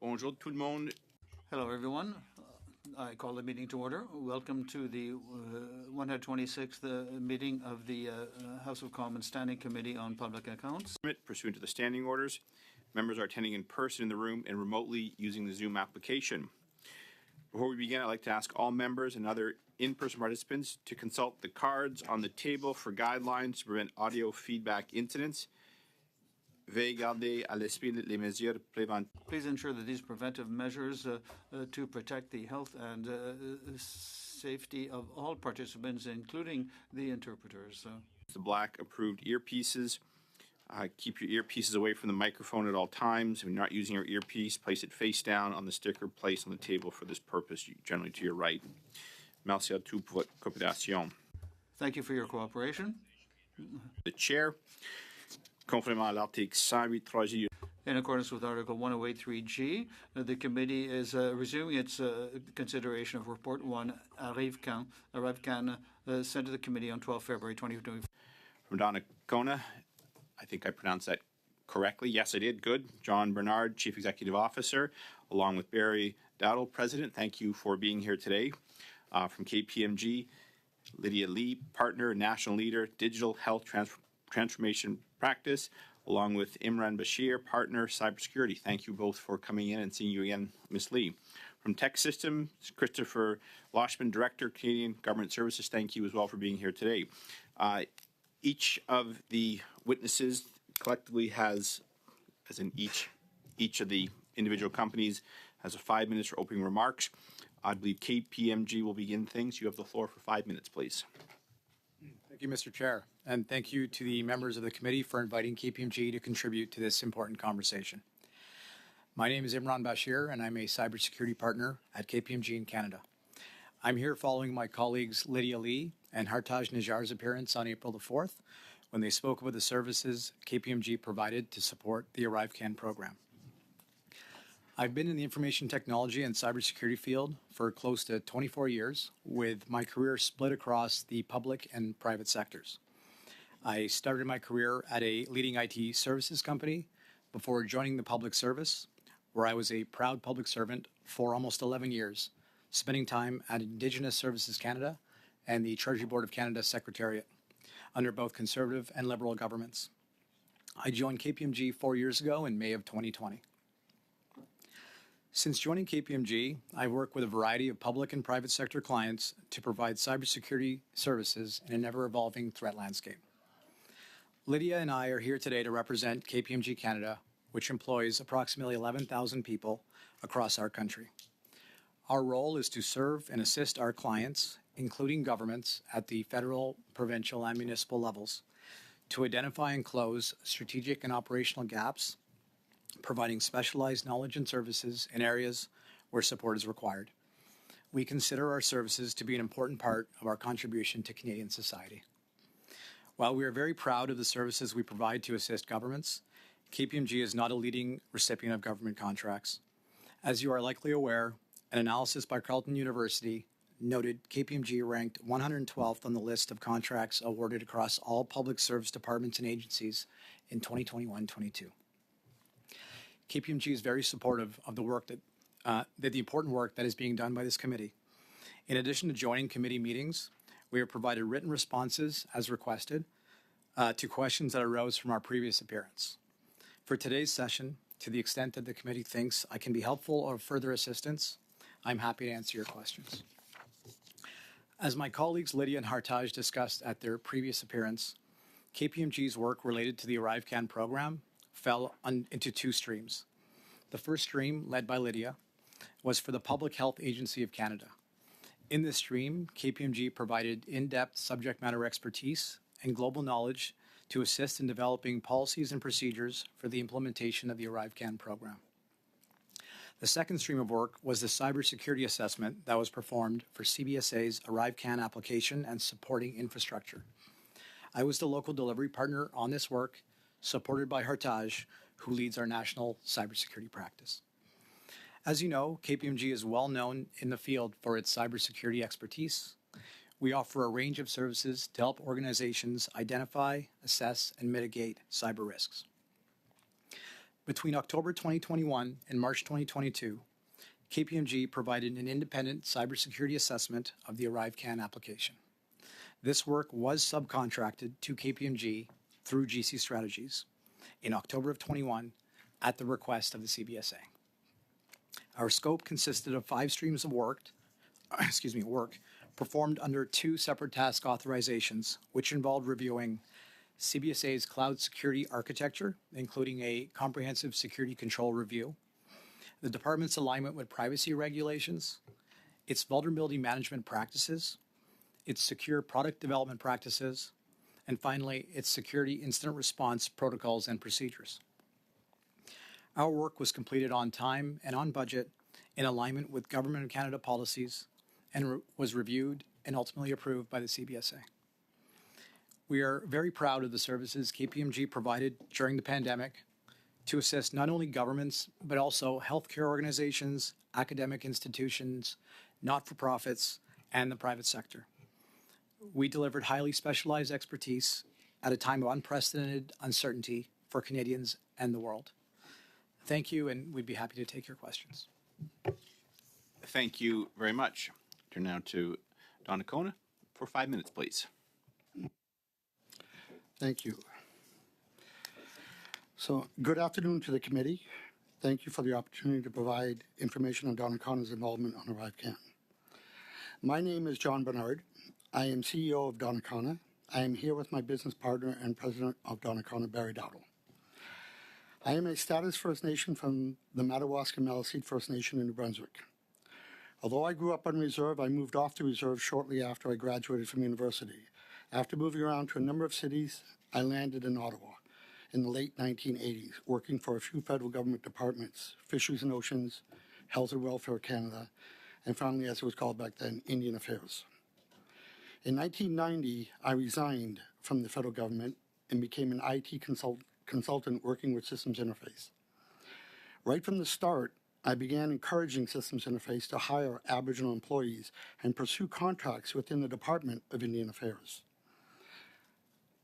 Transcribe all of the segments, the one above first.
Bonjour tout le monde. Hello, everyone. I call the meeting to order. Welcome to the 126th meeting of the House of Commons Standing Committee on Public Accounts. Pursuant to the standing orders, members are attending in person in the room and remotely using the Zoom application. Before we begin, I'd like to ask all members and other in-person participants to consult the cards on the table for guidelines to prevent audio feedback incidents. Veuillez garder à l'esprit les mesures préventives. Please ensure that these preventive measures to protect the health and safety of all participants, including the interpreters. The black approved earpieces. Keep your earpieces away from the microphone at all times. If you're not using your earpiece, place it face down on the sticker placed on the table for this purpose, generally to your right. Merci à tous pour votre coopération. Thank you for your cooperation. The chair, conformément à l'article 108.3G. In accordance with Article 108.3G, the committee is resuming its consideration of Report 1, ArriveCan, sent to the committee on 12 February 2020. From Donna Kona, I think I pronounced that correctly. Yes, I did. Good. John Bernard, Chief Executive Officer, along with Barry Dowdle, President. Thank you for being here today. From KPMG, Lydia Lee, Partner, National Leader, Digital Health Transformation Practice, along with Imran Bashir, Partner, Cybersecurity. Thank you both for coming in and seeing you again, Ms. Lee. From Tech Systems, Christopher Loshman, Director, Canadian Government Services. Thank you as well for being here today. Each of the witnesses collectively has, as in each of the individual companies, has 5 minutes for opening remarks. I believe KPMG will begin things. You have the floor for 5 minutes, please. Thank you, Mr. Chair, and thank you to the members of the committee for inviting KPMG to contribute to this important conversation. My name is Imran Bashir, and I'm a cybersecurity partner at KPMG in Canada. I'm here following my colleagues Lydia Lee and Hartaj Najjar's appearance on April the 4th, when they spoke about the services KPMG provided to support the ArriveCan program. I've been in the information technology and cybersecurity field for close to 24 years, with my career split across the public and private sectors. I started my career at a leading IT services company before joining the public service, where I was a proud public servant for almost 11 years, spending time at Indigenous Services Canada and the Treasury Board of Canada Secretariat, under both Conservative and Liberal governments. I joined KPMG 4 years ago in May of 2020. Since joining KPMG, I've worked with a variety of public and private sector clients to provide cybersecurity services in an ever-evolving threat landscape. Lydia and I are here today to represent KPMG Canada, which employs approximately 11,000 people across our country. Our role is to serve and assist our clients, including governments at the federal, provincial, and municipal levels, to identify and close strategic and operational gaps, providing specialized knowledge and services in areas where support is required. We consider our services to be an important part of our contribution to Canadian society. While we are very proud of the services we provide to assist governments, KPMG is not a leading recipient of government contracts. As you are likely aware, an analysis by Carleton University noted KPMG ranked 112th on the list of contracts awarded across all public service departments and agencies in 2021-22. KPMG is very supportive of the work the important work that is being done by this committee. In addition to joining committee meetings, we have provided written responses as requested to questions that arose from our previous appearance. For today's session, to the extent that the committee thinks I can be helpful or of further assistance, I'm happy to answer your questions. As my colleagues Lydia and Hartaj discussed at their previous appearance, KPMG's work related to the ArriveCan program fell into two streams. The first stream, led by Lydia, was for the Public Health Agency of Canada. In this stream, KPMG provided in-depth subject matter expertise and global knowledge to assist in developing policies and procedures for the implementation of the ArriveCan program. The second stream of work was the cybersecurity assessment that was performed for CBSA's ArriveCan application and supporting infrastructure. I was the local delivery partner on this work, supported by Hartaj, who leads our national cybersecurity practice. As you know, KPMG is well known in the field for its cybersecurity expertise. We offer a range of services to help organizations identify, assess, and mitigate cyber risks. Between October 2021 and March 2022, KPMG provided an independent cybersecurity assessment of the ArriveCAN application. This work was subcontracted to KPMG through GC Strategies in October of 21 at the request of the CBSA. Our scope consisted of 5 streams of work performed under 2 separate task authorizations, which involved reviewing CBSA's cloud security architecture, including a comprehensive security control review, the department's alignment with privacy regulations, its vulnerability management practices, its secure product development practices, and finally, its security incident response protocols and procedures. Our work was completed on time and on budget in alignment with Government of Canada policies and was reviewed and ultimately approved by the CBSA. We are very proud of the services KPMG provided during the pandemic to assist not only governments, but also healthcare organizations, academic institutions, not-for-profits, and the private sector. We delivered highly specialized expertise at a time of unprecedented uncertainty for Canadians and the world. Thank you, and we'd be happy to take your questions. Thank you very much. Turn now to Donna Kona for 5 minutes, please. Thank you. So, good afternoon to the committee. Thank you for the opportunity to provide information on Donacona's involvement on ArriveCAN. My name is John Bernard. I am CEO of Donnacona. I am here with my business partner and president of Donnacona, Barry Dowdle. I am a Status First Nation from the Madawaska Maliseet First Nation in New Brunswick. Although I grew up on reserve, I moved off the reserve shortly after I graduated from university. After moving around to a number of cities, I landed in Ottawa in the late 1980s, working for a few federal government departments, Fisheries and Oceans, Health and Welfare Canada, and finally, as it was called back then, Indian Affairs. In 1990, I resigned from the federal government and became an IT consultant working with Systems Interface. Right from the start, I began encouraging Systems Interface to hire Aboriginal employees and pursue contracts within the Department of Indian Affairs.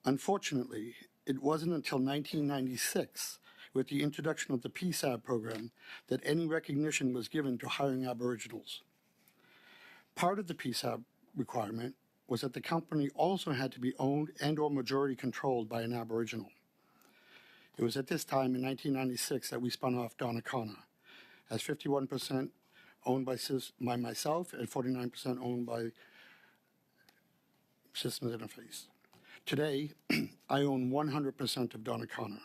Unfortunately, it wasn't until 1996, with the introduction of the PSAB program, that any recognition was given to hiring Aboriginals. Part of the PSAB requirement was that the company also had to be owned and or majority controlled by an Aboriginal. It was at this time in 1996 that we spun off Donnacona, as 51% owned by myself and 49% owned by Systems Interface. Today, I own 100% of Donnacona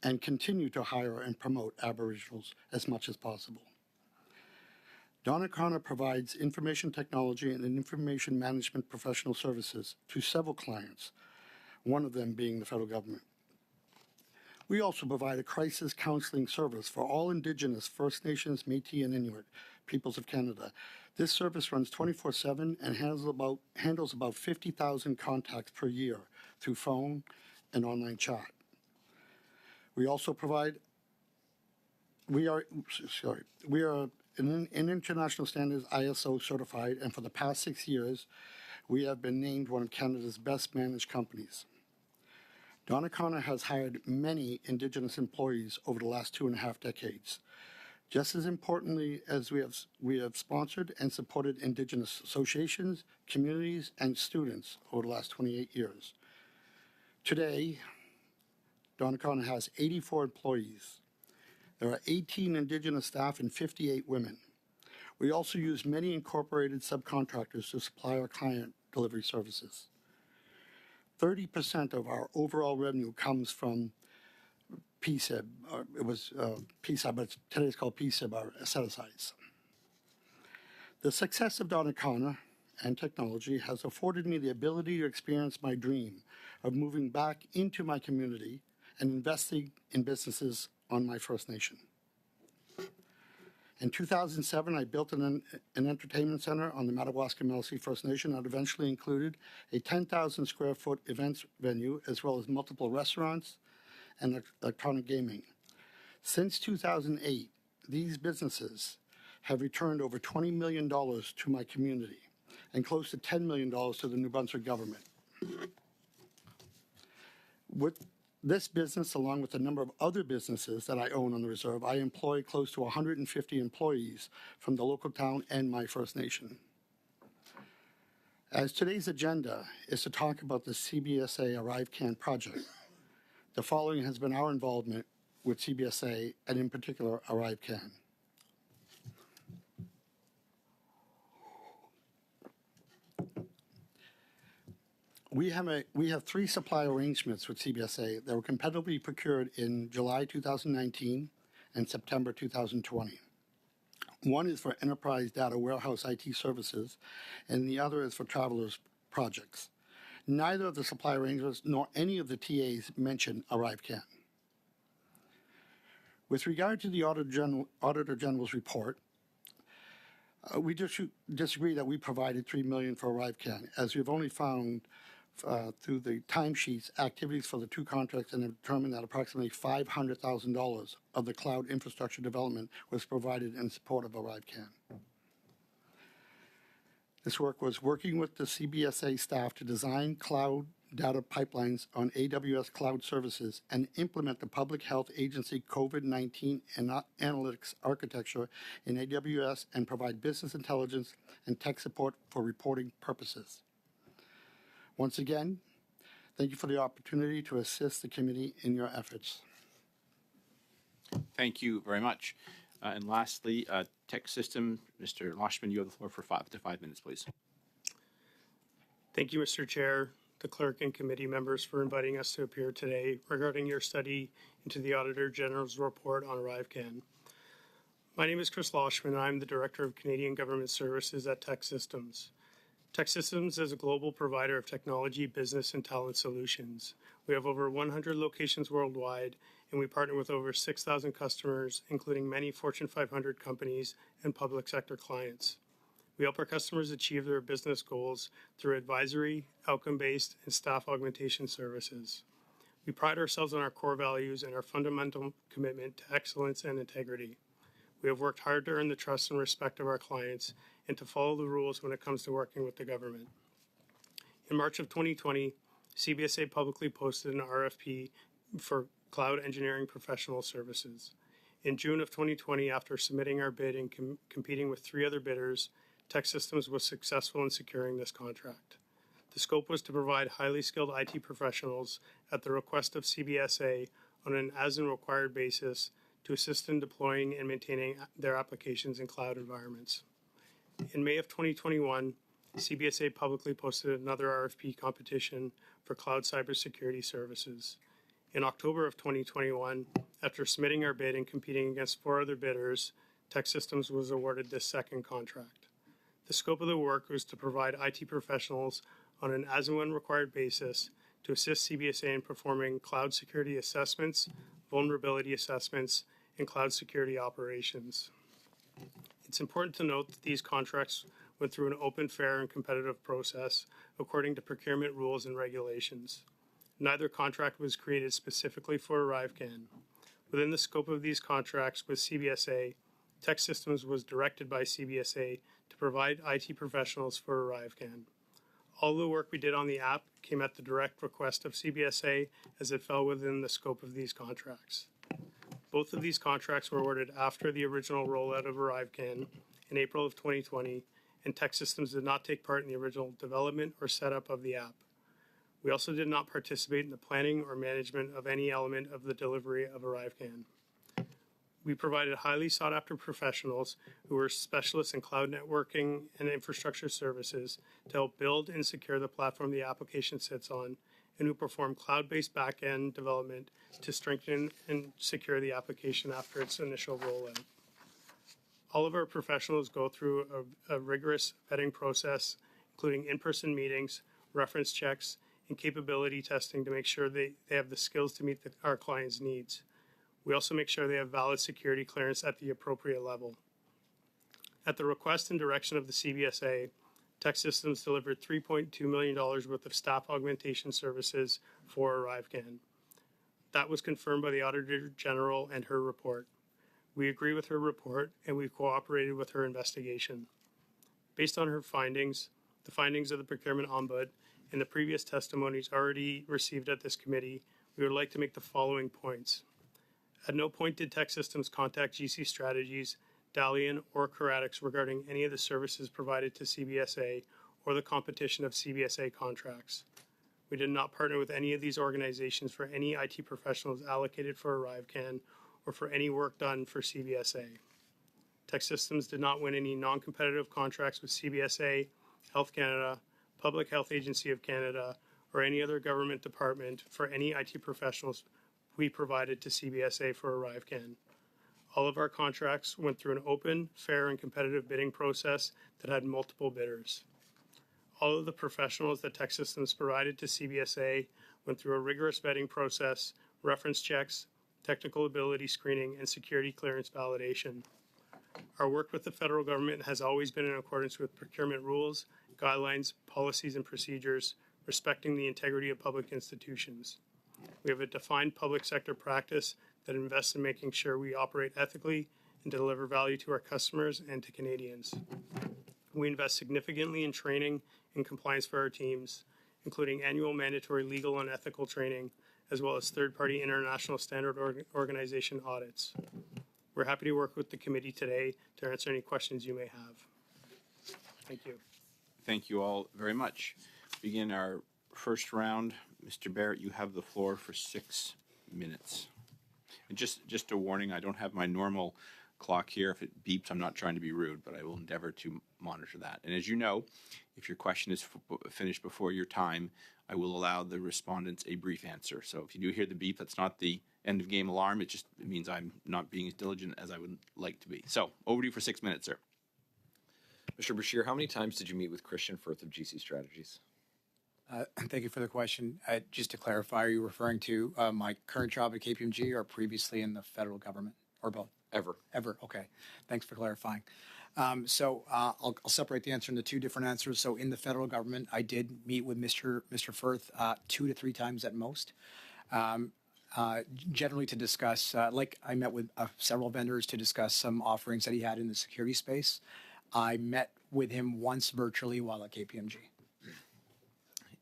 and continue to hire and promote Aboriginals as much as possible. Donnacona provides information technology and information management professional services to several clients, one of them being the federal government. We also provide a crisis counseling service for all Indigenous, First Nations, Métis, and Inuit peoples of Canada. This service runs 24/7 and handles about 50,000 contacts per year through phone and online chat. We also provide, we are in international standards ISO certified, and for the past 6 years, we have been named one of Canada's best managed companies. Donnacona has hired many Indigenous employees over the last 2.5 decades. Just as importantly as we have sponsored and supported Indigenous associations, communities, and students over the last 28 years. Today, Donnacona has 84 employees. There are 18 Indigenous staff and 58 women. We also use many incorporated subcontractors to supply our client delivery services. 30% of our overall revenue comes from PSIB, it was PSAB, but today it's called PSIB, our set-asides. The success of Donnacona and technology has afforded me the ability to experience my dream of moving back into my community and investing in businesses on my First Nation. In 2007, I built an entertainment center on the Madawaska Maliseet First Nation that eventually included a 10,000 square foot events venue, as well as multiple restaurants and electronic gaming. Since 2008, these businesses have returned over $20 million to my community and close to $10 million to the New Brunswick government. With This business, along with a number of other businesses that I own on the reserve, I employ close to 150 employees from the local town and my First Nation. As today's agenda is to talk about the CBSA ArriveCAN project, the following has been our involvement with CBSA and in particular ArriveCAN. We have three supply arrangements with CBSA that were competitively procured in July 2019 and September 2020. One is for enterprise data warehouse IT services, and the other is for travelers projects. Neither of the supply arrangements nor any of the TAs mention ArriveCAN. With regard to the Auditor General's report, we disagree that we provided $3 million for ArriveCAN, as we've only found through the timesheets activities for the two contracts and have determined that approximately $500,000 of the cloud infrastructure development was provided in support of ArriveCAN. This work was working with the CBSA staff to design cloud data pipelines on AWS cloud services and implement the Public Health Agency COVID-19 analytics architecture in AWS and provide business intelligence and tech support for reporting purposes. Once again, thank you for the opportunity to assist the committee in your efforts. Thank you very much. And lastly, Tech System, Mr. Loshman, you have the floor for 5 minutes, please. Thank you, Mr. Chair, the clerk, and committee members for inviting us to appear today regarding your study into the Auditor General's report on ArriveCAN. My name is Chris Loshman, and I'm the Director of Canadian Government Services at Tech Systems. Tech Systems is a global provider of technology, business, and talent solutions. We have over 100 locations worldwide, and we partner with over 6,000 customers, including many Fortune 500 companies and public sector clients. We help our customers achieve their business goals through advisory, outcome-based, and staff augmentation services. We pride ourselves on our core values and our fundamental commitment to excellence and integrity. We have worked hard to earn the trust and respect of our clients and to follow the rules when it comes to working with the government. In March of 2020, CBSA publicly posted an RFP for cloud engineering professional services. In June of 2020, after submitting our bid and competing with 3 other bidders, Tech Systems was successful in securing this contract. The scope was to provide highly skilled IT professionals at the request of CBSA on an as-and-required basis to assist in deploying and maintaining their applications in cloud environments. In May of 2021, CBSA publicly posted another RFP competition for cloud cybersecurity services. In October of 2021, after submitting our bid and competing against 4 other bidders, Tech Systems was awarded this second contract. The scope of the work was to provide IT professionals on an as-and-when required basis to assist CBSA in performing cloud security assessments, vulnerability assessments, and cloud security operations. It's important to note that these contracts went through an open, fair, and competitive process according to procurement rules and regulations. Neither contract was created specifically for ArriveCAN. Within the scope of these contracts with CBSA, Tech Systems was directed by CBSA to provide IT professionals for ArriveCAN. All the work we did on the app came at the direct request of CBSA as it fell within the scope of these contracts. Both of these contracts were awarded after the original rollout of ArriveCAN in April of 2020, and Tech Systems did not take part in the original development or setup of the app. We also did not participate in the planning or management of any element of the delivery of ArriveCAN. We provided highly sought-after professionals who were specialists in cloud networking and infrastructure services to help build and secure the platform the application sits on, and who perform cloud-based back-end development to strengthen and secure the application after its initial rollout. All of our professionals go through a rigorous vetting process, including in-person meetings, reference checks, and capability testing to make sure they have the skills to meet our clients' needs. We also make sure they have valid security clearance at the appropriate level. At the request and direction of the CBSA, Tech Systems delivered $3.2 million worth of staff augmentation services for ArriveCAN. That was confirmed by the Auditor General and her report. We agree with her report, and we cooperated with her investigation. Based on her findings, the findings of the Procurement Ombud, and the previous testimonies already received at this committee, we would like to make the following points. At no point did Tech Systems contact GC Strategies, Dalian, or Caratix regarding any of the services provided to CBSA or the competition of CBSA contracts. We did not partner with any of these organizations for any IT professionals allocated for ArriveCAN or for any work done for CBSA. Tech Systems did not win any non-competitive contracts with CBSA, Health Canada, Public Health Agency of Canada, or any other government department for any IT professionals we provided to CBSA for ArriveCAN. All of our contracts went through an open, fair, and competitive bidding process that had multiple bidders. All of the professionals that Tech Systems provided to CBSA went through a rigorous vetting process, reference checks, technical ability screening, and security clearance validation. Our work with the federal government has always been in accordance with procurement rules, guidelines, policies, and procedures, respecting the integrity of public institutions. We have a defined public sector practice that invests in making sure we operate ethically and deliver value to our customers and to Canadians. We invest significantly in training and compliance for our teams, including annual mandatory legal and ethical training, as well as third-party international standard organization audits. We're happy to work with the committee today to answer any questions you may have. Thank you. Thank you all very much. Begin our first round. Mr. Barrett, you have the floor for 6 minutes. And just a warning, I don't have my normal clock here. If it beeps, I'm not trying to be rude, but I will endeavor to monitor that. And as you know, if your question is finished before your time, I will allow the respondents a brief answer. So if you do hear the beep, that's not the end of game alarm. It means I'm not being as diligent as I would like to be. So over to you for 6 minutes, sir. Mr. Bashir, how many times did you meet with Christian Firth of GC Strategies? Thank you for the question. Just to clarify, are you referring to my current job at KPMG or previously in the federal government, or both? Ever. Ever. Okay. Thanks for clarifying. I'll separate the answer into two different answers. So in the federal government, I did meet with Mr. Firth 2 to 3 times at most. Generally to discuss, like I met with several vendors to discuss some offerings that he had in the security space. I met with him once virtually while at KPMG.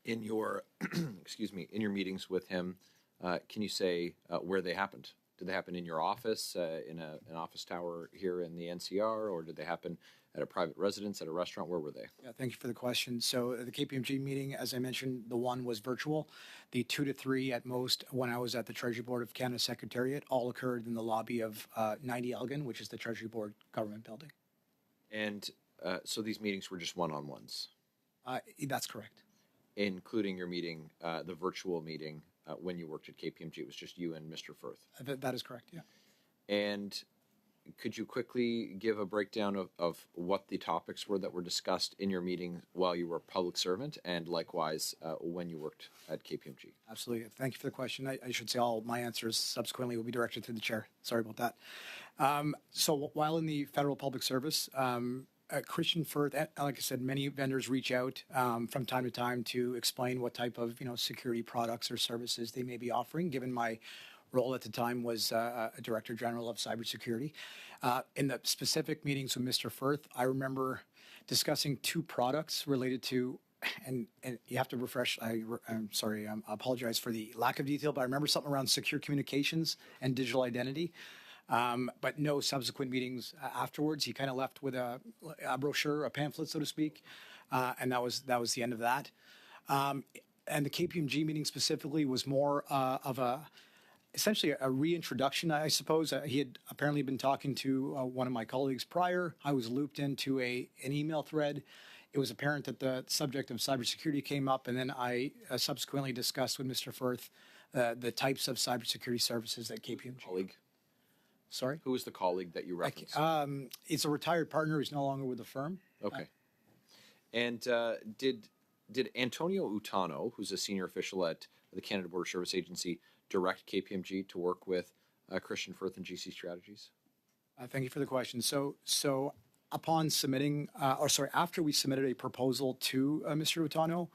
In your, in your meetings with him, can you say where they happened? Did they happen in your office, in an office tower here in the NCR, or did they happen at a private residence, at a restaurant? Where were they? Yeah, thank you for the question. So the KPMG meeting, as I mentioned, the one was virtual. The 2 to 3 at most, when I was at the Treasury Board of Canada Secretariat, all occurred in the lobby of 90 Elgin, which is the Treasury Board government building. And so these meetings were just one-on-ones? That's correct. Including your meeting, the virtual meeting, when you worked at KPMG, it was just you and Mr. Firth? That is correct, yeah. And could you quickly give a breakdown of what the topics were that were discussed in your meeting while you were a public servant, and likewise when you worked at KPMG? Absolutely. Thank you for the question. I should say all my answers subsequently will be directed to the chair. Sorry about that. So while in the federal public service, Christian Firth, like I said, many vendors reach out from time to time to explain what type of security products or services they may be offering. Given my role at the time was a Director General of Cybersecurity. In the specific meetings with Mr. Firth, I remember discussing 2 products related to, and you have to refresh. I'm sorry, I apologize for the lack of detail, but I remember something around secure communications and digital identity. But no subsequent meetings afterwards. He kind of left with a brochure, a pamphlet, so to speak, and that was the end of that. And the KPMG meeting specifically was more of essentially a reintroduction, I suppose. He had apparently been talking to one of my colleagues prior. I was looped into an email thread. It was apparent that the subject of cybersecurity came up, and then I subsequently discussed with Mr. Firth the types of cybersecurity services that KPMG. Colleague? Sorry? Who was the colleague that you referenced? It's a retired partner who's no longer with the firm. Okay. And did Antonio Utano, who's a senior official at the Canada Border Service Agency, direct KPMG to work with Christian Firth and GC Strategies? Thank you for the question. So upon submitting, after we submitted a proposal to Mr. Utano,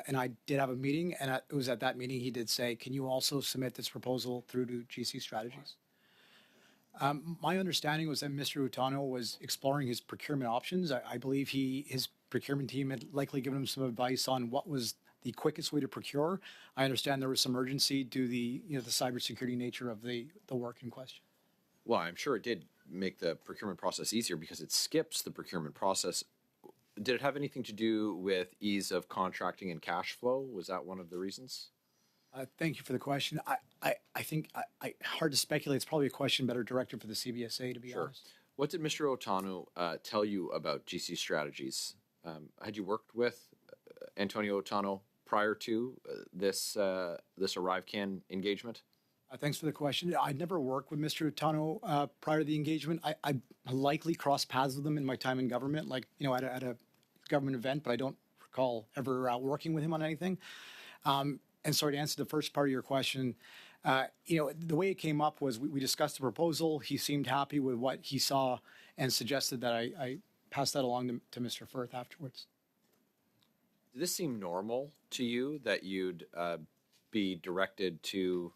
and I did have a meeting, and it was at that meeting he did say, can you also submit this proposal through to GC Strategies? My understanding was that Mr. Utano was exploring his procurement options. I believe his procurement team had likely given him some advice on what was the quickest way to procure. I understand there was some urgency due to the cybersecurity nature of the work in question. Well, I'm sure it did make the procurement process easier because it skips the procurement process. Did it have anything to do with ease of contracting and cash flow? Was that one of the reasons? Thank you for the question. I think hard to speculate. It's probably a question better directed for the CBSA, to be honest. What did Mr. Otano tell you about GC Strategies? Had you worked with Antonio Otano prior to this ArriveCan engagement? Thanks for the question. I'd never worked with Mr. Otano prior to the engagement. I likely crossed paths with him in my time in government, like at a government event, but I don't recall ever working with him on anything. And sorry, to answer the first part of your question, the way it came up was we discussed the proposal. He seemed happy with what he saw and suggested that I pass that along to Mr. Firth afterwards. Did this seem normal to you that you'd be directed to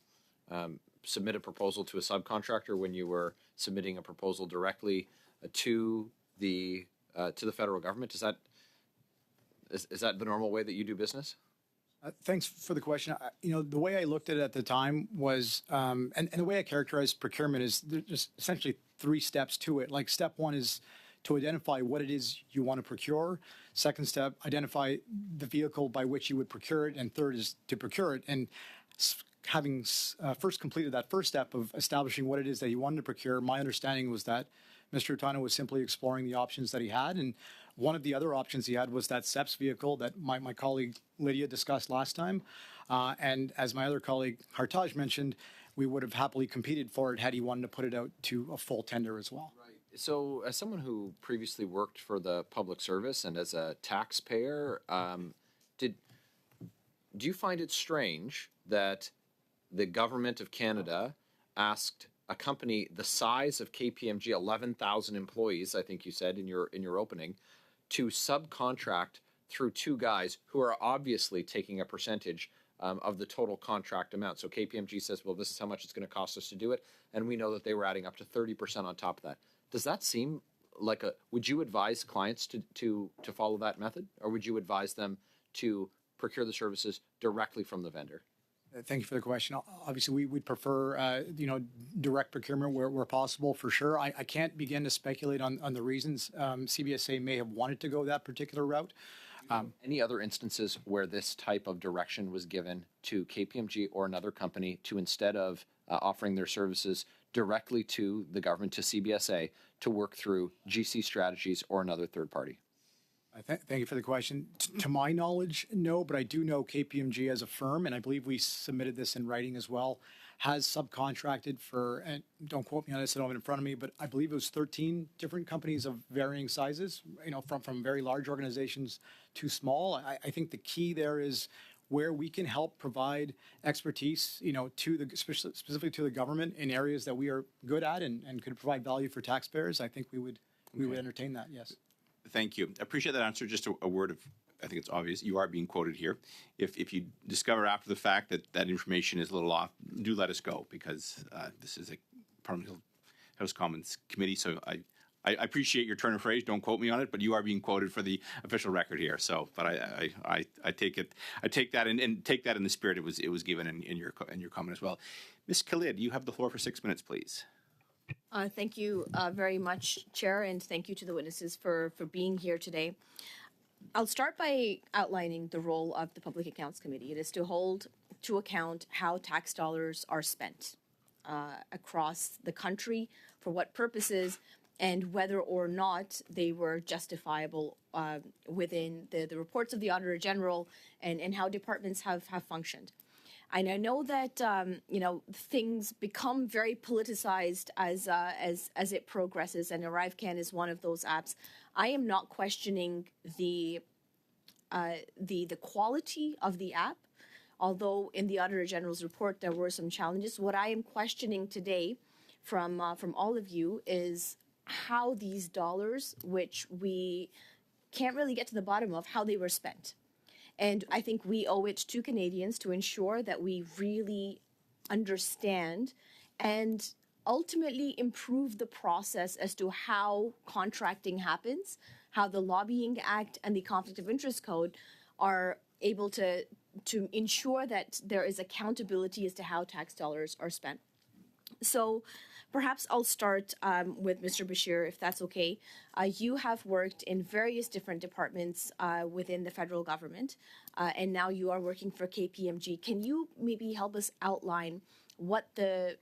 submit a proposal to a subcontractor when you were submitting a proposal directly to the federal government? Is that the normal way that you do business? Thanks for the question. The way I looked at it at the time was, and the way I characterized procurement is there's just essentially 3 steps to it. Like step 1 is to identify what it is you want to procure. Second step, identify the vehicle by which you would procure it. And third is to procure it. And having first completed that first step of establishing what it is that he wanted to procure, my understanding was that Mr. Otano was simply exploring the options that he had. And one of the other options he had was that SEPS vehicle that my colleague Lydia discussed last time. And as my other colleague Hartaj mentioned, we would have happily competed for it had he wanted to put it out to a full tender as well. Right. So as someone who previously worked for the public service and as a taxpayer, do you find it strange that the government of Canada asked a company the size of KPMG, 11,000 employees, I think you said in your opening, to subcontract through 2 guys who are obviously taking a percentage of the total contract amount? So KPMG says, well, this is how much it's going to cost us to do it. And we know that they were adding up to 30% on top of that. Does that seem like would you advise clients to follow that method? Or would you advise them to procure the services directly from the vendor? Thank you for the question. Obviously, we'd prefer, direct procurement where possible, for sure. I can't begin to speculate on the reasons CBSA may have wanted to go that particular route. Any other instances where this type of direction was given to KPMG or another company to, instead of offering their services directly to the government, to CBSA, to work through GC Strategies or another third party? Thank you for the question. To my knowledge, no, but I do know KPMG as a firm, and I believe we submitted this in writing as well, has subcontracted for, and don't quote me on this, I don't have it in front of me, but I believe it was 13 different companies of varying sizes, from very large organizations to small. I think the key there is where we can help provide expertise, specifically to the government in areas that we are good at and could provide value for taxpayers. I think we would entertain that, yes. Thank you. I appreciate that answer. Just a word of, I think it's obvious, you are being quoted here. If you discover after the fact that information is a little off, do let us go, because this is a Parliament House Commons committee. So I appreciate your turn of phrase. Don't quote me on it, but you are being quoted for the official record here. So, but I take it. I take that and take that in the spirit it was given in your comment as well. Ms. Khalid, you have the floor for 6 minutes, please. Thank you very much, Chair, and thank you to the witnesses for being here today. I'll start by outlining the role of the Public Accounts Committee. It is to hold to account how tax dollars are spent across the country, for what purposes, and whether or not they were justifiable within the reports of the Auditor General and how departments have functioned. And I know that things become very politicized as it progresses, and ArriveCan is one of those apps. I am not questioning the quality of the app, although in the Auditor General's report there were some challenges. What I am questioning today from all of you is how these dollars, which we can't really get to the bottom of, how they were spent. And I think we owe it to Canadians to ensure that we really understand and ultimately improve the process as to how contracting happens, how the Lobbying Act and the Conflict of Interest Code are able to ensure that there is accountability as to how tax dollars are spent. So perhaps I'll start with Mr. Bashir, if that's okay. You have worked in various different departments within the federal government, and now you are working for KPMG. Can you maybe help us outline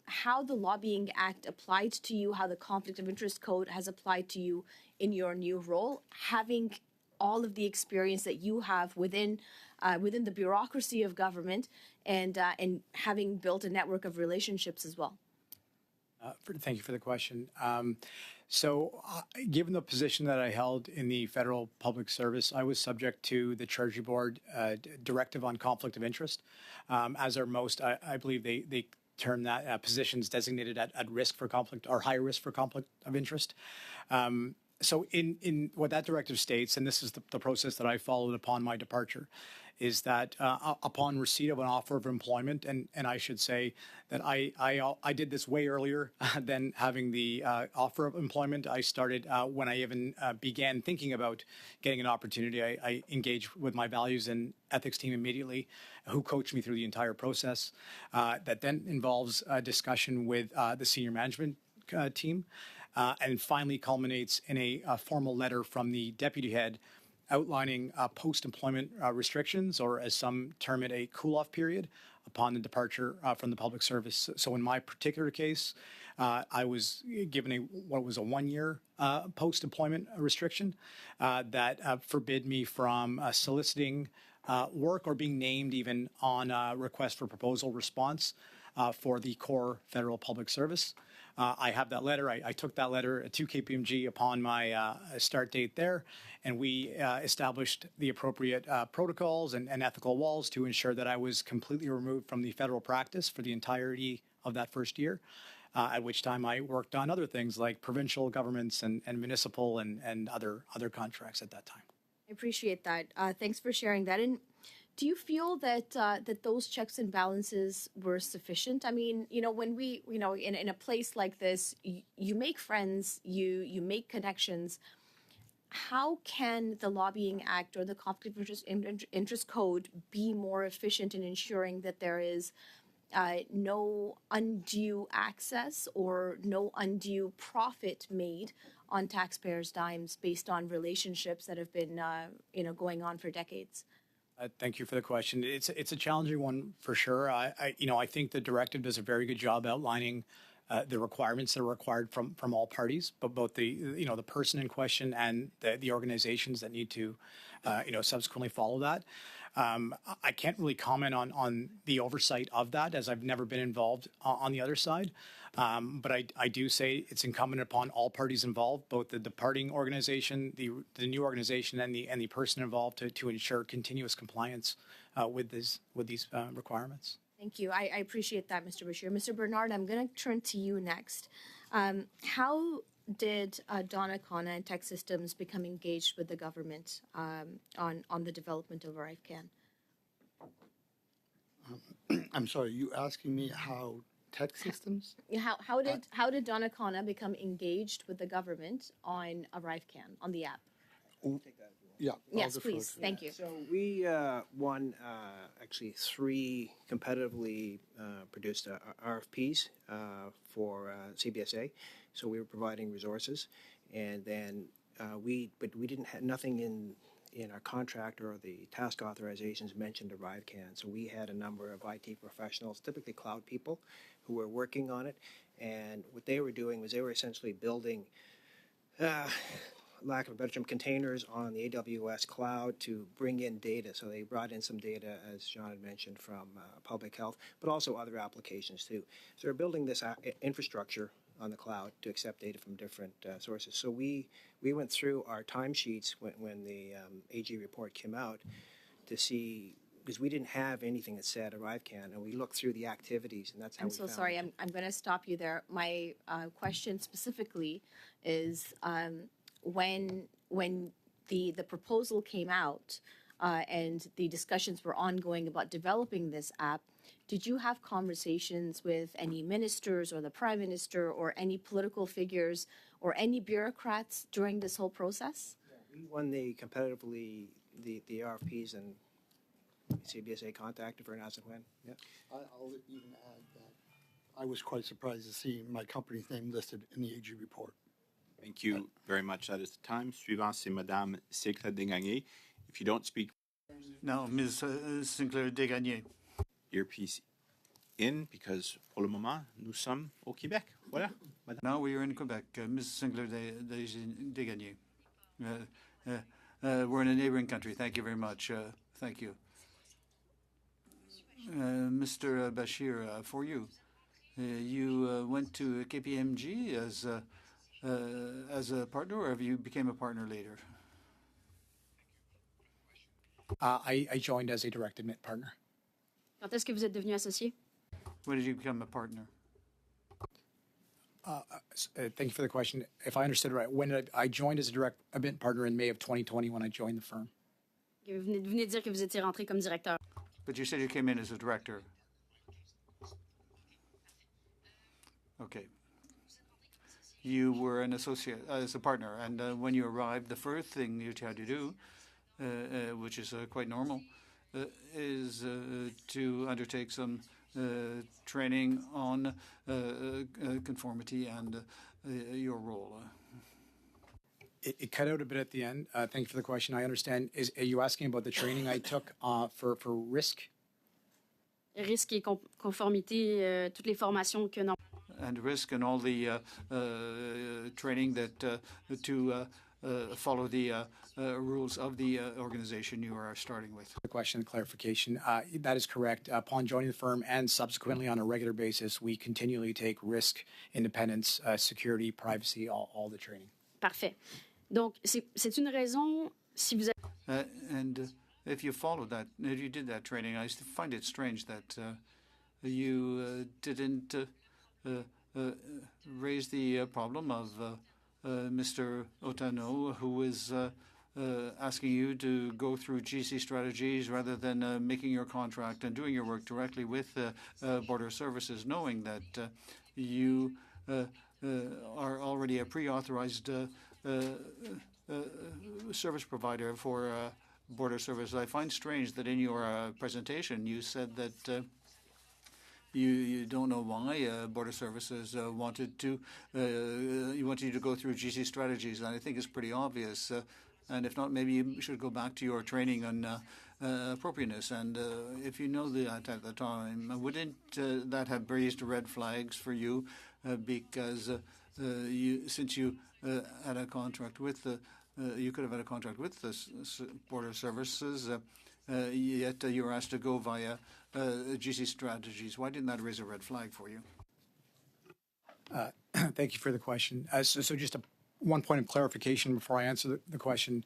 how the Lobbying Act applied to you, how the Conflict of Interest Code has applied to you in your new role, having all of the experience that you have within the bureaucracy of government, and having built a network of relationships as well? Thank you for the question. Given the position that I held in the federal public service, I was subject to the Treasury Board directive on conflict of interest, as are most, I believe they term that positions designated at risk for conflict or high risk for conflict of interest. So in what that directive states, and this is the process that I followed upon my departure, is that upon receipt of an offer of employment, and I should say that I did this way earlier than having the offer of employment. I started when I even began thinking about getting an opportunity. I engaged with my values and ethics team immediately, who coached me through the entire process. That then involves a discussion with the senior management team, and finally culminates in a formal letter from the deputy head outlining post-employment restrictions, or as some term it, a cool-off period upon the departure from the public service. So in my particular case, I was given what was a 1-year post-employment restriction that forbid me from soliciting work or being named even on a request for proposal response for the core federal public service. I have that letter. I took that letter to KPMG upon my start date there, and we established the appropriate protocols and ethical walls to ensure that I was completely removed from the federal practice for the entirety of that first year, at which time I worked on other things like provincial governments and municipal and other contracts at that time. I appreciate that. Thanks for sharing that. And do you feel that that those checks and balances were sufficient? I mean, when we, in a place like this, you make friends, you make connections. How can the Lobbying Act or the Conflict of Interest Code be more efficient in ensuring that there is no undue access or no undue profit made on taxpayers' dimes based on relationships that have been, going on for decades? Thank you for the question. It's a challenging one for sure. I think the directive does a very good job outlining the requirements that are required from all parties, but both the person in question and the organizations that need to subsequently follow that. I can't really comment on the oversight of that, as I've never been involved on the other side. But I do say it's incumbent upon all parties involved, both the departing organization, the new organization, and the person involved to ensure continuous compliance with these requirements. Thank you. I appreciate that, Mr. Bashir. Mr. Bernard, I'm going to turn to you next. How did Donna Khanna and Tech Systems become engaged with the government on the development of ArriveCAN? I'm sorry, you asking me how Tech Systems? How did Donna Khanna become engaged with the government on ArriveCAN, on the app? Yeah. Yes, please. Thank you. So we won actually 3 competitively produced RFPs for CBSA. So we were providing resources, and then we didn't have nothing in our contract or the task authorizations mentioned ArriveCAN. So we had a number of IT professionals, typically cloud people, who were working on it, and what they were doing was they were essentially building, lack of a better term, containers on the AWS cloud to bring in data. So they brought in some data, as John had mentioned, from public health, but also other applications too. So they're building this infrastructure on the cloud to accept data from different sources. So we went through our timesheets when the AG report came out to see, because we didn't have anything that said ArriveCAN, and we looked through the activities, and that's how I'm we so found sorry. it. I'm going to stop you there. My question specifically is when the proposal came out and the discussions were ongoing about developing this app, did you have conversations with any ministers or the Prime Minister or any political figures or any bureaucrats during this whole process? We won the competitively the RFPs, and CBSA contacted for an as and when. Yeah. I'll even add that I was quite surprised to see my company's name listed in the AG report. Thank you very much. That is the time. Suivant, c'est Madame Sinclair Desgagnés. If you don't speak Now, Ms. Sinclair Desgagnés. earpiece in, because pour le moment, nous sommes au Québec. Voilà. Madame. Now we are in Quebec. Ms. Sinclair Desgagnés. We're in a neighboring country. Thank you very much. Thank you. Mr. Bashir, for you. You went to KPMG as a partner, or have you became a partner later? I joined as a direct admit partner. Quand est-ce que vous êtes devenu associé? When did you become a partner? Thank you for the question. If I understood right, when did I joined as a direct admit partner in May of 2020 when I joined the firm. Vous venez de dire que vous étiez rentré comme directeur. But you said you came in as a director. Okay. You were an associate, as a partner, and when you arrived, the first thing you had to do, which is quite normal, is to undertake some training on conformity and your role. It cut out a bit at the end. Thank you for the question. I understand. Are you asking about the training I took for risk? Risque et conformité, toutes les formations que non. And risk and all the training that to follow the rules of the organization you are starting with. The question, clarification. That is correct. Upon joining the firm and subsequently on a regular basis, we continually take risk, independence, security, privacy, all the training. Parfait. Donc, c'est une raison, si vous avez... And if you followed that, if you did that training, I find it strange that you didn't raise the problem of Mr. Otano, who is asking you to go through GC strategies rather than making your contract and doing your work directly with Border Services, knowing that you are already a pre-authorized service provider for Border Services. I find strange that in your presentation you said that you don't know why Border Services wanted you to go through GC strategies, and I think it's pretty obvious. And if not, maybe you should go back to your training on appropriateness. And if you know that at the time, wouldn't that have raised red flags for you? Because since you had a contract with you could have had a contract with the Border Services, yet you were asked to go via GC strategies. Why didn't that raise a red flag for you? Thank you for the question. So just one point of clarification before I answer the question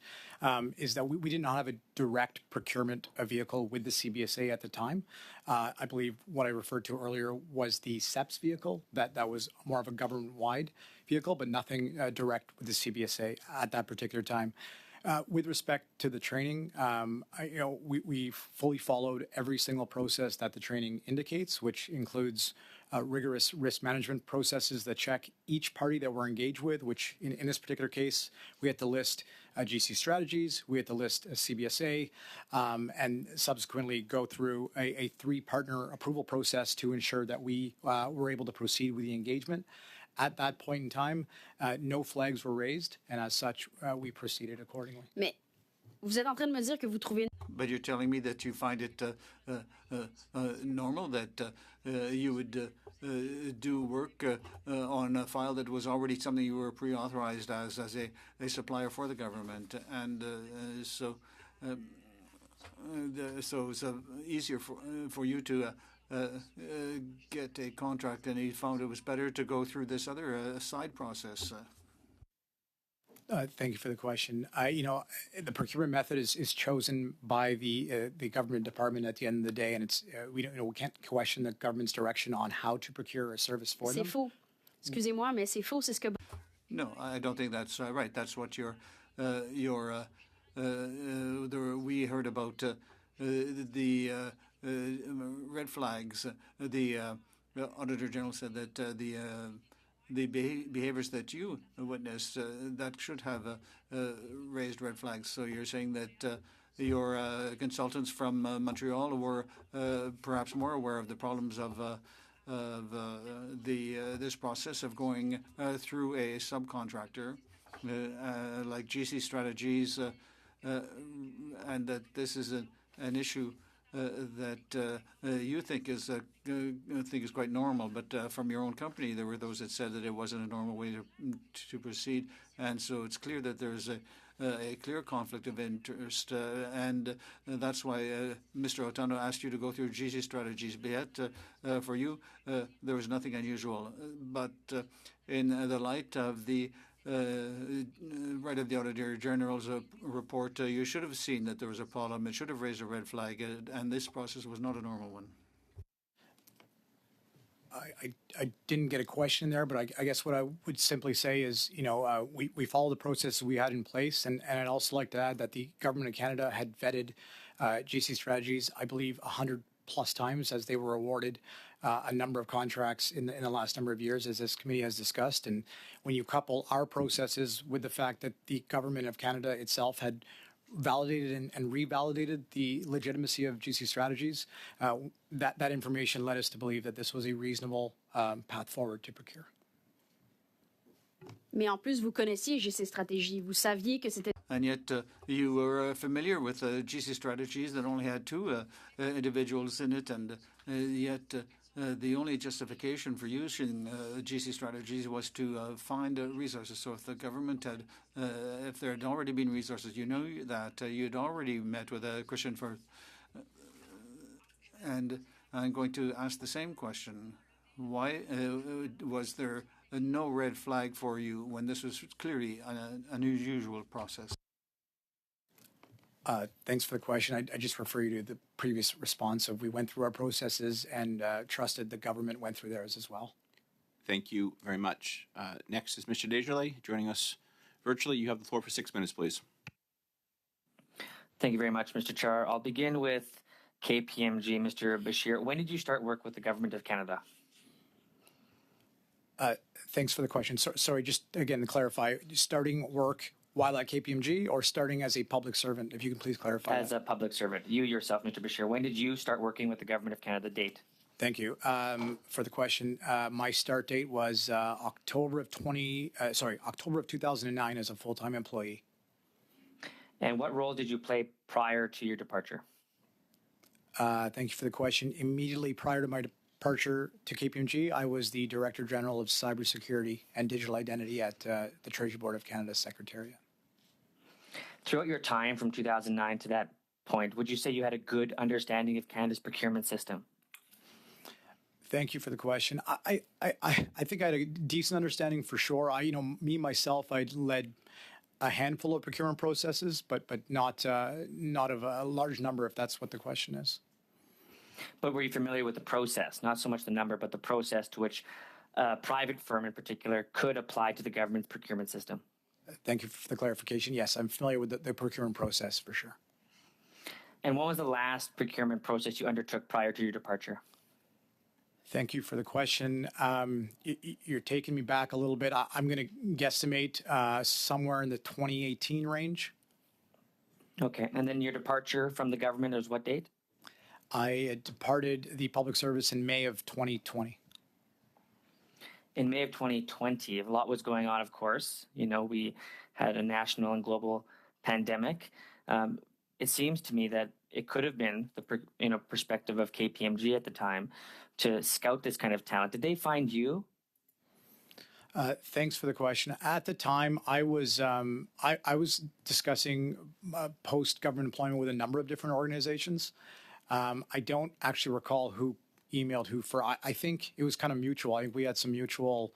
is that we did not have a direct procurement of vehicle with the CBSA at the time. I believe what I referred to earlier was the CEPS vehicle. That was more of a government-wide vehicle, but nothing direct with the CBSA at that particular time. With respect to the training, we fully followed every single process that the training indicates, which includes rigorous risk management processes that check each party that we're engaged with, which in this particular case, we had to list GC strategies, we had to list a CBSA, and subsequently go through a three-partner approval process to ensure that we were able to proceed with the engagement. At that point in time, no flags were raised, and as such, we proceeded accordingly. Mais vous êtes en train de me dire que vous trouvez... But you're telling me that you find it normal that you would do work on a file that was already something you were pre-authorized as a supplier for the government, and so it's easier for you to get a contract, and he found it was better to go through this other side process. Thank you for the question. The procurement method is chosen by the government department at the end of the day, and it's we can't question the government's direction on how to procure a service for them. C'est faux. Excusez-moi, mais c'est faux, c'est ce que... No, I don't think that's right. That's what we heard about the red flags. The Auditor General said that the behaviors that you witnessed that should have raised red flags. So you're saying that your consultants from Montreal were perhaps more aware of the problems of this process of going through a subcontractor like GC Strategies, and that this is an issue that you think is quite normal, but from your own company, there were those that said that it wasn't a normal way to proceed, and so it's clear that there's a clear conflict of interest, and that's why Mr. Otano asked you to go through GC Strategies. But yet, for you, there was nothing unusual. But in the light of the right of the Auditor General's report, you should have seen that there was a problem. It should have raised a red flag, and this process was not a normal one. I didn't get a question there, but I guess what I would simply say is, we follow the process we had in place, and I'd also like to add that the Government of Canada had vetted GC Strategies, I believe, 100 plus times as they were awarded a number of contracts in the last number of years, as this committee has discussed. And when you couple our processes with the fact that the Government of Canada itself had validated and revalidated the legitimacy of GC Strategies, that information led us to believe that this was a reasonable path forward to procure. Mais en plus, vous connaissiez GC Stratégie. Vous saviez que c'était. And yet, you were familiar with GC Strategies that only had two individuals in it, and yet the only justification for using GC Strategies was to find resources. So if the government had, if there had already been resources, you know that you'd already met with Christian Firth. And I'm going to ask the same question. Why was there no red flag for you when this was clearly an unusual process? Thanks for the question. I just refer you to the previous response of we went through our processes and trusted the government went through theirs as well. Thank you very much. Next is Mr. Desjardins joining us virtually. You have the floor for 6 minutes, please. Thank you very much, Mr. Chair. I'll begin with KPMG, Mr. Bashir. When did you start work with the Government of Canada? Thanks for the question. Sorry, just again to clarify, starting work while at KPMG or starting as a public servant, if you can please clarify. As a public servant. You yourself, Mr. Bashir, when did you start working with the Government of Canada? Date? Thank you for the question. My start date was October of 2009 as a full-time employee. And what role did you play prior to your departure? Thank you for the question. Immediately prior to my departure to KPMG, I was the Director General of Cybersecurity and Digital Identity at the Treasury Board of Canada's Secretariat. Throughout your time from 2009 to that point, would you say you had a good understanding of Canada's procurement system? Thank you for the question. I think I had a decent understanding for sure. Myself, I led a handful of procurement processes, but not of a large number, if that's what the question is. But were you familiar with the process, not so much the number, but the process to which a private firm in particular could apply to the government's procurement system? Thank you for the clarification. Yes, I'm familiar with the procurement process for sure. And what was the last procurement process you undertook prior to your departure? Thank you for the question. You're taking me back a little bit. I'm going to guesstimate somewhere in the 2018 range. Okay. And then your departure from the government was what date? I departed the public service in May of 2020. In May of 2020, a lot was going on, of course. We had a national and global pandemic. It seems to me that it could have been the perspective of KPMG at the time to scout this kind of talent. Did they find you? Thanks for the question. At the time, I was discussing post-government employment with a number of different organizations. I don't actually recall who emailed who for. I think it was kind of mutual. I think we had some mutual,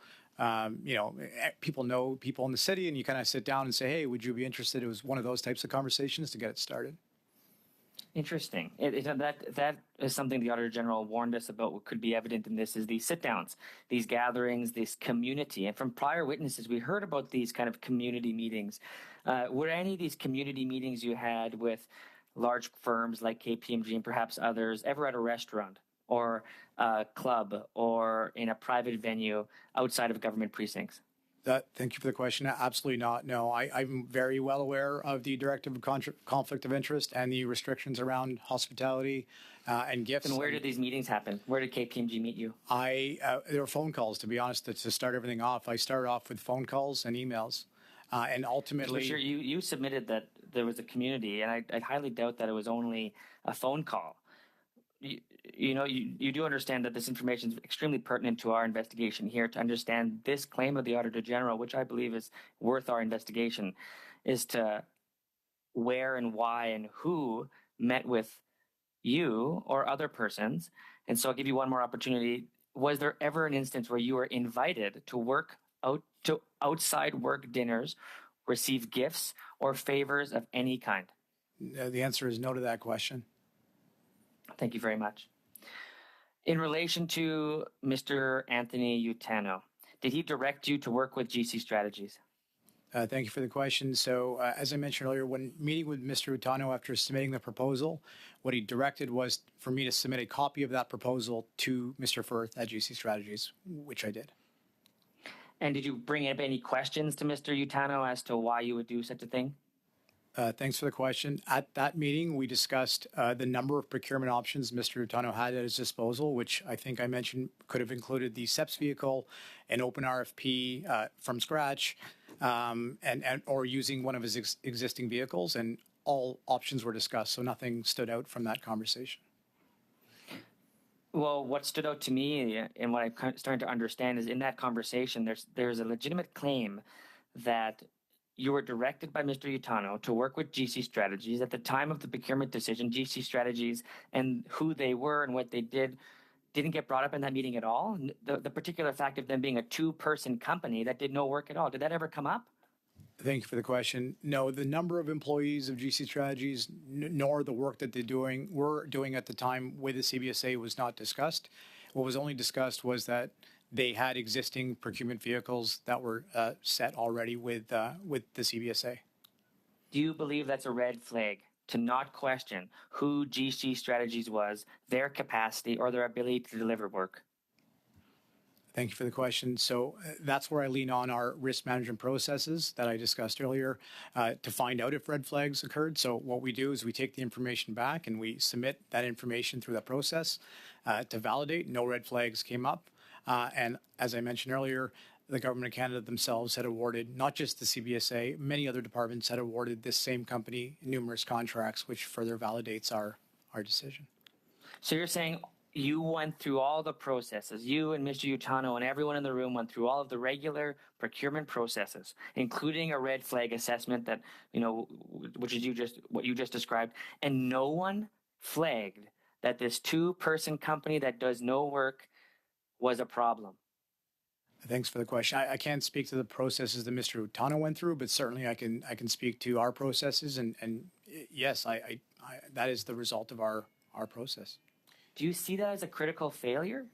people know people in the city, and you kind of sit down and say, hey, would you be interested? It was one of those types of conversations to get it started. Interesting. That is something the Auditor General warned us about. What could be evident in this is these sit-downs, these gatherings, this community. And from prior witnesses, we heard about these kind of community meetings. Were any of these community meetings you had with large firms like KPMG and perhaps others ever at a restaurant or a club or in a private venue outside of government precincts? Thank you for the question. Absolutely not. No, I'm very well aware of the directive of conflict of interest and the restrictions around hospitality and gifts. And where did these meetings happen? Where did KPMG meet you? There were phone calls, to be honest, to start everything off. I started off with phone calls and emails. And ultimately, Sure, you submitted that there was a community, and I highly doubt that it was only a phone call. You do understand that this information is extremely pertinent to our investigation here. To understand this claim of the Auditor General, which I believe is worth our investigation, is to where and why and who met with you or other persons. And so I'll give you one more opportunity. Was there ever an instance where you were invited to work to outside work dinners, receive gifts or favors of any kind? the answer is no to that question. Thank you very much. In relation to Mr. Anthony Utano, did he direct you to work with GC Strategies? Thank you for the question. So, as I mentioned earlier, when meeting with Mr. Utano after submitting the proposal, what he directed was for me to submit a copy of that proposal to Mr. Firth at GC Strategies, which I did. And did you bring up any questions to Mr. Utano as to why you would do such a thing? Thanks for the question. At that meeting, we discussed the number of procurement options Mr. Utano had at his disposal, which I think I mentioned could have included the SEPS vehicle, an open RFP from scratch, or using one of his existing vehicles, and all options were discussed, so nothing stood out from that conversation. Well, what stood out to me and what I'm starting to understand is in that conversation, there's a legitimate claim that you were directed by Mr. Utano to work with GC Strategies. At the time of the procurement decision, GC Strategies and who they were and what they did didn't get brought up in that meeting at all. The particular fact of them being a two-person company that did no work at all, did that ever come up? Thank you for the question. No, the number of employees of GC Strategies, nor the work that were doing at the time with the CBSA was not discussed. What was only discussed was that they had existing procurement vehicles that were set already with the CBSA. Do you believe that's a red flag to not question who GC Strategies was, their capacity, or their ability to deliver work? Thank you for the question. So that's where I lean on our risk management processes that I discussed earlier to find out if red flags occurred. So what we do is we take the information back and we submit that information through that process to validate no red flags came up. And as I mentioned earlier, the Government of Canada themselves had awarded, not just the CBSA, many other departments had awarded this same company numerous contracts, which further validates our decision. So you're saying you went through all the processes, you and Mr. Utano and everyone in the room went through all of the regular procurement processes, including a red flag assessment that, which is what you just described, and no one flagged that this two-person company that does no work was a problem. Thanks for the question. I can't speak to the processes that Mr. Utano went through, but certainly I can speak to our processes, and yes, I that is the result of our process. Do you see that as a critical failure?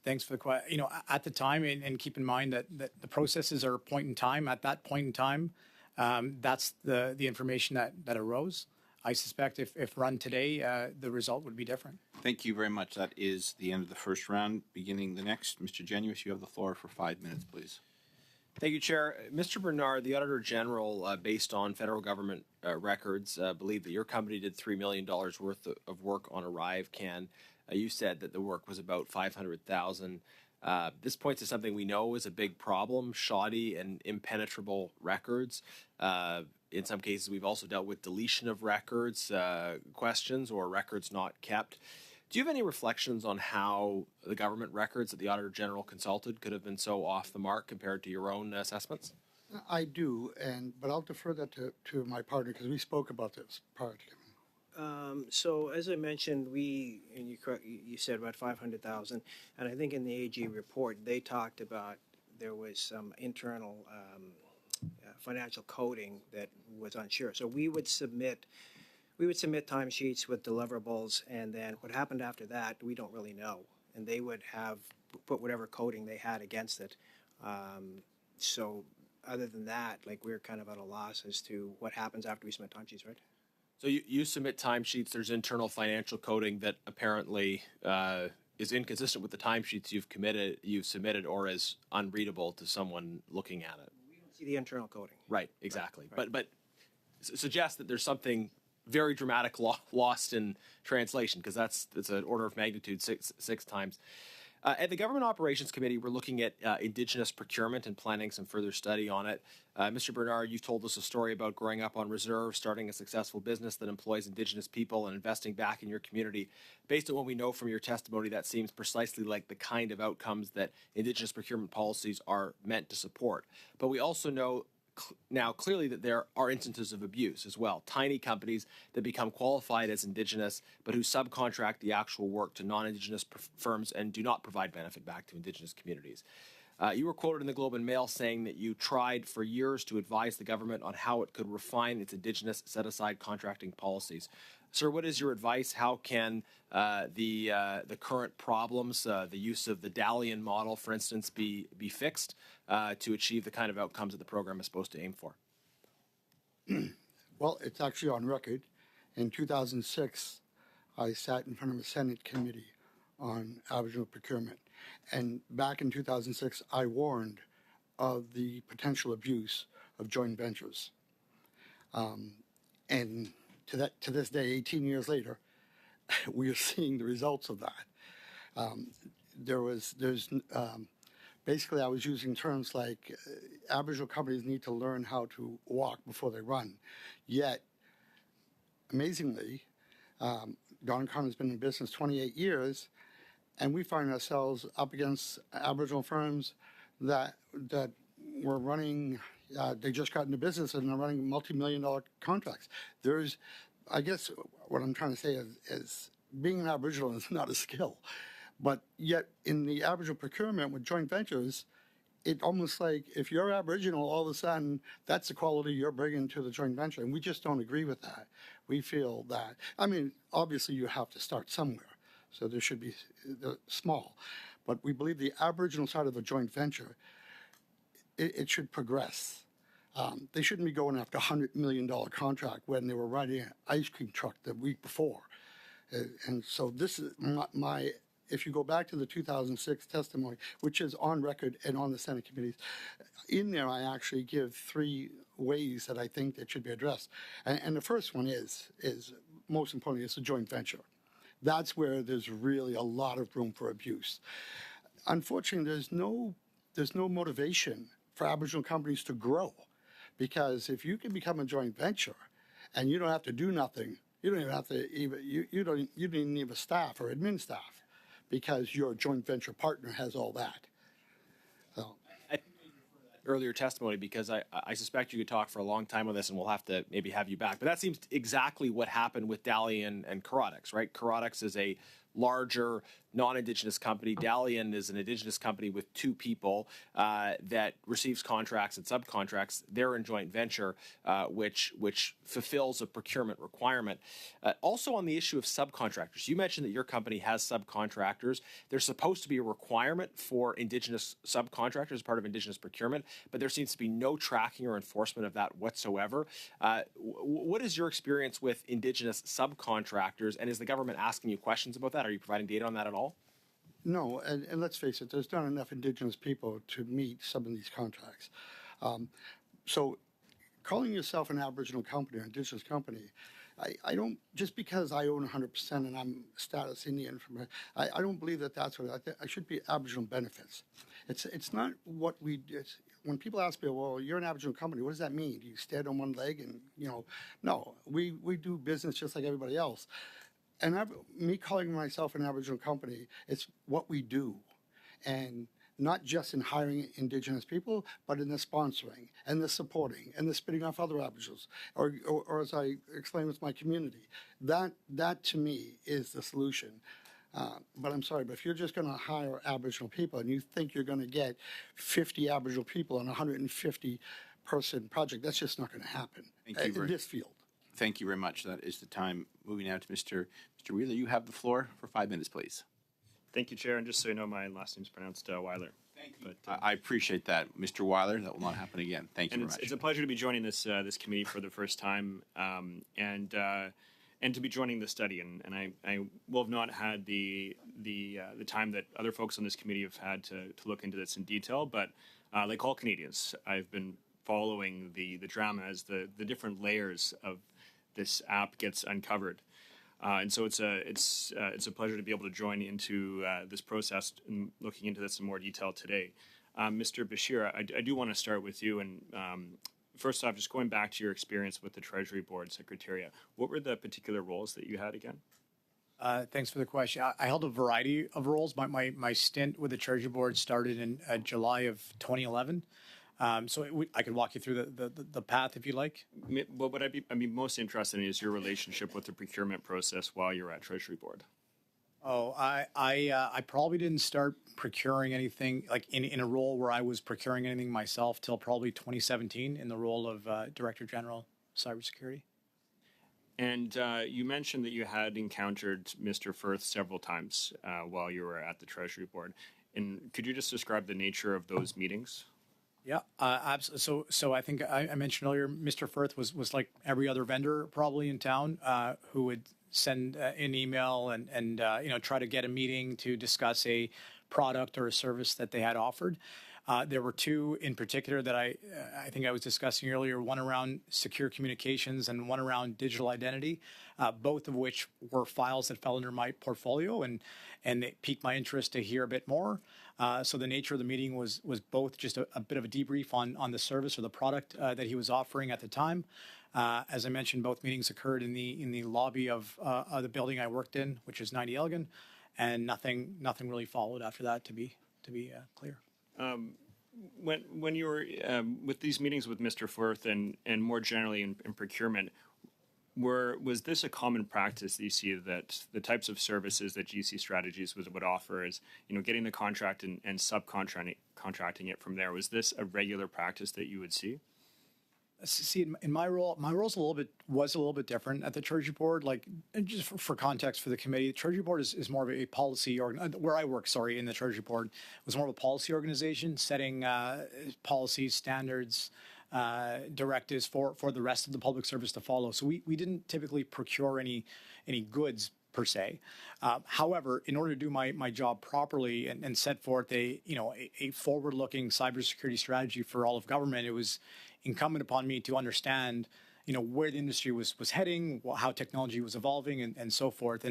Thanks for the question. At the time, and keep in mind that the processes are a point in time. At that point in time, that's the information that arose. I suspect if run today, the result would be different. Thank you very much. That is the end of the first round. Beginning the next, Mr. Genuis, you have the floor for 5 minutes, please. Thank you, Chair. Mr. Bernard, the Auditor General, based on federal government records, believed that your company did $3 million worth of work on ArriveCan. You said that the work was about $500,000. This points to something we know is a big problem: shoddy and impenetrable records. In some cases, we've also dealt with deletion of records, questions, or records not kept. Do you have any reflections on how the government records that the Auditor General consulted could have been so off the mark compared to your own assessments? I do, but I'll defer that to my partner because we spoke about this prior to him. So as I mentioned, you said about 500,000, and I think in the AG report they talked about there was some internal financial coding that was unsure. So we would submit timesheets with deliverables, and then what happened after that, we don't really know. And they would have put whatever coding they had against it. So other than that, we're kind of at a loss as to what happens after we submit timesheets, right? So you submit timesheets, there's internal financial coding that apparently is inconsistent with the timesheets you've submitted, or is unreadable to someone looking at it. We don't see the internal coding. Right, exactly. But suggest that there's something very dramatic lost in translation, because it's an order of magnitude six times. At the Government Operations Committee, we're looking at Indigenous procurement and planning some further study on it. Mr. Bernard, you've told us a story about growing up on reserve, starting a successful business that employs Indigenous people, and investing back in your community. Based on what we know from your testimony, that seems precisely like the kind of outcomes that Indigenous procurement policies are meant to support. But we also know now clearly that there are instances of abuse as well. Tiny companies that become qualified as Indigenous, but who subcontract the actual work to non-Indigenous firms and do not provide benefit back to Indigenous communities. You were quoted in the Globe and Mail saying that you tried for years to advise the government on how it could refine its Indigenous set-aside contracting policies. Sir, what is your advice? How can the current problems, the use of the Dalian model, for instance, be fixed to achieve the kind of outcomes that the program is supposed to aim for? Well, it's actually on record. In 2006, I sat in front of a Senate committee on Aboriginal procurement. And back in 2006, I warned of the potential abuse of joint ventures. And to this day, 18 years later, we are seeing the results of that. Basically, I was using terms like Aboriginal companies need to learn how to walk before they run. Yet, amazingly, Don Connor has been in business 28 years, and we find ourselves up against Aboriginal firms that were running. They just got into business and they're running multi-million-dollar contracts. I guess what I'm trying to say is being an Aboriginal is not a skill. But yet, in the Aboriginal procurement with joint ventures, it almost like if you're Aboriginal, all of a sudden, that's the quality you're bringing to the joint venture. And we just don't agree with that. We feel that, I mean, obviously you have to start somewhere. So there should be small. But we believe the Aboriginal side of a joint venture, it should progress. They shouldn't be going after a $100 million contract when they were riding an ice cream truck the week before. And so this is if you go back to the 2006 testimony, which is on record and on the Senate committees, in there I actually give 3 ways that I think that should be addressed. And the first one is most importantly, it's a joint venture. That's where there's really a lot of room for abuse. Unfortunately, there's no motivation for Aboriginal companies to grow, because if you can become a joint venture and you don't have to do nothing, you don't even have to you don't even need a staff or admin staff, because your joint venture partner has all that. So. Earlier testimony, because I suspect you could talk for a long time on this, and we'll have to maybe have you back. But that seems exactly what happened with Dalian and Carotics, right? Carotics is a larger non-Indigenous company. Dalian is an Indigenous company with 2 people that receives contracts and subcontracts. They're in joint venture, which fulfills a procurement requirement. Also on the issue of subcontractors, you mentioned that your company has subcontractors. There's supposed to be a requirement for Indigenous subcontractors as part of Indigenous procurement, but there seems to be no tracking or enforcement of that whatsoever. What is your experience with Indigenous subcontractors, and is the government asking you questions about that? Are you providing data on that at all? No, and let's face it, there's not enough Indigenous people to meet some of these contracts. So calling yourself an Aboriginal company or Indigenous company, I don't, just because I own 100% and I'm status Indian, I don't believe that that's what I should be Aboriginal benefits. It's not what we do. When people ask me, well, you're an Aboriginal company, what does that mean? Do you stand on one leg and, no, we do business just like everybody else. And me calling myself an Aboriginal company, it's what we do. And not just in hiring Indigenous people, but in the sponsoring and the supporting and the spinning off other Aboriginals, or as I explained with my community. That to me is the solution. But I'm sorry, but if you're just going to hire Aboriginal people and you think you're going to get 50 Aboriginal people on a 150-person project, that's just not going to happen in this field. Thank you very much. That is the time. Moving now to Mr. Wheeler. You have the floor for 5 minutes, please. Thank you, Chair. And just so you know, my last name is pronounced Weiler. Thank you. But, I appreciate that, Mr. Weiler. That will not happen again. Thank you very much. It's a pleasure to be joining this committee for the first time. and to be joining the study. And I will have not had the time that other folks on this committee have had to look into this in detail. But like all Canadians, I've been following the drama as the different layers of this app gets uncovered. And so it's a pleasure to be able to join into this process and looking into this in more detail today. Mr. Bashir, I do want to start with you. And first off, just going back to your experience with the Treasury Board Secretariat, what were the particular roles that you had again? Thanks for the question. I held a variety of roles. My stint with the Treasury Board started in July of 2011. So I could walk you through the path if you like. What I'd be most interested in is your relationship with the procurement process while you're at Treasury Board. Oh, I probably didn't start procuring anything like in a role where I was procuring anything myself till probably 2017 in the role of Director General Cybersecurity. And you mentioned that you had encountered Mr. Firth several times while you were at the Treasury Board. And could you just describe the nature of those meetings? Yeah, absolutely. So I think I mentioned earlier, Mr. Firth was like every other vendor probably in town who would send an email and try to get a meeting to discuss a product or a service that they had offered. There were two in particular that I think I was discussing earlier, one around secure communications and one around digital identity, both of which were files that fell under my portfolio and it piqued my interest to hear a bit more. So the nature of the meeting was both just a bit of a debrief on the service or the product that he was offering at the time. As I mentioned, both meetings occurred in the lobby of the building I worked in, which is 90 Elgin, and nothing really followed after that. To be clear. When you were with these meetings with Mr. Firth and more generally in procurement, was this a common practice that you see that the types of services that GC Strategies would offer is, getting the contract and subcontracting it from there? Was this a regular practice that you would see? See, in my role was a little bit different at the Treasury Board. Like, just for context for the committee, the Treasury Board is more of a policy where I work. Sorry, in the Treasury Board was more of a policy organization, setting policies, standards, directives for the rest of the public service to follow. So we didn't typically procure any goods per se. However, in order to do my job properly and set forth a forward-looking cybersecurity strategy for all of government, it was incumbent upon me to understand, where the industry was heading, how technology was evolving, and so forth.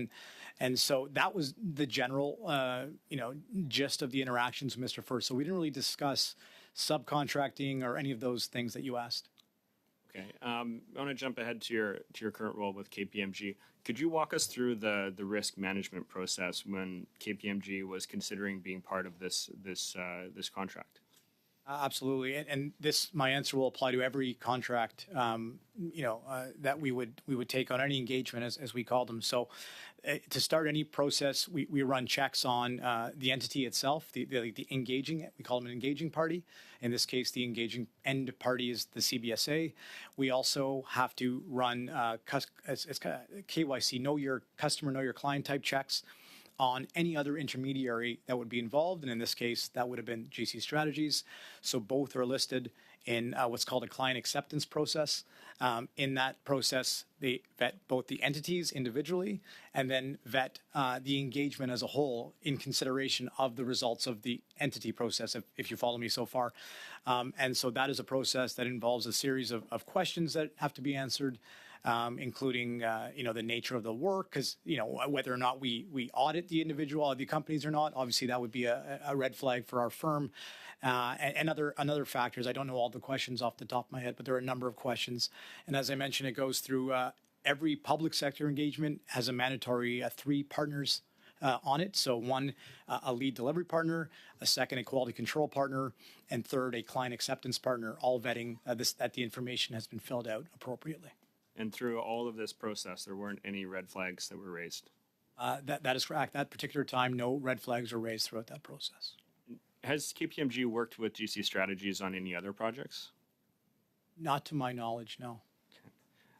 And so that was the general, gist of the interactions with Mr. Firth. So we didn't really discuss subcontracting or any of those things that you asked. Okay. I want to jump ahead to your current role with KPMG. Could you walk us through the risk management process when KPMG was considering being part of this contract? Absolutely, and my answer will apply to every contract, that we would take on any engagement, as we call them. So, to start any process, we run checks on the entity itself, the engaging. We call them an engaging party. In this case, the engaging end party is the CBSA. We also have to run KYC, know your customer, know your client type checks on any other intermediary that would be involved. And in this case, that would have been GC Strategies. So both are listed in what's called a client acceptance process. In that process, they vet both the entities individually and then vet the engagement as a whole in consideration of the results of the entity process, if you follow me so far. And so that is a process that involves a series of questions that have to be answered, including the nature of the work, because whether or not we audit the individual, the companies or not, obviously that would be a red flag for our firm, and other factors. I don't know all the questions off the top of my head, but there are a number of questions. And as I mentioned, it goes through every public sector engagement has a mandatory 3 partners on it. So one, a lead delivery partner, a second, a quality control partner, and third, a client acceptance partner, all vetting that the information has been filled out appropriately. And through all of this process, there weren't any red flags that were raised? That is correct. That particular time, no red flags were raised throughout that process. Has KPMG worked with GC Strategies on any other projects? Not to my knowledge, no. Okay.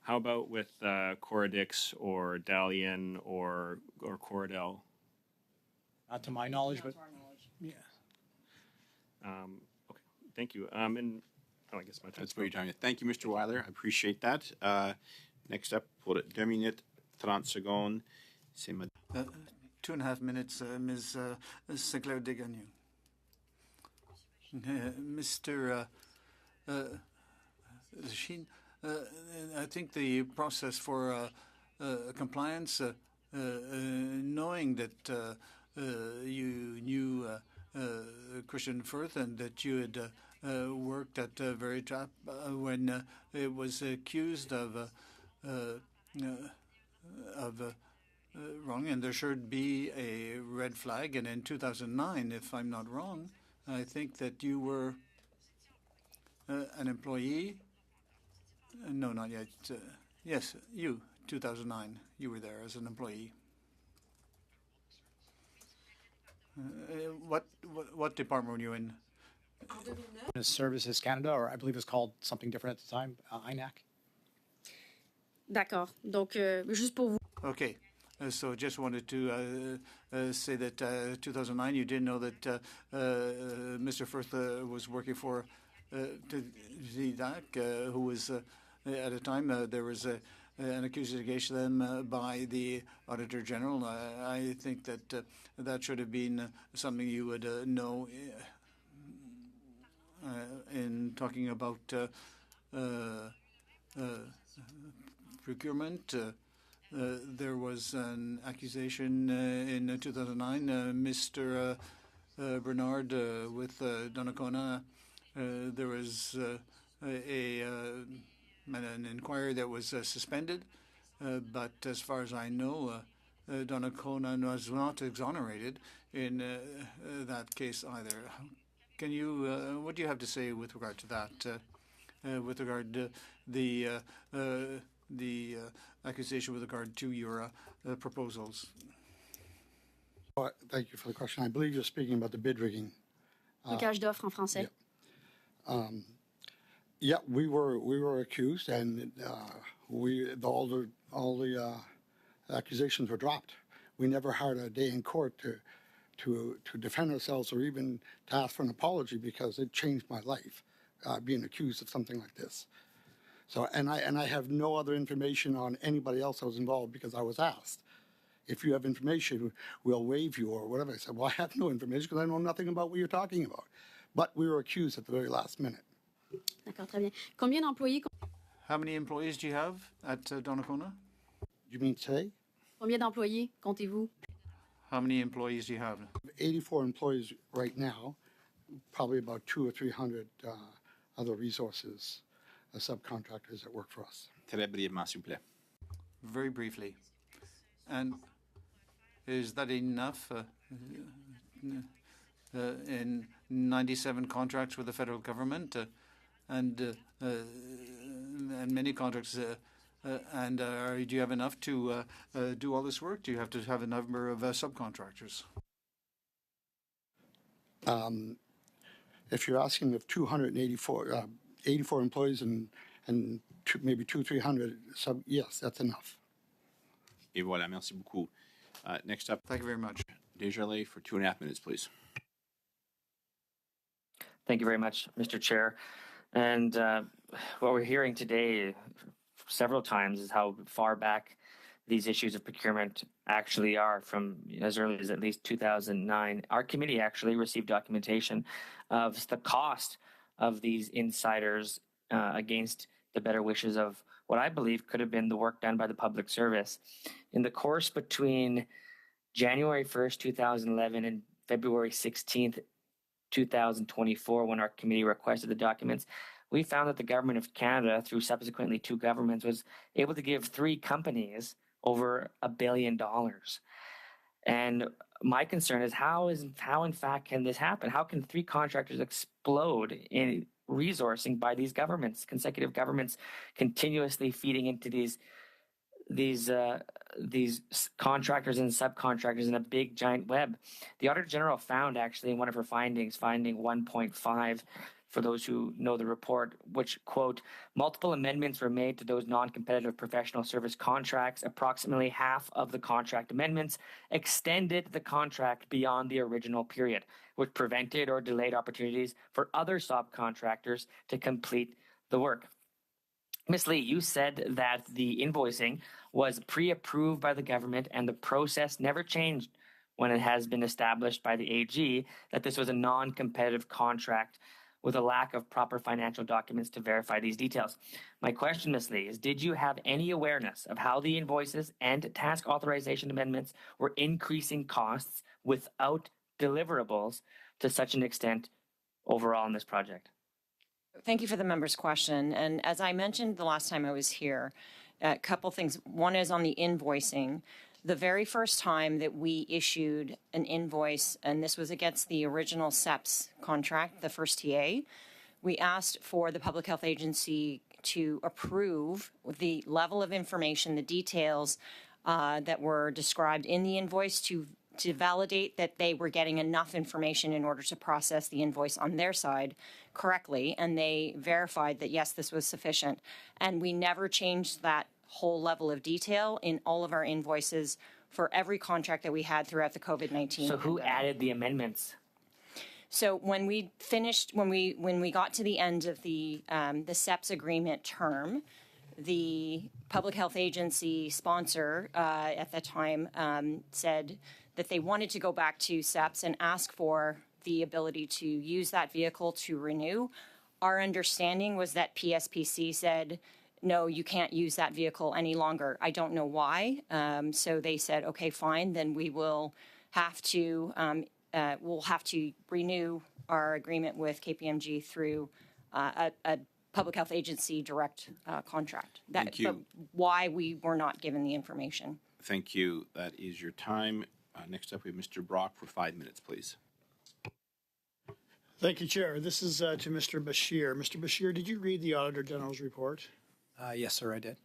How about with Coradix or Dalian or Coradel? Not to my knowledge, but yeah. Okay, thank you. And I guess my time's That's very time. Thank you, Mr. Weiler. I appreciate that. Next up, Dominique 30 secondes. C'est 2.5 minutes, Ms. Sinclair Desgagneux. Mr. Sheen, I think the process for compliance, knowing that you knew Christian Firth and that you had worked at Veritrap when it was accused of wrong, and there should be a red flag. And in 2009, if I'm not wrong, I think that you were an employee. No, not yet. Yes, you, 2009, you were there as an employee. What department were you in? Services Canada, or I believe it was called something different at the time, INAC. D'accord. Donc, juste pour vous. Okay. So just wanted to say that 2009, you didn't know that Mr. Firth was working for ZDAC, who was at a time there was an accusation by the Auditor General. I think that that should have been something you would know in talking about procurement. There was an accusation in 2009. Mr. Bernard with Donnacona, there was an inquiry that was suspended, but as far as I know, Donnacona was not exonerated in that case either. Can you, what do you have to say with regard to that, with regard to the accusation with regard to your proposals? Thank you for the question. I believe you're speaking about the bid rigging. Blocage d'offres en français. Yeah, we were accused, and all the accusations were dropped. We never had a day in court to defend ourselves or even to ask for an apology, because it changed my life, being accused of something like this. So, and I have no other information on anybody else that was involved, because I was asked, if you have information, we'll waive you or whatever. I said, well, I have no information because I know nothing about what you're talking about. But we were accused at the very last minute. D'accord, très bien. Combien d'employés? How many employees do you have at Donnacona? You mean today? Combien d'employés comptez-vous? How many employees do you have? 84 employees right now, probably about 200 or 300 other resources, subcontractors that work for us. Très brièvement, s'il vous plaît. Very briefly. And is that enough in 97 contracts with the federal government and many contracts? And do you have enough to do all this work? Do you have to have a number of subcontractors? If you're asking of 284 84 employees and maybe 200-300 yes, that's enough. Et voilà, merci beaucoup. Next up, thank you very much. Desjardins for 2.5 minutes, please. Thank you very much, Mr. Chair. And what we're hearing today several times is how far back these issues of procurement actually are, from as early as at least 2009. Our committee actually received documentation of the cost of these insiders against the better wishes of what I believe could have been the work done by the public service. In the course between January 1st, 2011 and February 16th, 2024, when our committee requested the documents, we found that the government of Canada, through subsequently 2 governments, was able to give 3 companies over $1 billion. And my concern is how in fact can this happen? How can 3 contractors explode in resourcing by these governments, consecutive governments, continuously feeding into these contractors and subcontractors in a big giant web? The Auditor General found, actually, in one of her findings, finding 1.5, for those who know the report, which, quote, multiple amendments were made to those non-competitive professional service contracts. Approximately half of the contract amendments extended the contract beyond the original period, which prevented or delayed opportunities for other subcontractors to complete the work. Ms. Lee, you said that the invoicing was pre-approved by the government and the process never changed when it has been established by the AG that this was a non-competitive contract with a lack of proper financial documents to verify these details. My question, Ms. Lee, is did you have any awareness of how the invoices and task authorization amendments were increasing costs without deliverables to such an extent overall in this project? Thank you for the member's question. And as I mentioned the last time I was here, a couple things. One is on the invoicing. The very first time that we issued an invoice, and this was against the original SEPS contract, the first TA, we asked for the Public Health Agency to approve the level of information, the details that were described in the invoice to validate that they were getting enough information in order to process the invoice on their side correctly. And they verified that, yes, this was sufficient. And we never changed that whole level of detail in all of our invoices for every contract that we had throughout the COVID-19. So who added the amendments? So when we finished, when we got to the end of the SEPS agreement term, the Public Health Agency sponsor at that time said that they wanted to go back to SEPS and ask for the ability to use that vehicle to renew. Our understanding was that PSPC said, no, you can't use that vehicle any longer. I don't know why. So they said, okay, fine, then we will have to renew our agreement with KPMG through a Public Health Agency direct contract. Thank you. But why we were not given the information. Thank you. That is your time. Next up, we have Mr. Brock for 5 minutes, please. Thank you, Chair. This is to Mr. Bashir. Mr. Bashir, did you read the Auditor General's report? Yes, sir, I did.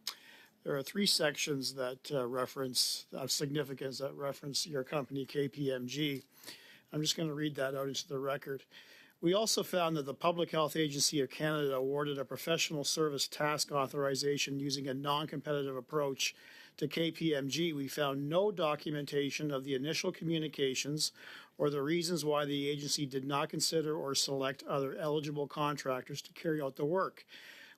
There are 3 sections that reference, of significance, that reference your company, KPMG. I'm just going to read that out into the record. We also found that the Public Health Agency of Canada awarded a professional service task authorization using a non-competitive approach to KPMG. We found no documentation of the initial communications or the reasons why the agency did not consider or select other eligible contractors to carry out the work.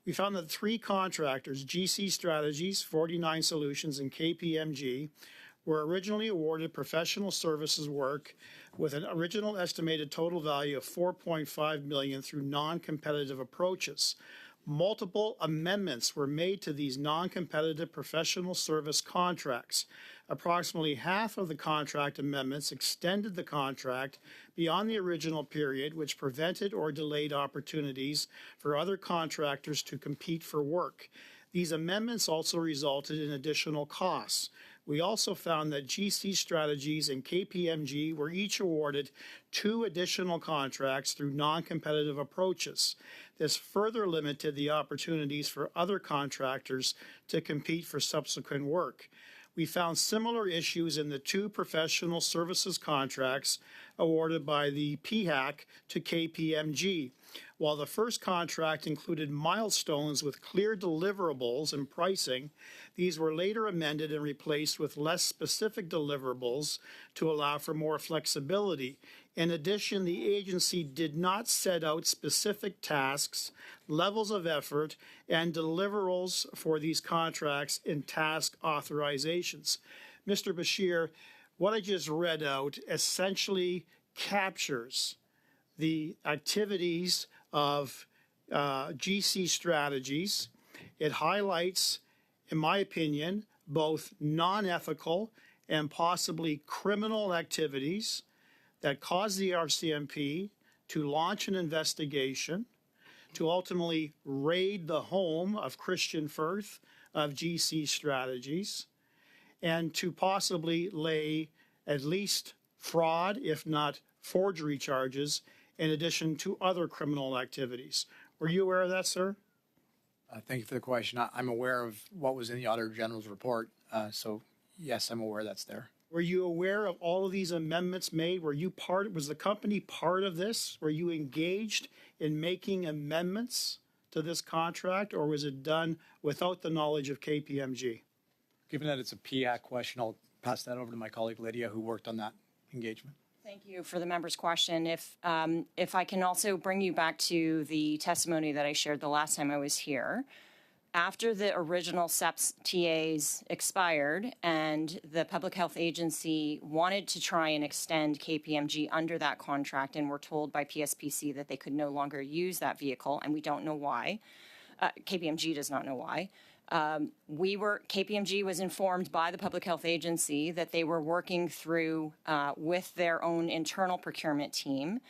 We found that 3 contractors, GC Strategies, 49 Solutions, and KPMG, were originally awarded professional services work with an original estimated total value of $4.5 million through non-competitive approaches. Multiple amendments were made to these non-competitive professional service contracts. Approximately half of the contract amendments extended the contract beyond the original period, which prevented or delayed opportunities for other contractors to compete for work. These amendments also resulted in additional costs. We also found that GC Strategies and KPMG were each awarded 2 additional contracts through non-competitive approaches. This further limited the opportunities for other contractors to compete for subsequent work. We found similar issues in the 2 professional services contracts awarded by the PHAC to KPMG. While the first contract included milestones with clear deliverables and pricing, these were later amended and replaced with less specific deliverables to allow for more flexibility. In addition, the agency did not set out specific tasks, levels of effort, and deliverables for these contracts in task authorizations. Mr. Bashir, what I just read out essentially captures the activities of GC Strategies. It highlights, in my opinion, both non-ethical and possibly criminal activities that caused the RCMP to launch an investigation, to ultimately raid the home of Christian Firth of GC Strategies, and to possibly lay at least fraud, if not forgery charges, in addition to other criminal activities. Were you aware of that, sir? Thank you for the question. I'm aware of what was in the Auditor General's report, so yes, I'm aware that's there. Were you aware of all of these amendments made? Was the company part of this? Were you engaged in making amendments to this contract, or was it done without the knowledge of KPMG? Given that it's a PHAC question, I'll pass that over to my colleague Lydia, who worked on that engagement. Thank you for the member's question. If I can also bring you back to the testimony that I shared the last time I was here, After the original SEPS TAs expired and the Public Health Agency wanted to try and extend KPMG under that contract and were told by PSPC that they could no longer use that vehicle, and we don't know why. KPMG does not know why. KPMG was informed by the Public Health Agency that they were working through with their own internal procurement team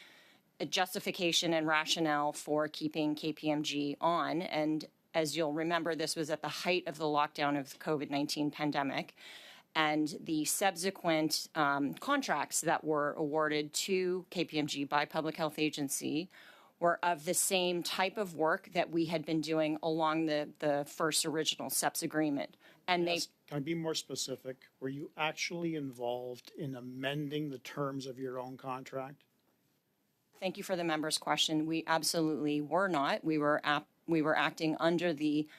a justification and rationale for keeping KPMG on. And as you'll remember, this was at the height of the lockdown of the COVID-19 pandemic. And the subsequent contracts that were awarded to KPMG by Public Health Agency were of the same type of work that we had been doing along the first original SEPS agreement. And Can I be more specific? Were you actually involved in amending the terms of your own contract? Thank you for the member's question. We absolutely were not. We were acting under the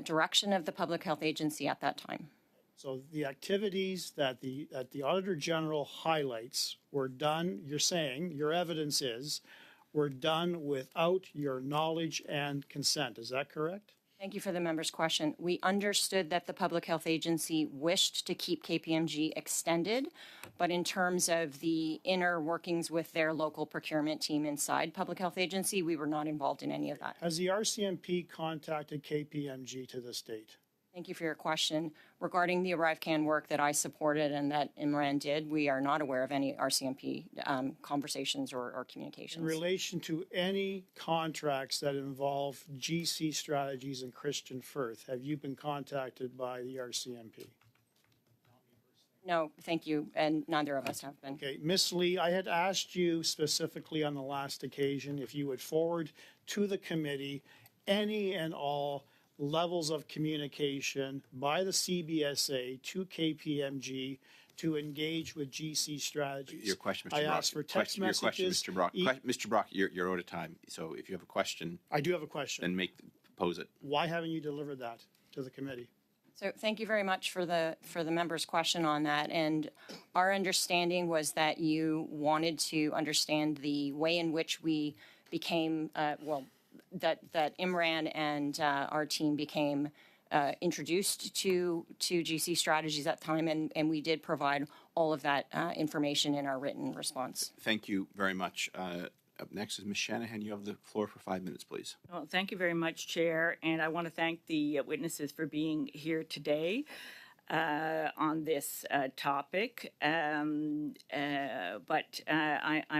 direction of the Public Health Agency at that time. So the activities that the Auditor General highlights were done, you're saying, your evidence is, were done without your knowledge and consent. Is that correct? Thank you for the member's question. We understood that the Public Health Agency wished to keep KPMG extended, but in terms of the inner workings with their local procurement team inside Public Health Agency, we were not involved in any of that. Has the RCMP contacted KPMG to this date? Thank you for your question. Regarding the ArriveCAN work that I supported and that Imran did, we are not aware of any RCMP conversations or communications. In relation to any contracts that involve GC Strategies and Christian Firth, have you been contacted by the RCMP? No, thank you, and neither of us have been. Okay, Ms. Lee, I had asked you specifically on the last occasion if you would forward to the committee any and all levels of communication by the CBSA to KPMG to engage with GC Strategies. Your question, Mr. Brock. I asked for text messages. Your question, Mr. Brock. Mr. Brock, you're out of time. So if you have a question, I do have a question. Then pose it. Why haven't you delivered that to the committee? So thank you very much for the member's question on that. And our understanding was that you wanted to understand the way in which we became that Imran and our team became introduced to GC Strategies at the time, and we did provide all of that information in our written response. Thank you very much. Up next is Ms. Shanahan. You have the floor for 5 minutes, please. Well, thank you very much, Chair, and I want to thank the witnesses for being here today on this topic. I'm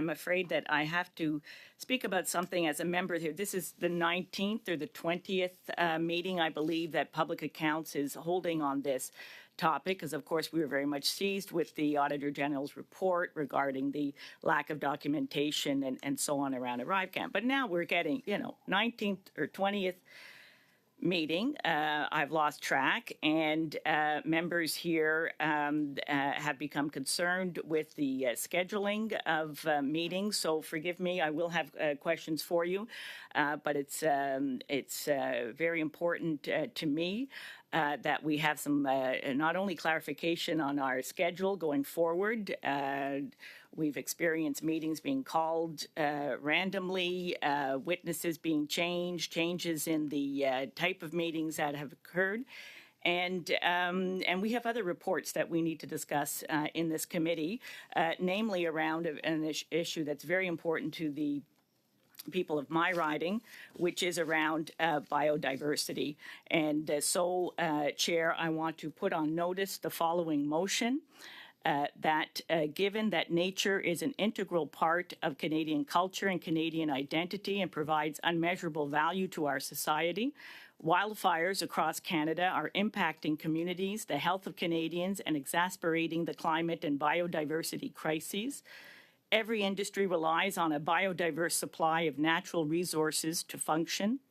afraid that I have to speak about something as a member here. This is the 19th or the 20th meeting, I believe, that Public Accounts is holding on this topic, because of course we were very much seized with the Auditor General's report regarding the lack of documentation and so on around ArriveCAN. But now we're getting, 19th or 20th meeting. I've lost track, and members here have become concerned with the scheduling of meetings. So forgive me, I will have questions for you, but it's very important to me that we have some not only clarification on our schedule going forward. We've experienced meetings being called randomly, witnesses being changed, changes in the type of meetings that have occurred. And we have other reports that we need to discuss in this committee, namely around an issue that's very important to the people of my riding, which is around biodiversity. And so, Chair, I want to put on notice the following motion. That given that nature is an integral part of Canadian culture and Canadian identity and provides unmeasurable value to our society, wildfires across Canada are impacting communities, the health of Canadians, and exacerbating the climate and biodiversity crises. Every industry relies on a biodiverse supply of natural resources to function.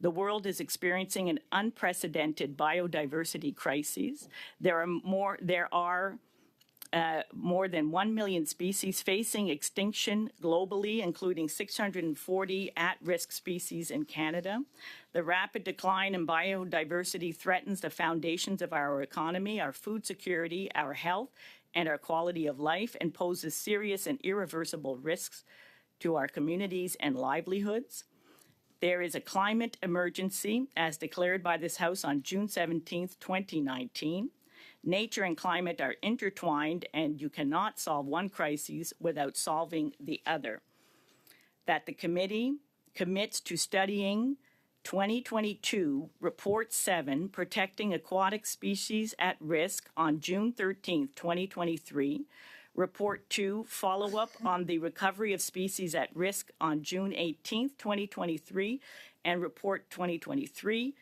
The world is experiencing an unprecedented biodiversity crisis. There are more than 1 million species facing extinction globally, including 640 at-risk species in Canada. The rapid decline in biodiversity threatens the foundations of our economy, our food security, our health, and our quality of life, and poses serious and irreversible risks to our communities and livelihoods. There is a climate emergency as declared by this House on June 17th, 2019. Nature and climate are intertwined, and you cannot solve one crisis without solving the other. That the committee commits to studying 2022 Report 7, Protecting Aquatic Species at Risk, on June 13th, 2023. Report 2, Follow-up on the Recovery of Species at Risk, on June 18th, 2023. And Report 2023.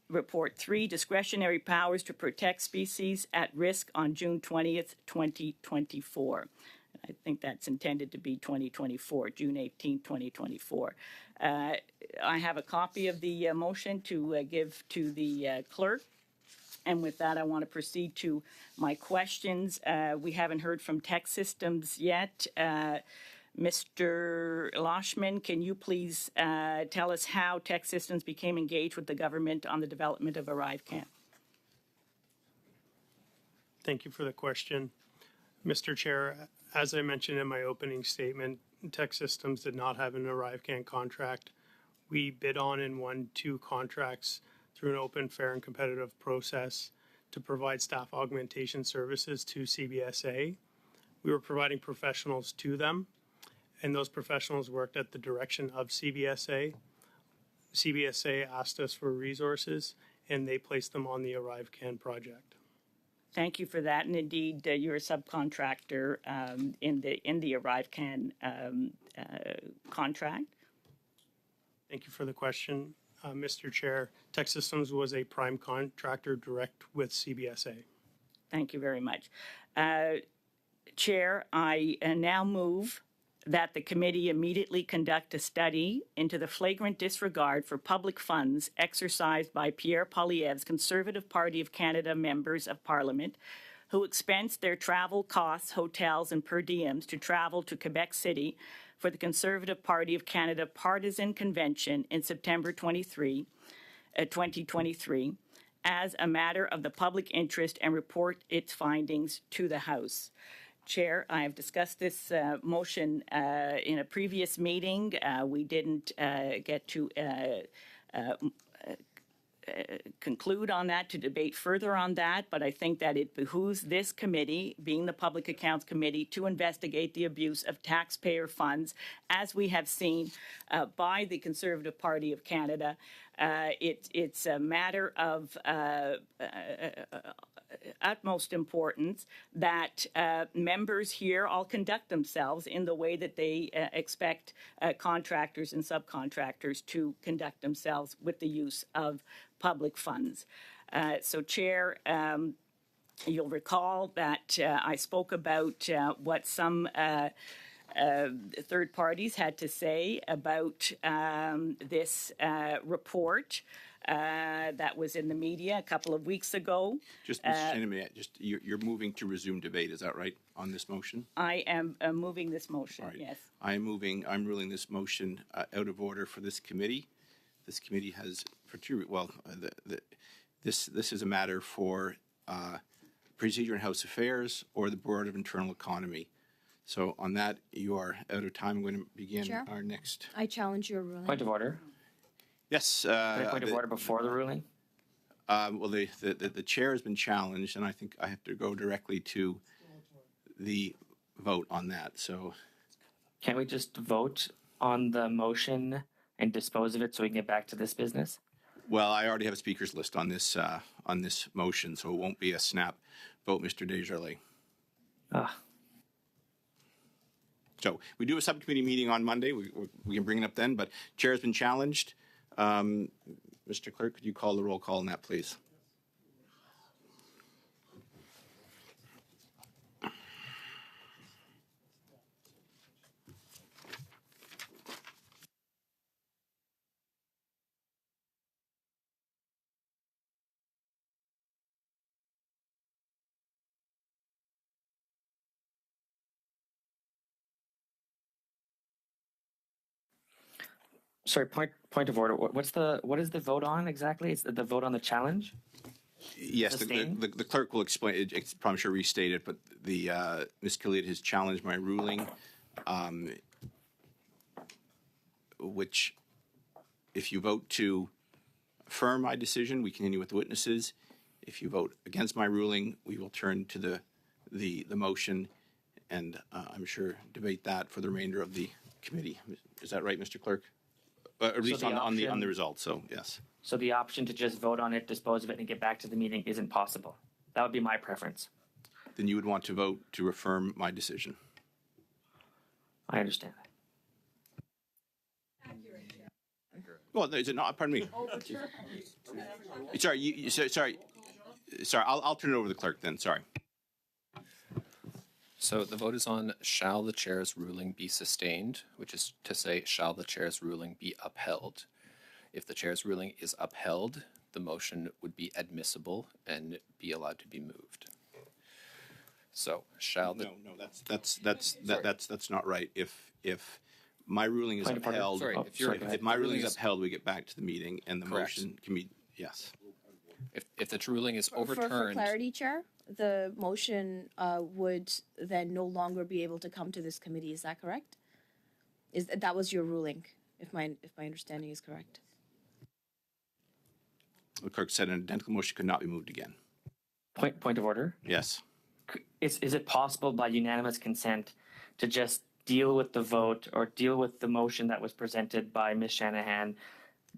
Report 3, Discretionary Powers to Protect Species at Risk, on June 20th, 2024. I think that's intended to be 2024, June 18th, 2024. I have a copy of the motion to give to the clerk. And with that, I want to proceed to my questions. We haven't heard from Tech Systems yet. Mr. Loshman, can you please tell us how Tech Systems became engaged with the government on the development of ArriveCan? Thank you for the question. Mr. Chair, as I mentioned in my opening statement, Tech Systems did not have an ArriveCan contract. We bid on and won 2 contracts through an open, fair, and competitive process to provide staff augmentation services to CBSA. We were providing professionals to them, and those professionals worked at the direction of CBSA. CBSA asked us for resources, and they placed them on the ArriveCan project. Thank you for that. And indeed, you're a subcontractor in the ArriveCan contract. Thank you for the question, Mr. Chair. Tech Systems was a prime contractor direct with CBSA. Thank you very much. Chair, I now move that the committee immediately conduct a study into the flagrant disregard for public funds exercised by Pierre Poilievre's Conservative Party of Canada members of Parliament, who expensed their travel costs, hotels, and per diems to travel to Quebec City for the Conservative Party of Canada Partisan Convention in September 2023, as a matter of the public interest, and report its findings to the House. Chair, I have discussed this motion in a previous meeting. We didn't get to conclude on that, to debate further on that, but I think that it behooves this committee, being the Public Accounts Committee, to investigate the abuse of taxpayer funds, as we have seen by the Conservative Party of Canada. It's a matter of utmost importance that members here all conduct themselves in the way that they expect contractors and subcontractors to conduct themselves with the use of public funds. So, Chair, you'll recall that I spoke about what some third parties had to say about this report. That was in the media a couple of weeks ago. Just, Mr. Cheney, you're moving to resume debate, is that right, on this motion? I am moving this motion, Right. yes. I'm ruling this motion out of order for this committee. This committee has, this is a matter for Procedure and House Affairs or the Board of Internal Economy. So on that, you are out of time. I'm going to begin Chair? our next. I challenge your ruling. Point of order. Yes. Point of order before the ruling. Well, the chair has been challenged, and I think I have to go directly to the vote on that. So, Can't we just vote on the motion and dispose of it so we can get back to this business? well, I already have a speakers list on this motion, so it won't be a snap vote, Mr. Desjardins. So we do a subcommittee meeting on Monday. We can bring it up then, but chair has been challenged. Mr. Clerk, could you call the roll call on that, please? Sorry, point of order. What is the vote on exactly? It's the vote on the challenge? Yes, the clerk will explain. It's probably sure restate it, but the Ms. Killiard has challenged my ruling, which If you vote to affirm my decision, we continue with the witnesses. If you vote against my ruling, we will turn to the motion and I'm sure debate that for the remainder of the committee. Is that right, Mr. Clerk? At least on the results, so yes. So the option to just vote on it, dispose of it, and get back to the meeting isn't possible. That would be my preference. Then you would want to vote to affirm my decision. I understand that. Well, is it not? Pardon me. Sorry. I'll turn it over to the clerk then. Sorry. So the vote is on shall the chair's ruling be sustained, which is to say, shall the chair's ruling be upheld? If the chair's ruling is upheld, the motion would be admissible and be allowed to be moved. So shall the that's not right. If my ruling is upheld, if my ruling is upheld, we get back to the meeting and the motion can be yes. If the ruling is overturned, for clarity, Chair, the motion would then no longer be able to come to this committee. Is that correct? That was your ruling? If my understanding is correct. The clerk said an identical motion could not be moved again. Point of order. Yes. Is it possible by unanimous consent to just deal with the vote or deal with the motion that was presented by Ms. Shanahan,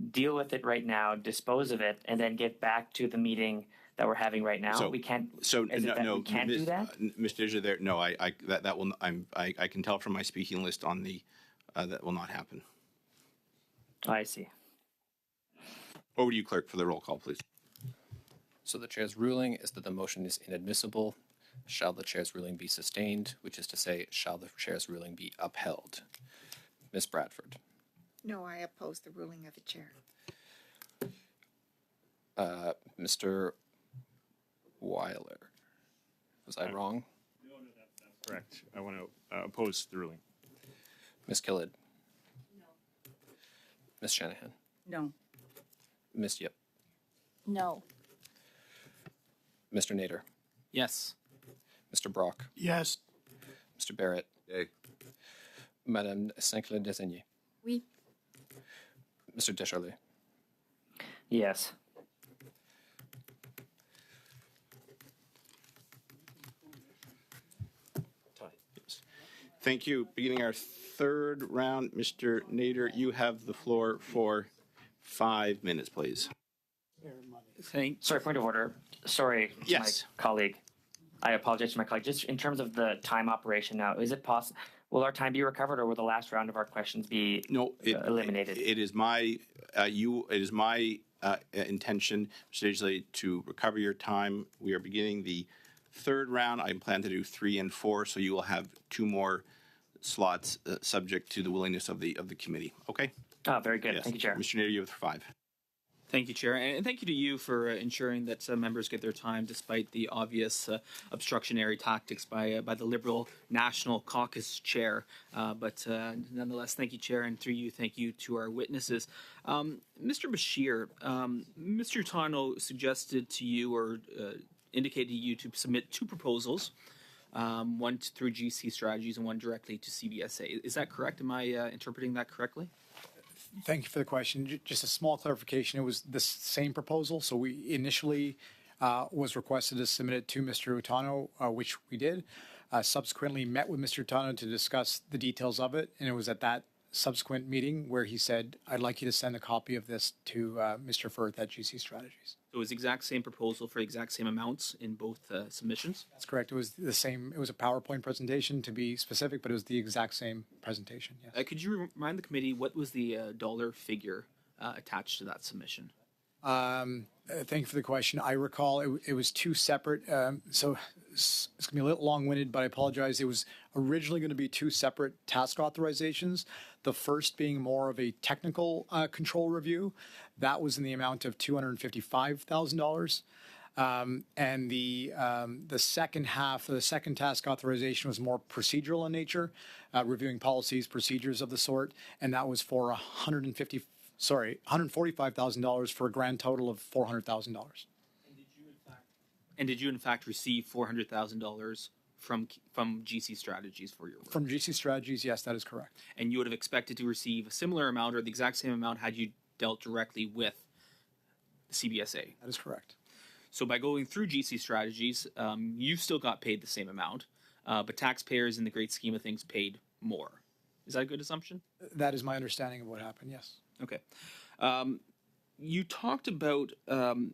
deal with it right now, dispose of it, and then get back to the meeting that we're having right now? We can't. So no, we can't do that. Mr. Isher, there. No, that will. I can tell from my speaking list on the that will not happen. I see. Over to you, clerk, for the roll call, please. So the chair's ruling is that the motion is inadmissible. Shall the chair's ruling be sustained, which is to say, shall the chair's ruling be upheld? Ms. Bradford. No, I oppose the ruling of the chair. Mr. Weiler. Was I wrong? No, that's correct. I want to oppose the ruling. Ms. Killid. No. Ms. Shanahan. No. Ms. Yip. No. Mr. Nader. Yes. Mr. Brock. Yes. Mr. Barrett. Yay. Madame Sinclair-Designy. Oui. Mr. Descharlet. Yes. Thank you. Beginning our third round, Mr. Nader, you have the floor for 5 minutes, please. Sorry, point of order. Sorry, yes. My colleague. I apologize to my colleague. Just in terms of the time operation now, is it possible? Will our time be recovered, or will the last round of our questions be eliminated? It is my intention, Mr. Descharlet, to recover your time. We are beginning the third round. I plan to do 3 and 4, so you will have 2 more slots subject to the willingness of the committee. Okay. Very good. Yes. Thank you, Chair. Mr. Nader, you have 5. Thank you, Chair, and thank you to you for ensuring that members get their time despite the obvious obstructionary tactics by the Liberal National Caucus Chair. But nonetheless, thank you, Chair, and through you, thank you to our witnesses. Mr. Bashir, Mr. Utano suggested to you or indicated to you to submit 2 proposals, one through GC Strategies and one directly to CBSA. Is that correct? Am I interpreting that correctly? Thank you for the question. Just a small clarification. It was the same proposal. So we initially was requested to submit it to Mr. Utano, which we did. Subsequently met with Mr. Utano to discuss the details of it. And it was at that subsequent meeting where he said, I'd like you to send a copy of this to Mr. Firth at GC Strategies. So it was the exact same proposal for the exact same amounts in both submissions? That's correct. It was the same. It was a PowerPoint presentation to be specific, but it was the exact same presentation. Yes. Could you remind the committee what was the dollar figure attached to that submission? Thank you for the question. I recall it was 2 separate. So it's going to be a little long-winded, but I apologize. It was originally going to be 2 separate task authorizations. The first being more of a technical control review. That was in the amount of $255,000. And the second half, the second task authorization was more procedural in nature, reviewing policies, procedures of the sort, and that was for $145,000 for a grand total of $400,000. And did you in fact receive $400,000 from GC Strategies for your work? From GC Strategies, yes, that is correct. And you would have expected to receive a similar amount or the exact same amount had you dealt directly with the CBSA. That is correct. So by going through GC Strategies, you still got paid the same amount, but taxpayers in the great scheme of things paid more. Is that a good assumption? That is my understanding of what happened, yes. Okay. You talked about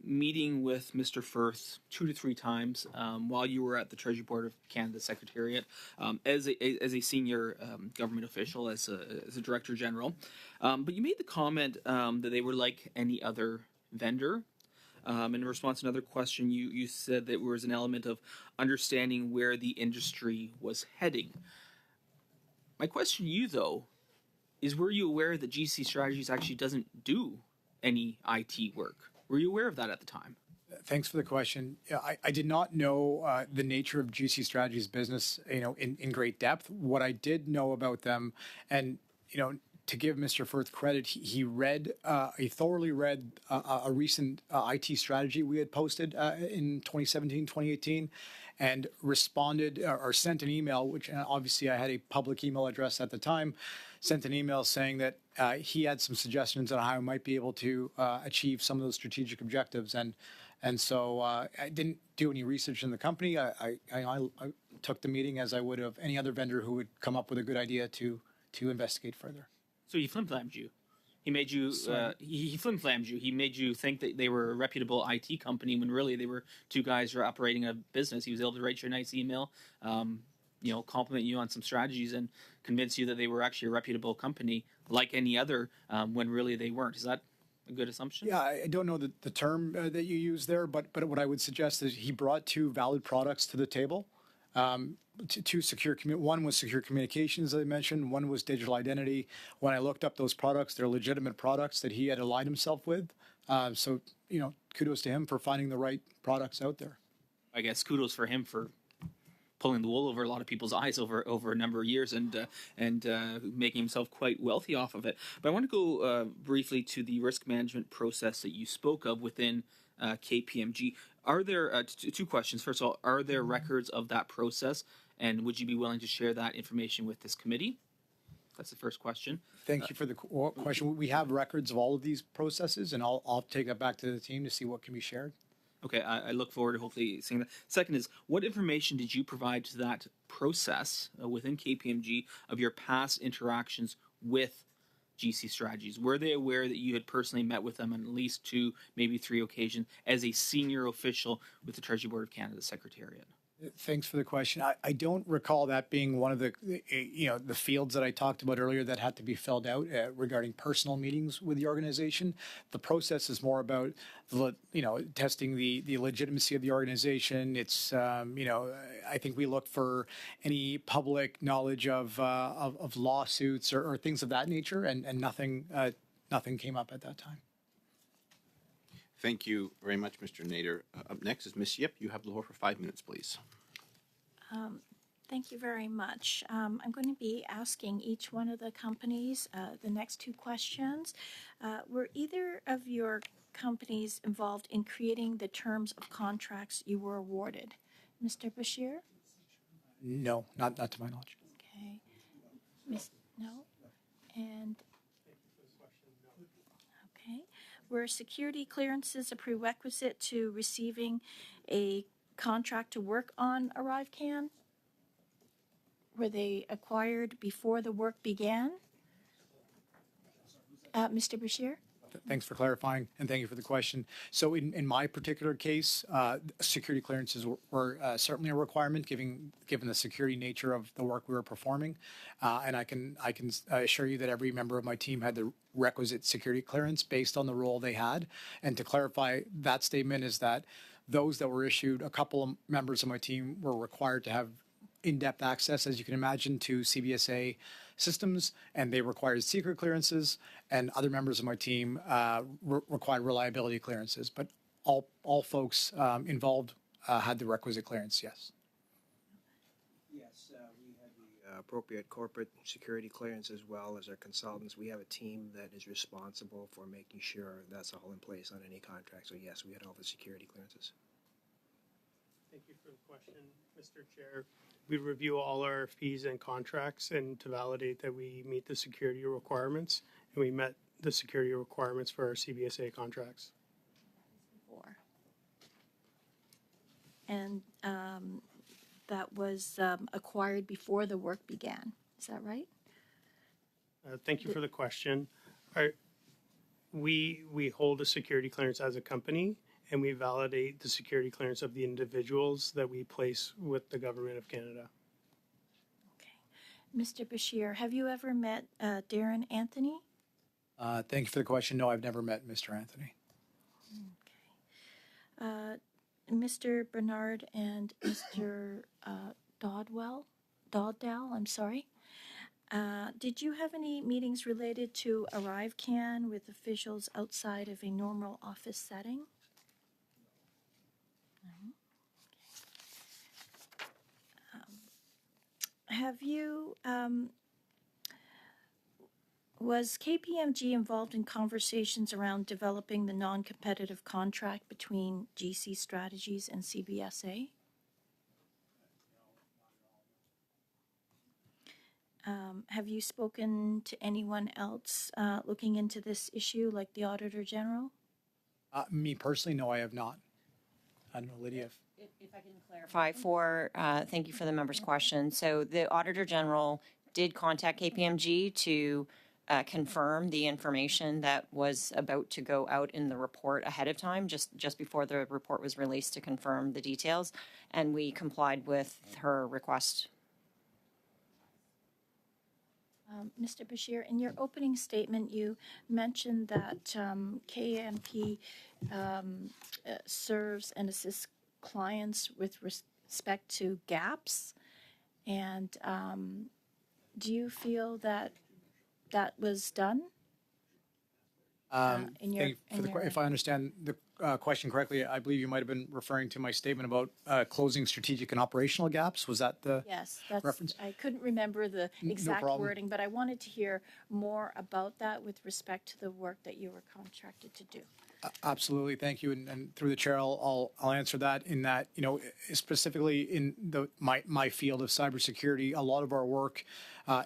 meeting with Mr. Firth 2 to 3 times while you were at the Treasury Board of Canada Secretariat as a senior government official, as a Director General. But you made the comment that they were like any other vendor. In response to another question, you said that there was an element of understanding where the industry was heading. My question to you, though, is were you aware that GC Strategies actually doesn't do any IT work? Were you aware of that at the time? Thanks for the question. Yeah, I did not know the nature of GC Strategies business, in great depth. What I did know about them, and to give Mr. Firth credit, he thoroughly read a recent IT strategy we had posted in 2017, 2018, and responded or sent an email, which obviously I had a public email address at the time, sent an email saying that he had some suggestions on how I might be able to achieve some of those strategic objectives. And so I didn't do any research in the company. I took the meeting as I would of any other vendor who would come up with a good idea to investigate further. So he flim-flammed you. He made you. He flim-flammed you. He made you think that they were a reputable IT company when really they were 2 guys who were operating a business. He was able to write you a nice email, compliment you on some strategies, and convince you that they were actually a reputable company like any other when really they weren't. Is that a good assumption? Yeah, I don't know the term that you use there, but what I would suggest is he brought 2 valid products to the table. To secure one was secure communications, as I mentioned. One was digital identity. When I looked up those products, they're legitimate products that he had aligned himself with. So kudos to him for finding the right products out there. I guess kudos for him for pulling the wool over a lot of people's eyes over a number of years and making himself quite wealthy off of it. But I want to go briefly to the risk management process that you spoke of within KPMG. Are there 2 questions? First of all, are there records of that process, and would you be willing to share that information with this committee? That's the first question. Thank you for the question. We have records of all of these processes, and I'll take it back to the team to see what can be shared. Okay, I look forward to hopefully seeing that. Second is, what information did you provide to that process within KPMG of your past interactions with GC Strategies? Were they aware that you had personally met with them on at least 2, maybe 3 occasions as a senior official with the Treasury Board of Canada Secretariat? Thanks for the question. I don't recall that being one of the fields that I talked about earlier that had to be filled out regarding personal meetings with the organization. The process is more about testing the legitimacy of the organization. It's I think we look for any public knowledge of lawsuits or things of that nature, and nothing came up at that time. Thank you very much, Mr. Nader. Up next is Ms. Yip. You have the floor for 5 minutes, please. Thank you very much. I'm going to be asking each one of the companies the next 2 questions. Were either of your companies involved in creating the terms of contracts you were awarded? Mr. Bashir? No, not to my knowledge. Okay. No? And okay. Were security clearances a prerequisite to receiving a contract to work on ArriveCAN? Were they acquired before the work began? Mr. Bashir? Thanks for clarifying, and thank you for the question. So in my particular case, security clearances were certainly a requirement given the security nature of the work we were performing. And I can assure you that every member of my team had the requisite security clearance based on the role they had. And to clarify that statement is that those that were issued, a couple of members of my team were required to have in-depth access, as you can imagine, to CBSA systems, and they required secret clearances, and other members of my team required reliability clearances. But all folks involved had the requisite clearance, yes. Yes, we had the appropriate corporate security clearance as well as our consultants. We have a team that is responsible for making sure that's all in place on any contract. So yes, we had all the security clearances. Thank you for the question, Mr. Chair. We review all RFPs and contracts and to validate that we meet the security requirements. And we met the security requirements for our CBSA contracts. And that was acquired before the work began. Is that right? Thank you for the question. We hold a security clearance as a company, and we validate the security clearance of the individuals that we place with the Government of Canada. Mr. Bashir, have you ever met Darren Anthony? Thank you for the question. No, I've never met Mr. Anthony. Mr. Bernard and Mr. Dowdell, I'm sorry. Did you have any meetings related to ArriveCAN with officials outside of a normal office setting? Have you, was KPMG involved in conversations around developing the non-competitive contract between GC Strategies and CBSA? Have you spoken to anyone else looking into this issue, like the Auditor General? Me personally, no, I have not. I don't know, Lydia. If I can clarify thank you for the member's question. So the Auditor General did contact KPMG to confirm the information that was about to go out in the report ahead of time, just before the report was released, to confirm the details, and we complied with her request. Mr. Bashir, in your opening statement, you mentioned that KMP serves and assists clients with respect to gaps, and do you feel that that was done? If I understand the question correctly, I believe you might have been referring to my statement about closing strategic and operational gaps. Was that the reference? I couldn't remember the exact wording, but I wanted to hear more about that with respect to the work that you were contracted to do. Absolutely, thank you. And through the chair, I'll answer that in that, specifically in my field of cybersecurity, a lot of our work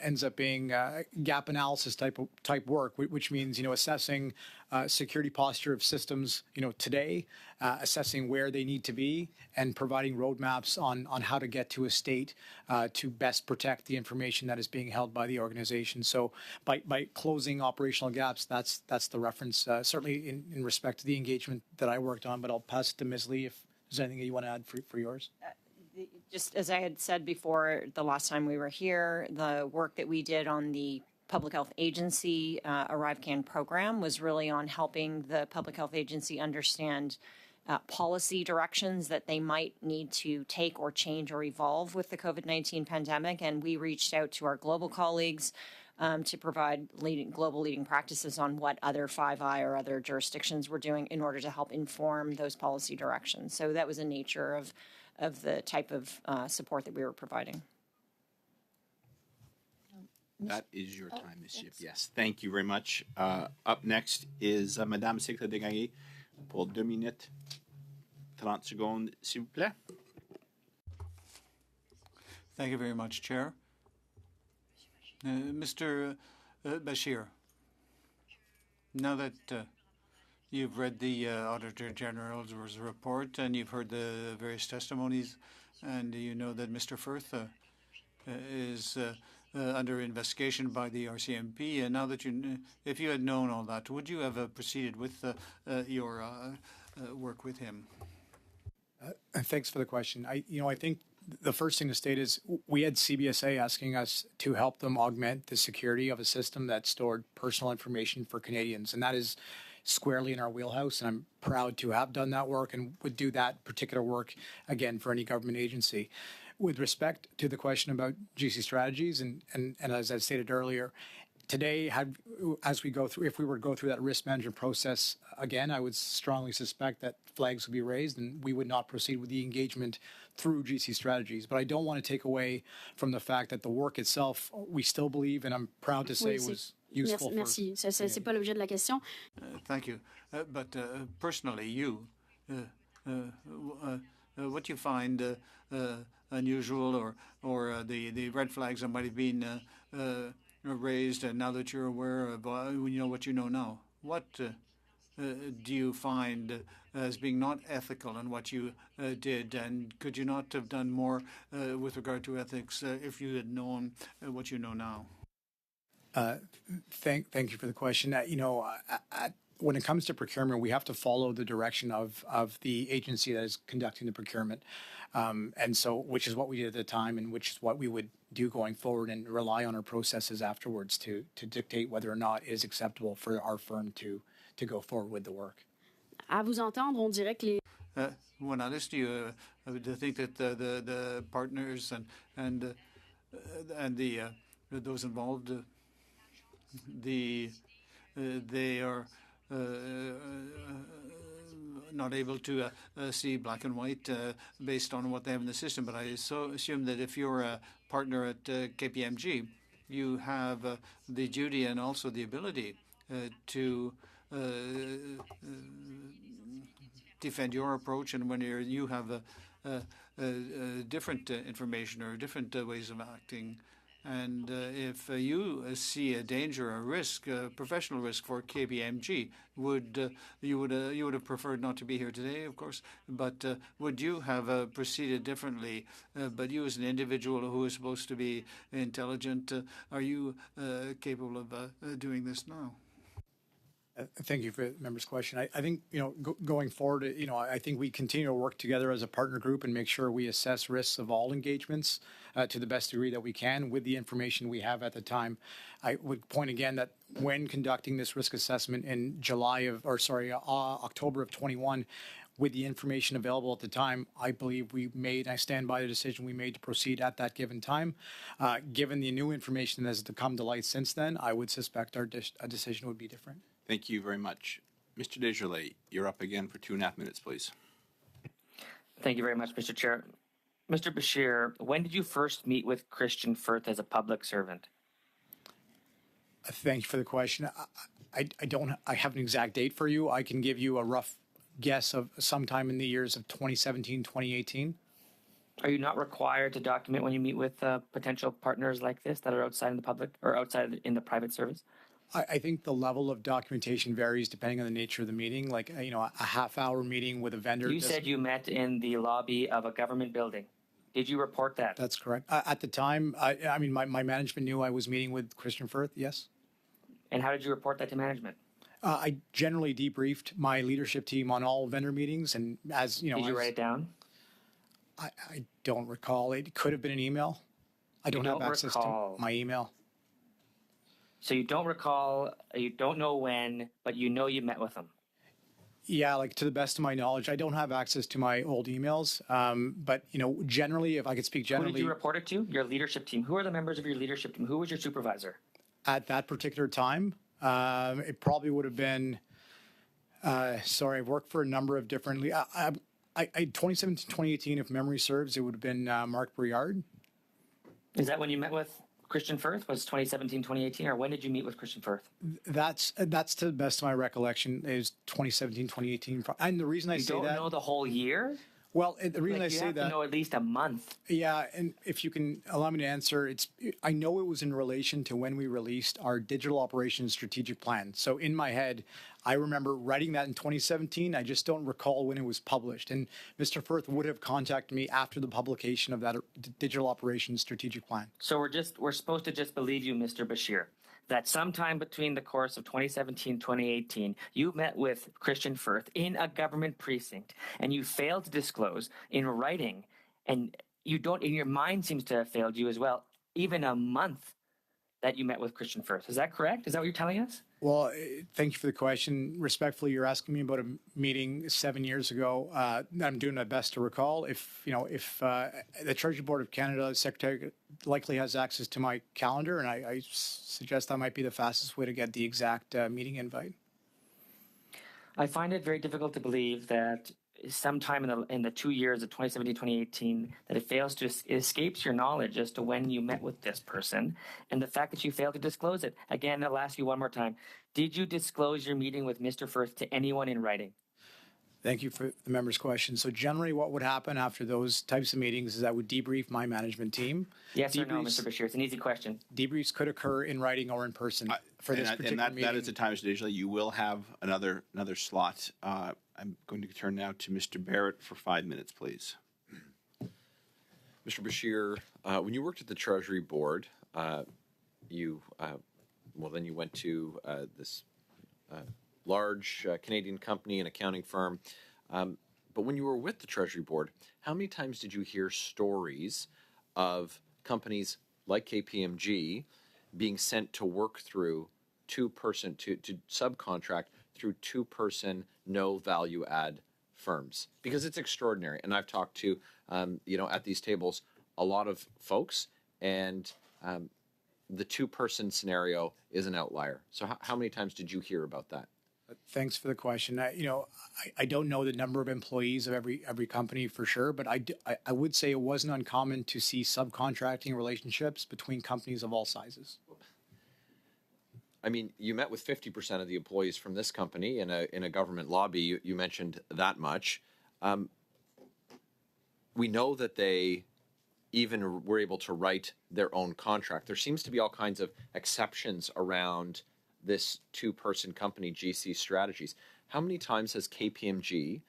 ends up being gap analysis type work, which means, assessing security posture of systems, today, assessing where they need to be, and providing roadmaps on how to get to a state to best protect the information that is being held by the organization. So by closing operational gaps, that's the reference, certainly in respect to the engagement that I worked on, but I'll pass it to Ms. Lee if there's anything that you want to add for yours. Just as I had said before, the last time we were here, the work that we did on the Public Health Agency ArriveCAN program was really on helping the Public Health Agency understand policy directions that they might need to take or change or evolve with the COVID-19 pandemic. And we reached out to our global colleagues to provide global leading practices on what other Five Eye or other jurisdictions were doing in order to help inform those policy directions. So that was the nature of the type of support that we were providing. That is your time, Ms. Yip. Yes, thank you very much. Up next is Madame Secla Desgagnés pour 2 minutes 30 secondes, s'il vous plaît. Thank you very much, Chair. Mr. Bashir, now that you've read the Auditor General's report and you've heard the various testimonies, and you know that Mr. Firth is under investigation by the RCMP, and now that if you had known all that, would you have proceeded with your work with him? Thanks for the question. I think the first thing to state is we had CBSA asking us to help them augment the security of a system that stored personal information for Canadians, and that is squarely in our wheelhouse, and I'm proud to have done that work and would do that particular work again for any government agency. With respect to the question about GC Strategies, and as I stated earlier, today, if we were to go through that risk management process again, I would strongly suspect that flags would be raised and we would not proceed with the engagement through GC Strategies. But I don't want to take away from the fact that the work itself, we still believe, and I'm proud to say, was useful. Merci. C'est pas l'objet de la question. Thank you. But personally, you, what do you find unusual or the red flags that might have been raised, and now that you're aware of you know what you know now, what do you find as being not ethical in what you did, and could you not have done more with regard to ethics if you had known what you know now? Thank you for the question. When it comes to procurement, we have to follow the direction of the agency that is conducting the procurement, and so which is what we did at the time, and which is what we would do going forward, and rely on our processes afterwards to dictate whether or not it is acceptable for our firm to go forward with the work. À vous entendre, on dirait que les When I listen to you, I would think that the partners and the those involved, they are not able to see black and white based on what they have in the system. But I assume that if you're a partner at KPMG, you have the duty and also the ability to defend your approach, and when you have different information or different ways of acting. And if you see a danger, a risk, a professional risk for KPMG, you would have preferred not to be here today, of course. But would you have proceeded differently? But you, as an individual who is supposed to be intelligent, are you capable of doing this now? Thank you for the member's question. I think, going forward, I think we continue to work together as a partner group and make sure we assess risks of all engagements to the best degree that we can with the information we have at the time. I would point again that when conducting this risk assessment in October of 21, with the information available at the time, I believe I stand by the decision we made to proceed at that given time. Given the new information that has come to light since then, I would suspect our decision would be different. Thank you very much. Mr. Desjardins, you're up again for 2.5 minutes, please. Thank you very much, Mr. Chair. Mr. Bashir, when did you first meet with Christian Firth as a public servant? Thank you for the question. I have an exact date for you. I can give you a rough guess of sometime in the years of 2017, 2018. Are you not required to document when you meet with potential partners like this that are outside in the public or outside in the private service? I think the level of documentation varies depending on the nature of the meeting. Like, a half-hour meeting with a vendor. You said you met in the lobby of a government building. Did you report that? That's correct. At the time, my management knew I was meeting with Christian Firth, yes. And how did you report that to management? I generally debriefed my leadership team on all vendor meetings, and did you write it down? I don't recall. It could have been an email. I don't have access to my email. So you don't recall, you don't know when, but you know you met with them. Yeah, to the best of my knowledge, I don't have access to my old emails. But, generally, if I could speak generally. Who did you report it to? Your leadership team. Who are the members of your leadership team? Who was your supervisor? At that particular time, it probably would have been, I've worked for a number of different, 2017, 2018, if memory serves, it would have been Mark Briard. Is that when you met with Christian Firth? Was 2017, 2018, or when did you meet with Christian Firth? That's to the best of my recollection is 2017, 2018. And the reason I say that... You don't know the whole year? Well, the reason I say that... You have to know at least a month. Yeah, and if you can allow me to answer, I know it was in relation to when we released our digital operations strategic plan. So in my head, I remember writing that in 2017. I just don't recall when it was published. And Mr. Firth would have contacted me after the publication of that digital operations strategic plan. So we're supposed to just believe you, Mr. Bashir, that sometime between the course of 2017, 2018, you met with Christian Firth in a government precinct and you failed to disclose in writing, and your mind seems to have failed you as well, even a month that you met with Christian Firth. Is that correct? Is that what you're telling us? Well, thank you for the question. Respectfully, you're asking me about a meeting 7 years ago. I'm doing my best to recall. If the Treasury Board of Canada Secretary likely has access to my calendar, and I suggest that might be the fastest way to get the exact meeting invite. I find it very difficult to believe that sometime in the 2 years of 2017, 2018, that it escapes your knowledge as to when you met with this person, and the fact that you failed to disclose it. Again, I'll ask you one more time. Did you disclose your meeting with Mr. Firth to anyone in writing? Thank you for the member's question. So generally what would happen after those types of meetings is I would debrief my management team. Yes or no, Mr. Bashir? It's an easy question. Debriefs could occur in writing or in person for this particular meeting. That is the time, Mr. Digely. You will have another slot. I'm going to turn now to Mr. Barrett for 5 minutes, please. Mr. Bashir, when you worked at the Treasury Board, you went to this large Canadian company and accounting firm. But when you were with the Treasury Board, how many times did you hear stories of companies like KPMG being sent to work through to subcontract through two-person, no value-add firms? Because it's extraordinary. And I've talked to, at these tables, a lot of folks, and the two-person scenario is an outlier. So how many times did you hear about that? Thanks for the question. I don't know the number of employees of every company for sure, but I would say it wasn't uncommon to see subcontracting relationships between companies of all sizes. I mean, you met with 50% of the employees from this company in a government lobby. You mentioned that much. We know that they even were able to write their own contract. There seems to be all kinds of exceptions around this two-person company, GC Strategies. How many times has KPMG,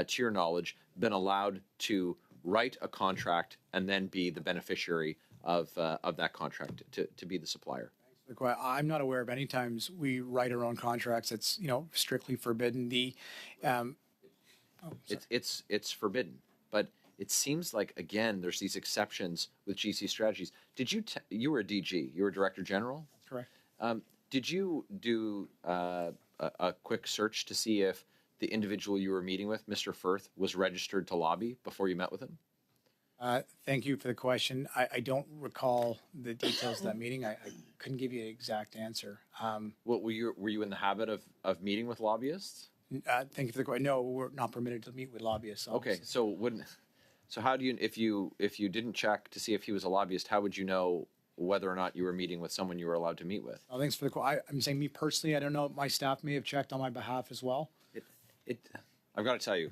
to your knowledge, been allowed to write a contract and then be the beneficiary of that contract, to be the supplier? I'm not aware of any times we write our own contracts. It's strictly forbidden. It's forbidden, but it seems like, again, there's these exceptions with GC Strategies. Did you were a DG, you were Director General? Correct. Did you do a quick search to see if the individual you were meeting with, Mr. Firth, was registered to lobby before you met with him? Thank you for the question. I don't recall the details of that meeting. I couldn't give you an exact answer. Were you in the habit of meeting with lobbyists? Thank you for the question. No, we're not permitted to meet with lobbyists. Okay, so how do you, if you didn't check to see if he was a lobbyist, how would you know whether or not you were meeting with someone you were allowed to meet with? Oh, thanks for the question. I'm saying me personally, I don't know. My staff may have checked on my behalf as well. I've got to tell you,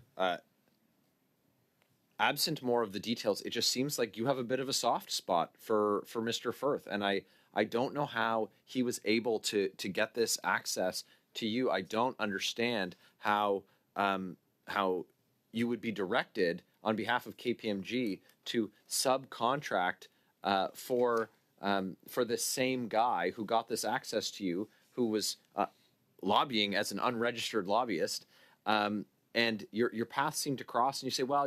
absent more of the details, it just seems like you have a bit of a soft spot for Mr. Firth, and I don't know how he was able to get this access to you. I don't understand how you would be directed on behalf of KPMG to subcontract for this same guy who got this access to you, who was lobbying as an unregistered lobbyist, and your paths seem to cross, and you say, well,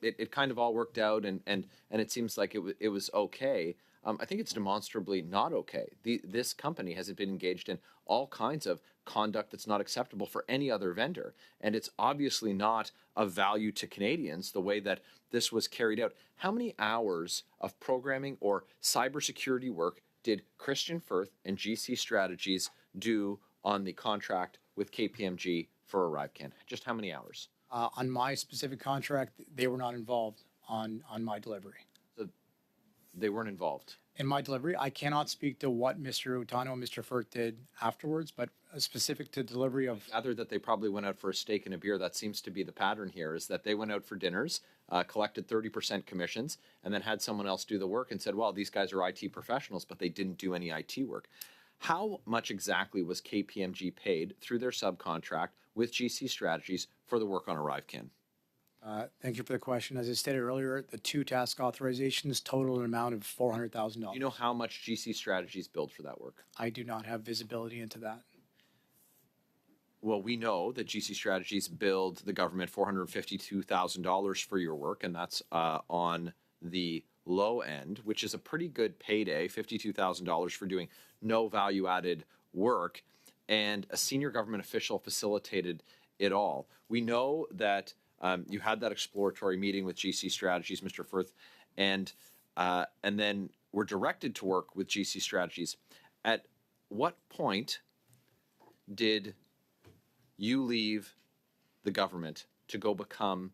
it kind of all worked out, and it seems like it was okay. I think it's demonstrably not okay. This company has been engaged in all kinds of conduct that's not acceptable for any other vendor, and it's obviously not of value to Canadians the way that this was carried out. How many hours of programming or cybersecurity work did Christian Firth and GC Strategies do on the contract with KPMG for ArriveCan? Just how many hours? On my specific contract, they were not involved on my delivery. So they weren't involved? In my delivery, I cannot speak to what Mr. Utano and Mr. Firth did afterwards, but specific to delivery of... I gather that they probably went out for a steak and a beer. That seems to be the pattern here, is that they went out for dinners, collected 30% commissions, and then had someone else do the work and said, well, these guys are IT professionals, but they didn't do any IT work. How much exactly was KPMG paid through their subcontract with GC Strategies for the work on ArriveCan? Thank you for the question. As I stated earlier, the two task authorizations total an amount of $400,000. Do you know how much GC Strategies billed for that work? I do not have visibility into that. Well, we know that GC Strategies billed the government $452,000 for your work, and that's on the low end, which is a pretty good payday, $52,000 for doing no value-added work, and a senior government official facilitated it all. We know that you had that exploratory meeting with GC Strategies, Mr. Firth, and then were directed to work with GC Strategies. At what point did you leave the government to go become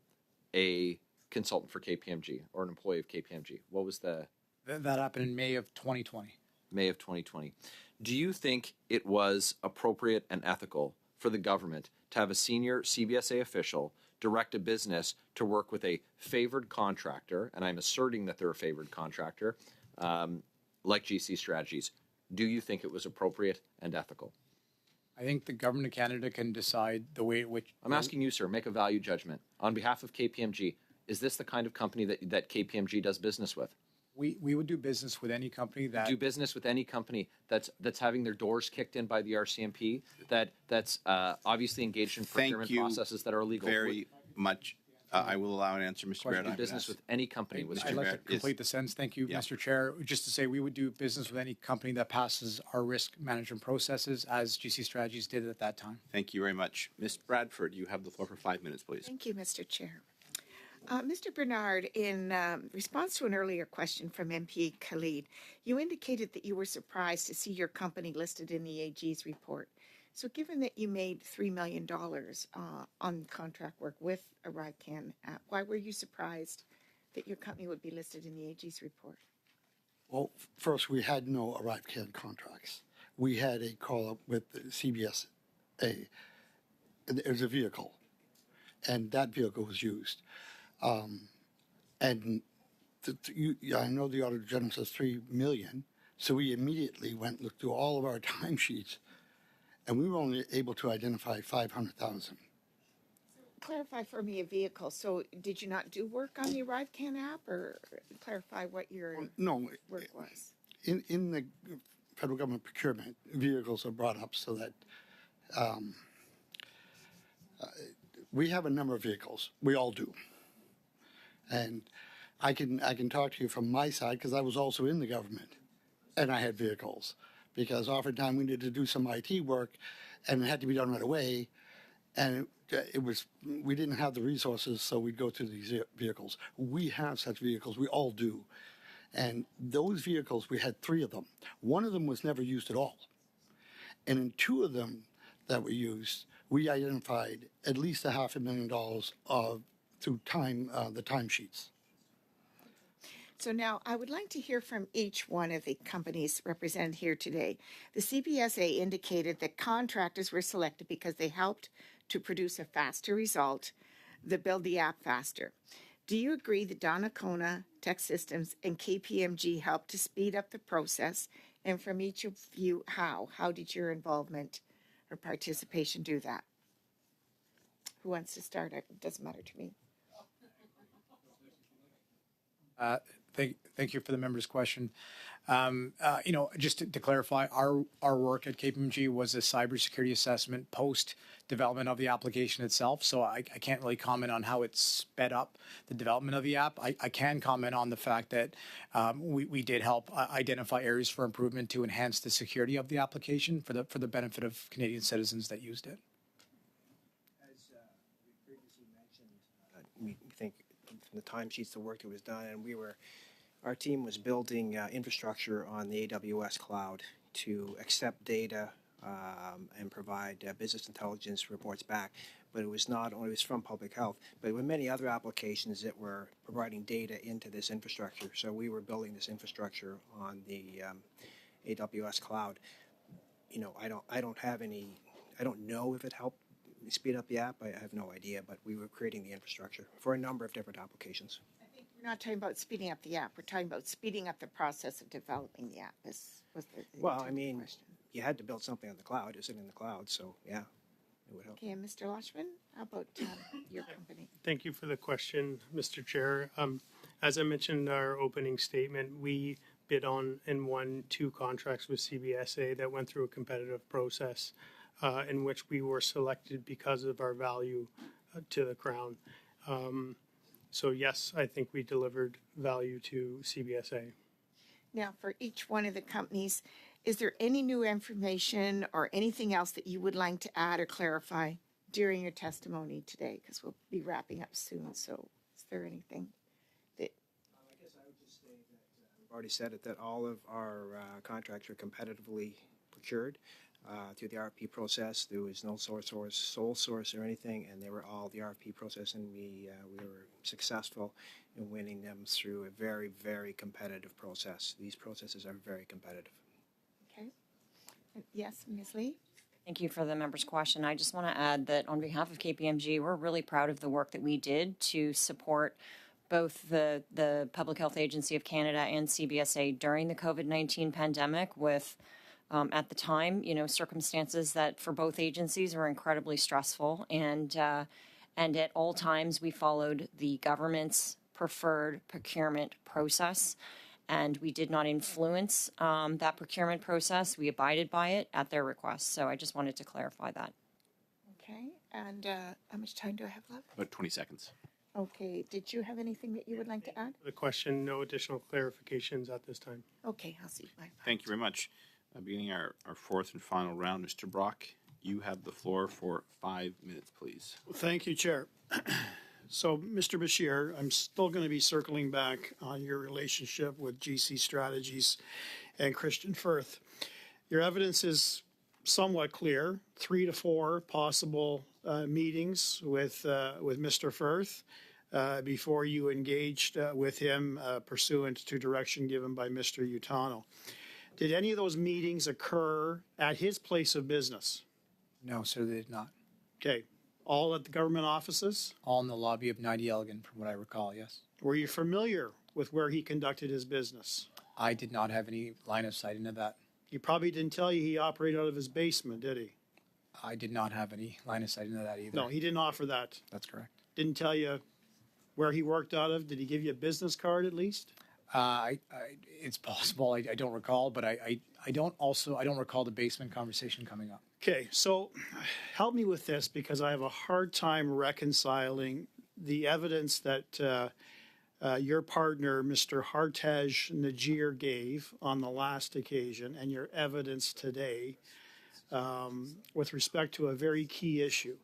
a consultant for KPMG or an employee of KPMG? What was the... That happened in May of 2020. May of 2020. Do you think it was appropriate and ethical for the government to have a senior CBSA official direct a business to work with a favored contractor, and I'm asserting that they're a favored contractor, like GC Strategies? Do you think it was appropriate and ethical? I think the government of Canada can decide the way in which. I'm asking you, sir, make a value judgment. On behalf of KPMG, is this the kind of company that KPMG does business with? We would do business with any company that. Do business with any company that's having their doors kicked in by the RCMP, that's obviously engaged in procurement processes that are illegal. Very much. I will allow an answer, Mr. Baird. Do business with any company. I'd like to complete the sentence. Thank you, Mr. Chair. Just to say, we would do business with any company that passes our risk management processes, as GC Strategies did at that time. Thank you very much. Ms. Bradford, you have the floor for 5 minutes, please. Thank you, Mr. Chair. Mr. Bernard, in response to an earlier question from MP Khalid, you indicated that you were surprised to see your company listed in the AG's report. So given that you made $3 million on contract work with ArriveCan, why were you surprised that your company would be listed in the AG's report? Well, first, we had no ArriveCan contracts. We had a call-up with the CBSA. It was a vehicle, and that vehicle was used. And I know the Auditor General says $3 million, so we immediately went and looked through all of our timesheets, and we were only able to identify 500,000. Clarify for me a vehicle. So did you not do work on the ArriveCan app, or clarify what your work was? In the federal government procurement, vehicles are brought up so that we have a number of vehicles. We all do. And I can talk to you from my side because I was also in the government, and I had vehicles. Because oftentimes we needed to do some IT work, and it had to be done right away, and we didn't have the resources, so we'd go to these vehicles. We have such vehicles, we all do, and those vehicles, we had 3 of them. One of them was never used at all, and in 2 of them that were used, we identified at least $500,000 through the timesheets. So now I would like to hear from each one of the companies represented here today. The CBSA indicated that contractors were selected because they helped to produce a faster result, build the app faster. Do you agree that Donnacona, Tech Systems, and KPMG helped to speed up the process? And from each of you, how? How did your involvement or participation do that? Who wants to start? It doesn't matter to me. Thank you for the member's question. Just to clarify, our work at KPMG was a cybersecurity assessment post development of the application itself. So I can't really comment on how it sped up the development of the app. I can comment on the fact that we did help identify areas for improvement to enhance the security of the application for the benefit of Canadian citizens that used it. As we previously mentioned, we think from the timesheets, the work that was done, and our team was building infrastructure on the AWS cloud to accept data and provide business intelligence reports back. But it was not only from public health, but with many other applications that were providing data into this infrastructure. So we were building this infrastructure on the AWS cloud. I don't know if it helped speed up the app. I have no idea, but we were creating the infrastructure for a number of different applications. We're not talking about speeding up the app. We're talking about speeding up the process of developing the app. Question. You had to build something on the cloud. It's in the cloud, so yeah, it would help. Okay, and Mr. Loshman, how about your company? Thank you for the question, Mr. Chair. As I mentioned in our opening statement, we bid on and won 2 contracts with CBSA that went through a competitive process in which we were selected because of our value to the Crown. So yes, I think we delivered value to CBSA. Now, for each one of the companies, is there any new information or anything else that you would like to add or clarify during your testimony today? Because we'll be wrapping up soon. So is there anything that... I guess I would just say that we've already said it, that all of our contracts are competitively procured through the RFP process. There was no sole source or anything, and they were all the RFP process, and we were successful in winning them through a very, very competitive process. These processes are very competitive. Okay. Yes, Ms. Lee? Thank you for the member's question. I just want to add that on behalf of KPMG, we're really proud of the work that we did to support both the Public Health Agency of Canada and CBSA during the COVID-19 pandemic with, at the time, circumstances that for both agencies were incredibly stressful. And at all times, we followed the government's preferred procurement process. And we did not influence that procurement process. We abided by it at their request. So I just wanted to clarify that. Okay, and how much time do I have left? About 20 seconds. Okay, did you have anything that you would like to add? The question, no additional clarifications at this time. Okay, I'll see. Bye. Thank you very much. Beginning our fourth and final round, Mr. Brock, you have the floor for 5 minutes, please. Thank you, Chair. So, Mr. Bashir, I'm still going to be circling back on your relationship with GC Strategies and Christian Firth. Your evidence is somewhat clear, 3 to 4 possible meetings with Mr. Firth before you engaged with him pursuant to direction given by Mr. Utano. Did any of those meetings occur at his place of business? No, sir, they did not. Okay. All at the government offices? All in the lobby of 90 Elgin, from what I recall, yes. Were you familiar with where he conducted his business? I did not have any line of sight into that. He probably didn't tell you he operated out of his basement, did he? I did not have any line of sight into that either. No, he didn't offer that. That's correct. Didn't tell you where he worked out of? Did he give you a business card at least? It's possible. I don't recall, but I don't recall the basement conversation coming up. Okay, so help me with this because I have a hard time reconciling the evidence that your partner, Mr. Hartaj Najir, gave on the last occasion and your evidence today with respect to a very key issue.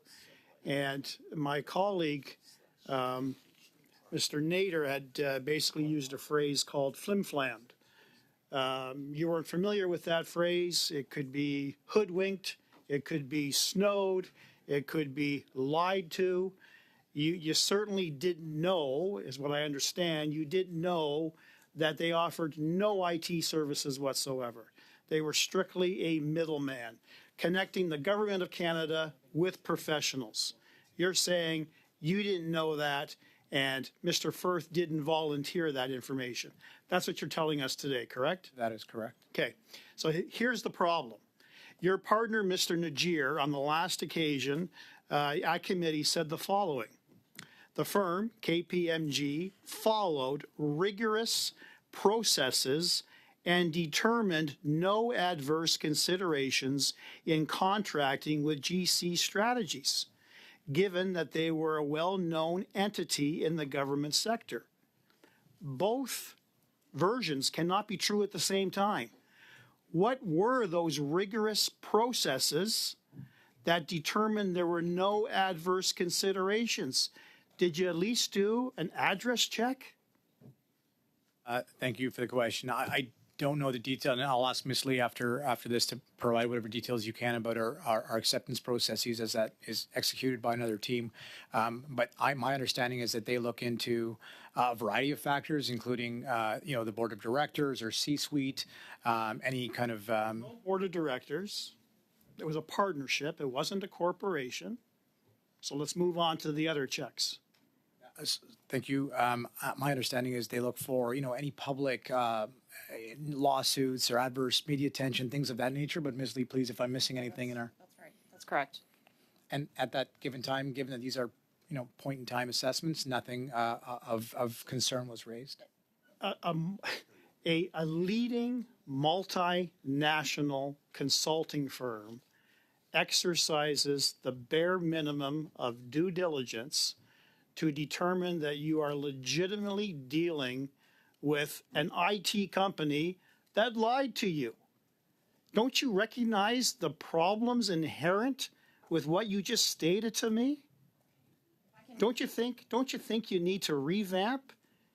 And my colleague, Mr. Nader, had basically used a phrase called flim-flammed. You weren't familiar with that phrase. It could be hoodwinked. It could be snowed. It could be lied to. You certainly didn't know, is what I understand. You didn't know that they offered no IT services whatsoever. They were strictly a middleman, connecting the government of Canada with professionals. You're saying you didn't know that, and Mr. Firth didn't volunteer that information. That's what you're telling us today, correct? That is correct. Okay, so here's the problem. Your partner, Mr. Najir, on the last occasion at committee said the following. The firm, KPMG, followed rigorous processes and determined no adverse considerations in contracting with GC Strategies, given that they were a well-known entity in the government sector. Both versions cannot be true at the same time. What were those rigorous processes that determined there were no adverse considerations? Did you at least do an address check? Thank you for the question. I don't know the detail, and I'll ask Ms. Lee after this to provide whatever details you can about our acceptance processes as that is executed by another team. But my understanding is that they look into a variety of factors, including the board of directors or C-suite, any kind of board of directors. It was a partnership. It wasn't a corporation. So let's move on to the other checks. Thank you. My understanding is they look for, any public lawsuits or adverse media attention, things of that nature. But Ms. Lee, please, if I'm missing anything in our... That's right. That's correct. And at that given time, given that these are, point-in-time assessments, nothing of concern was raised? A leading multinational consulting firm exercises the bare minimum of due diligence to determine that you are legitimately dealing with an IT company that lied to you. Don't you recognize the problems inherent with what you just stated to me? Don't you think you need to revamp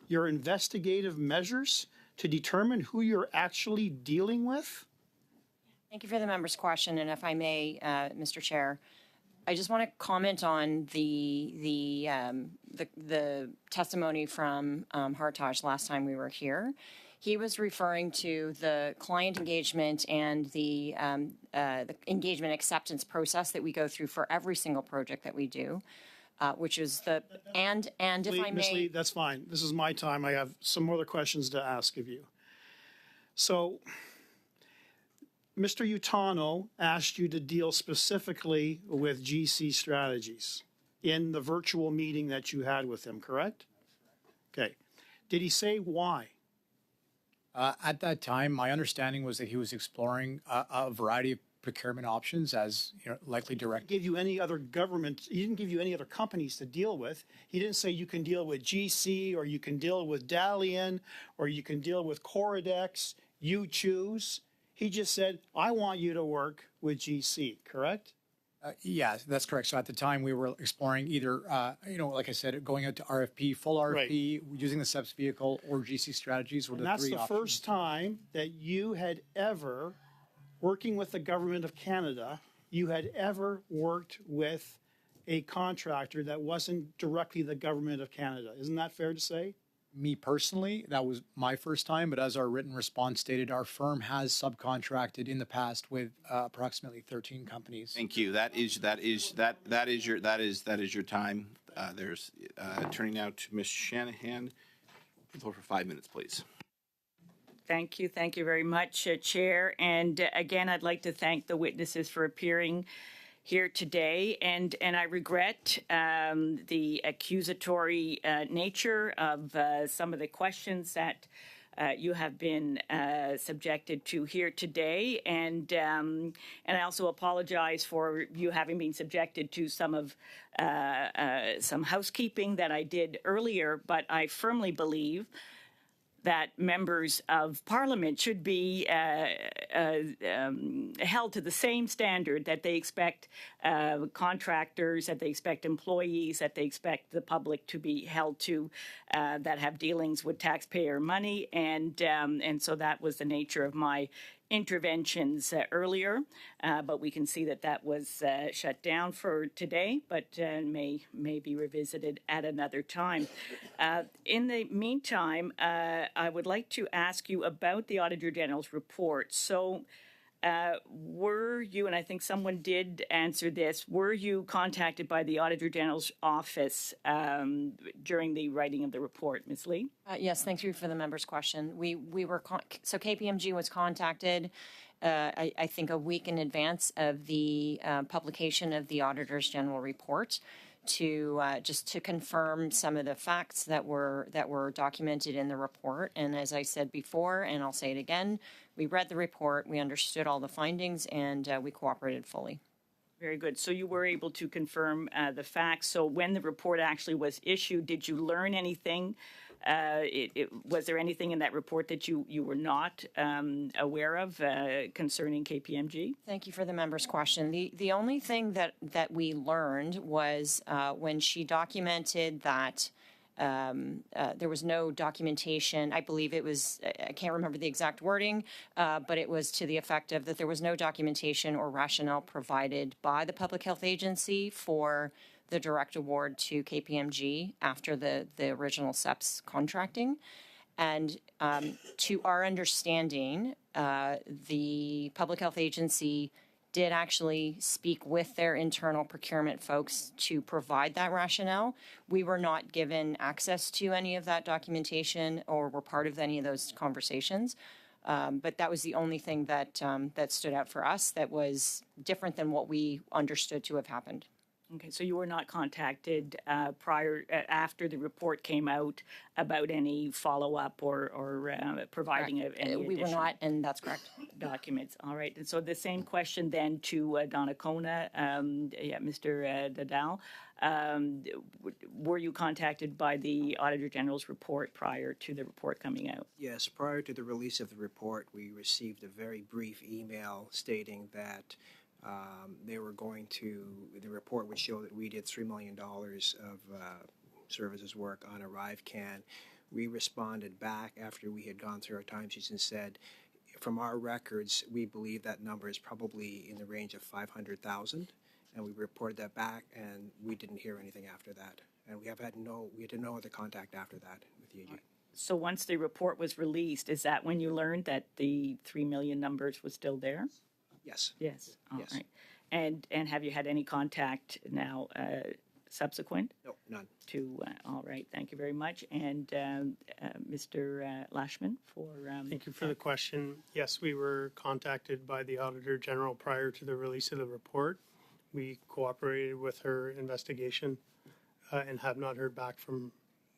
your investigative measures to determine who you're actually dealing with? Thank you for the member's question, and if I may, Mr. Chair, I just want to comment on the testimony from Hartaj last time we were here. He was referring to the client engagement and the engagement acceptance process that we go through for every single project that we do, which is the and if I Ms. may, Lee, that's fine. This is my time. I have some other questions to ask of you. So, Mr. Utano asked you to deal specifically with GC Strategies in the virtual meeting that you had with him, correct? Okay. Did he say why? At that time, my understanding was that he was exploring a variety of procurement options as likely direct. Give you any other government, he didn't give you any other companies to deal with. He didn't say you can deal with GC or you can deal with Dalian or you can deal with Coridex. You choose. He just said, I want you to work with GC, correct? Yeah, that's correct. So at the time, we were exploring either, like I said, going out to RFP, full RFP, using the SEPS vehicle, or GC Strategies were the three options. And that's the first time that you had ever, working with the government of Canada, you had ever worked with a contractor that wasn't directly the government of Canada. Isn't that fair to say? Me personally, that was my first time, but as our written response stated, our firm has subcontracted in the past with approximately 13 companies. Thank you. That is your time. There's turning now to Ms. Shanahan. The floor for 5 minutes, please. Thank you. Thank you very much, Chair. And again, I'd like to thank the witnesses for appearing here today, and I regret the accusatory nature of some of the questions that you have been subjected to here today, and I also apologize for you having been subjected to some housekeeping that I did earlier. But I firmly believe that members of Parliament should be held to the same standard that they expect contractors, that they expect employees, that they expect the public to be held to, that have dealings with taxpayer money, and so that was the nature of my interventions earlier, but we can see that that was shut down for today, but may be revisited at another time. In the meantime, I would like to ask you about the Auditor General's report. So were you, and I think someone did answer this, were you contacted by the Auditor General's office during the writing of the report, Ms. Lee? Yes, thank you for the member's question. We were so KPMG was contacted, I think, a week in advance of the publication of the Auditor's General report to just to confirm some of the facts that were documented in the report. And as I said before, and I'll say it again, we read the report, we understood all the findings, and we cooperated fully. Very good. So you were able to confirm the facts. So when the report actually was issued, did you learn anything? Was there anything in that report that you were not aware of concerning KPMG? Thank you for the member's question. The only thing that we learned was when she documented that there was no documentation. I believe it was, I can't remember the exact wording, but it was to the effect of that there was no documentation or rationale provided by the Public Health Agency for the direct award to KPMG after the original SEPS contracting. And to our understanding, the Public Health Agency did actually speak with their internal procurement folks to provide that rationale. We were not given access to any of that documentation or were part of any of those conversations. But that was the only thing that stood out for us that was different than what we understood to have happened. Okay, so you were not contacted after the report came out about any follow-up or providing of any we were not, and that's correct. Documents. All right, and so the same question then to Donnacona, Mr. Dadal. Were you contacted by the Auditor General's report prior to the report coming out? Yes, prior to the release of the report, we received a very brief email stating that they were going to, the report would show that we did $3 million of services work on ArriveCan. We responded back after we had gone through our timesheets and said, from our records, we believe that number is probably in the range of 500,000. And we reported that back, and we didn't hear anything after that. And we had no other contact after that with the AG. So once the report was released, is that when you learned that the 3 million numbers was still there? Yes. Yes. All Yes. right. And have you had any contact now subsequent? No, none. All right. Thank you very much. And Mr. Lashman for. Thank you for the question. Yes, we were contacted by the Auditor General prior to the release of the report. We cooperated with her investigation and have not heard back from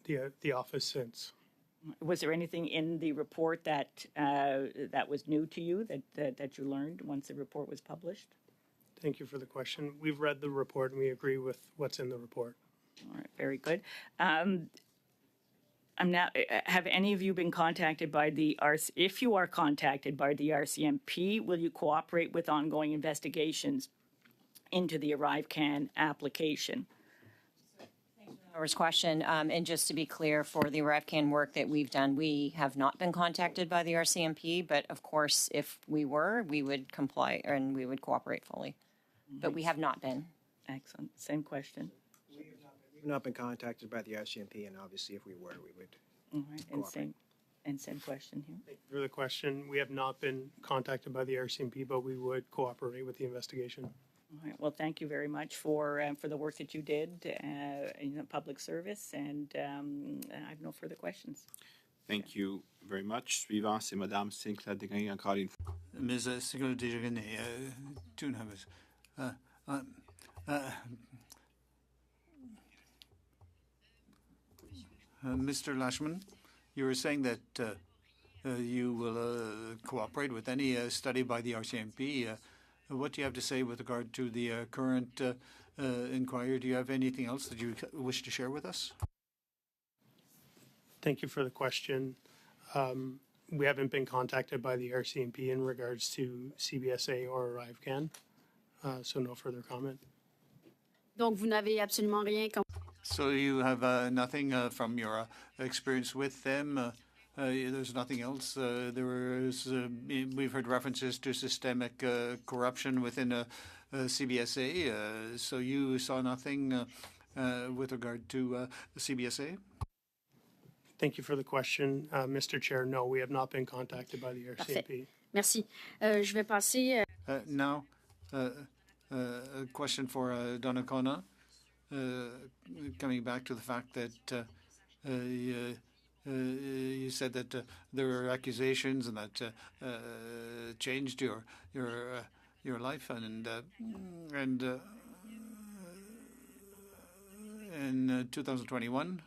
the office since. Was there anything in the report that that was new to you that you learned once the report was published? Thank you for the question. We've read the report and we agree with what's in the report. All right, very good. I'm now. Have any of you been contacted by the RC? If you are contacted by the RCMP, will you cooperate with ongoing investigations into the ArriveCAN application? Question, and just to be clear, for the ArriveCAN work that we've done, we have not been contacted by the RCMP, but of course, if we were, we would comply and we would cooperate fully. But we have not been. Excellent. Same question. We've not been contacted by the RCMP, and obviously, if we were, we would. All right, and cooperate. same question here. Thank you for the question. We have not been contacted by the RCMP, but we would cooperate with the investigation. All right. Well, thank you very much for the work that you did in public service, and I have no further questions. Thank you very much. Suivant, c'est Madame Sinclair Desgagnés encore une fois. Ms. Sinclair Desgagnés, two numbers. Mr. Lashman, you were saying that you will cooperate with any study by the RCMP. What do you have to say with regard to the current inquiry? Do you have anything else that you wish to share with us? Thank you for the question. We haven't been contacted by the RCMP in regards to CBSA or ArriveCAN, so no further comment. Donc, vous n'avez absolument rien. So you have nothing from your experience with them? There's nothing else. We've heard references to systemic corruption within CBSA. So you saw nothing with regard to the CBSA? Thank you for the question, Mr. Chair. No, we have not been contacted by the RCMP. Parfait. Merci. Je vais passer. Now, a question for Donnacona. Coming back to the fact that you said that there were accusations and that changed your life, and in 2021,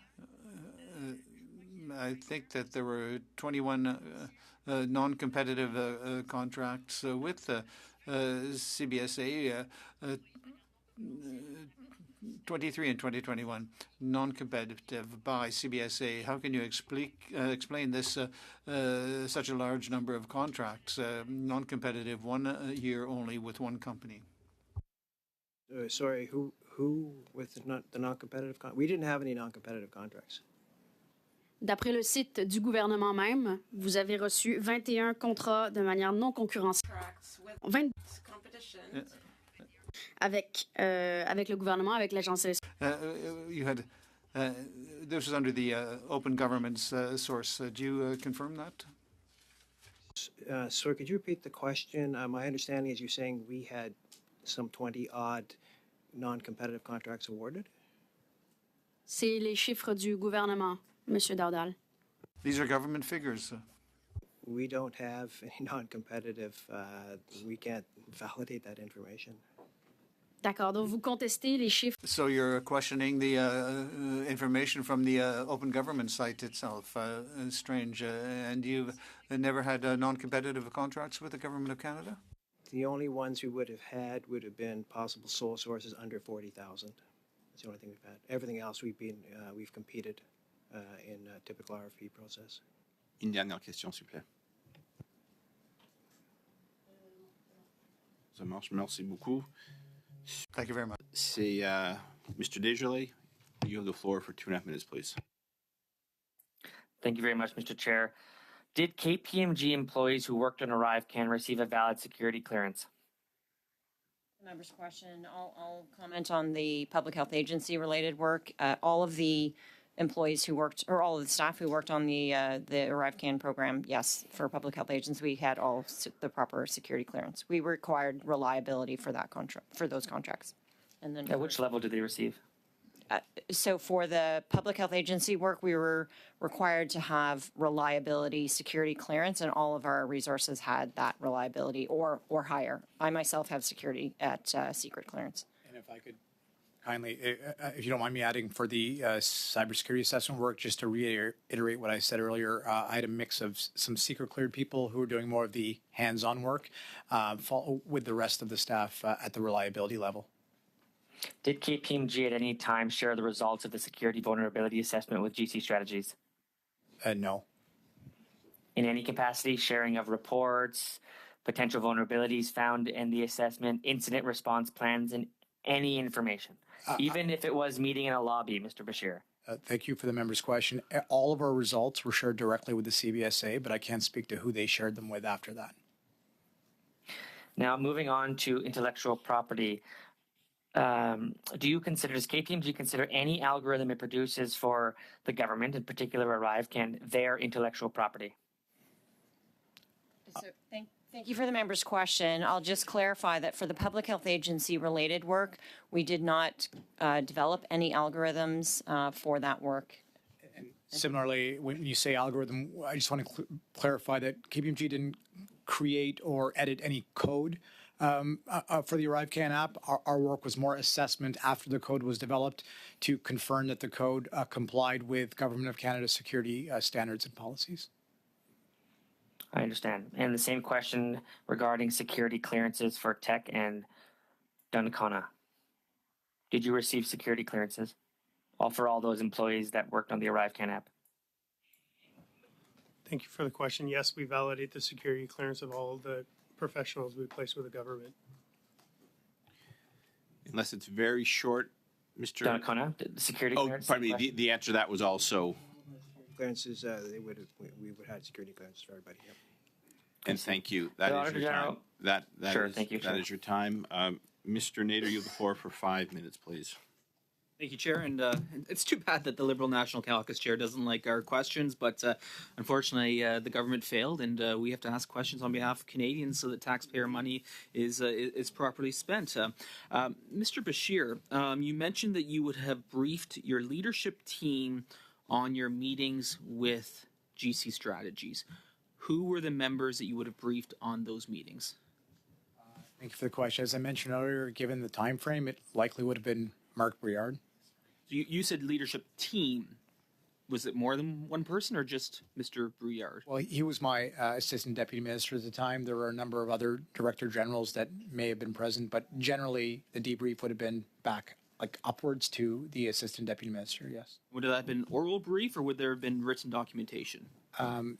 I think that there were 21 non-competitive contracts with CBSA. 23 in 2021, non-competitive by CBSA. How can you explain this such a large number of contracts, non-competitive, 1 year only with one company? Sorry, who with the non-competitive? We didn't have any non-competitive contracts. D'après le site du gouvernement même, vous avez reçu 21 contrats de manière non concurrentielle. 20 avec le gouvernement, avec l'agence. You had this was under the Open Government's source. Do you confirm that? Sir, could you repeat the question? My understanding is you're saying we had some 20-odd non-competitive contracts awarded? C'est les chiffres du gouvernement, Monsieur Dowdall. These are government figures. We don't have any non-competitive. We can't validate that information. D'accord. Donc, vous contestez les chiffres. So you're questioning the information from the Open Government site itself. Strange. And you've never had non-competitive contracts with the Government of Canada? The only ones we would have had would have been possible sole sources under 40,000. That's the only thing we've had. Everything else we've competed in a typical RFP process. Une dernière question, s'il vous plaît. Ça marche. Merci beaucoup. Thank you very much. C'est Mr. Desjardins. You have the floor for 2.5 minutes, please. Thank you very much, Mr. Chair. Did KPMG employees who worked on ArriveCAN receive a valid security clearance? Member's question. I'll comment on the public health agency related work. All of the employees who worked, or all of the staff who worked on the ArriveCAN program, yes, for public health agents, we had all the proper security clearance. We required reliability for that contract, for those contracts. And then At which level did they receive? So for the public health agency work, we were required to have reliability security clearance, and all of our resources had that reliability or higher. I myself have security at secret clearance. And if I could kindly, if you don't mind me adding, for the cybersecurity assessment work, just to reiterate what I said earlier, I had a mix of some secret cleared people who were doing more of the hands-on work with the rest of the staff at the reliability level. Did KPMG at any time share the results of the security vulnerability assessment with GC Strategies? No. In any capacity, sharing of reports, potential vulnerabilities found in the assessment, incident response plans, and any information, even if it was meeting in a lobby, Mr. Bashir? Thank you for the member's question. All of our results were shared directly with the CBSA, but I can't speak to who they shared them with after that. Now, moving on to intellectual property. Does KPMG consider any algorithm it produces for the government, in particular ArriveCAN, their intellectual property? So thank you for the member's question. I'll just clarify that for the public health agency related work, we did not develop any algorithms for that work. Similarly, when you say algorithm, I just want to clarify that KPMG didn't create or edit any code for the ArriveCAN app. Our work was more assessment after the code was developed to confirm that the code complied with Government of Canada security standards and policies. I understand. And the same question regarding security clearances for Tech and Donnacona. Did you receive security clearances? For all those employees that worked on the ArriveCAN app? Thank you for the question. Yes, we validate the security clearance of all of the professionals we place with the government. Unless it's very short, Mr. Donnacona, the security clearance? Pardon me. The answer to that was also. Clearances, we would have security clearances for everybody. Yep. And thank you. That is your time. That is your time. Mr. Nader, you have the floor for 5 minutes, please. Thank you, Chair. And it's too bad that the Liberal National Caucus Chair doesn't like our questions, but unfortunately, the government failed, and we have to ask questions on behalf of Canadians so that taxpayer money is properly spent. Mr. Bashir, you mentioned that you would have briefed your leadership team on your meetings with GC Strategies. Who were the members that you would have briefed on those meetings? Thank you for the question. As I mentioned earlier, given the time frame, it likely would have been Mark Briard. So you said leadership team. Was it more than one person or just Mr. Briard? Well, he was my assistant deputy minister at the time. There were a number of other director generals that may have been present, but generally the debrief would have been back upwards to the assistant deputy minister, yes. Would that have been oral brief or would there have been written documentation?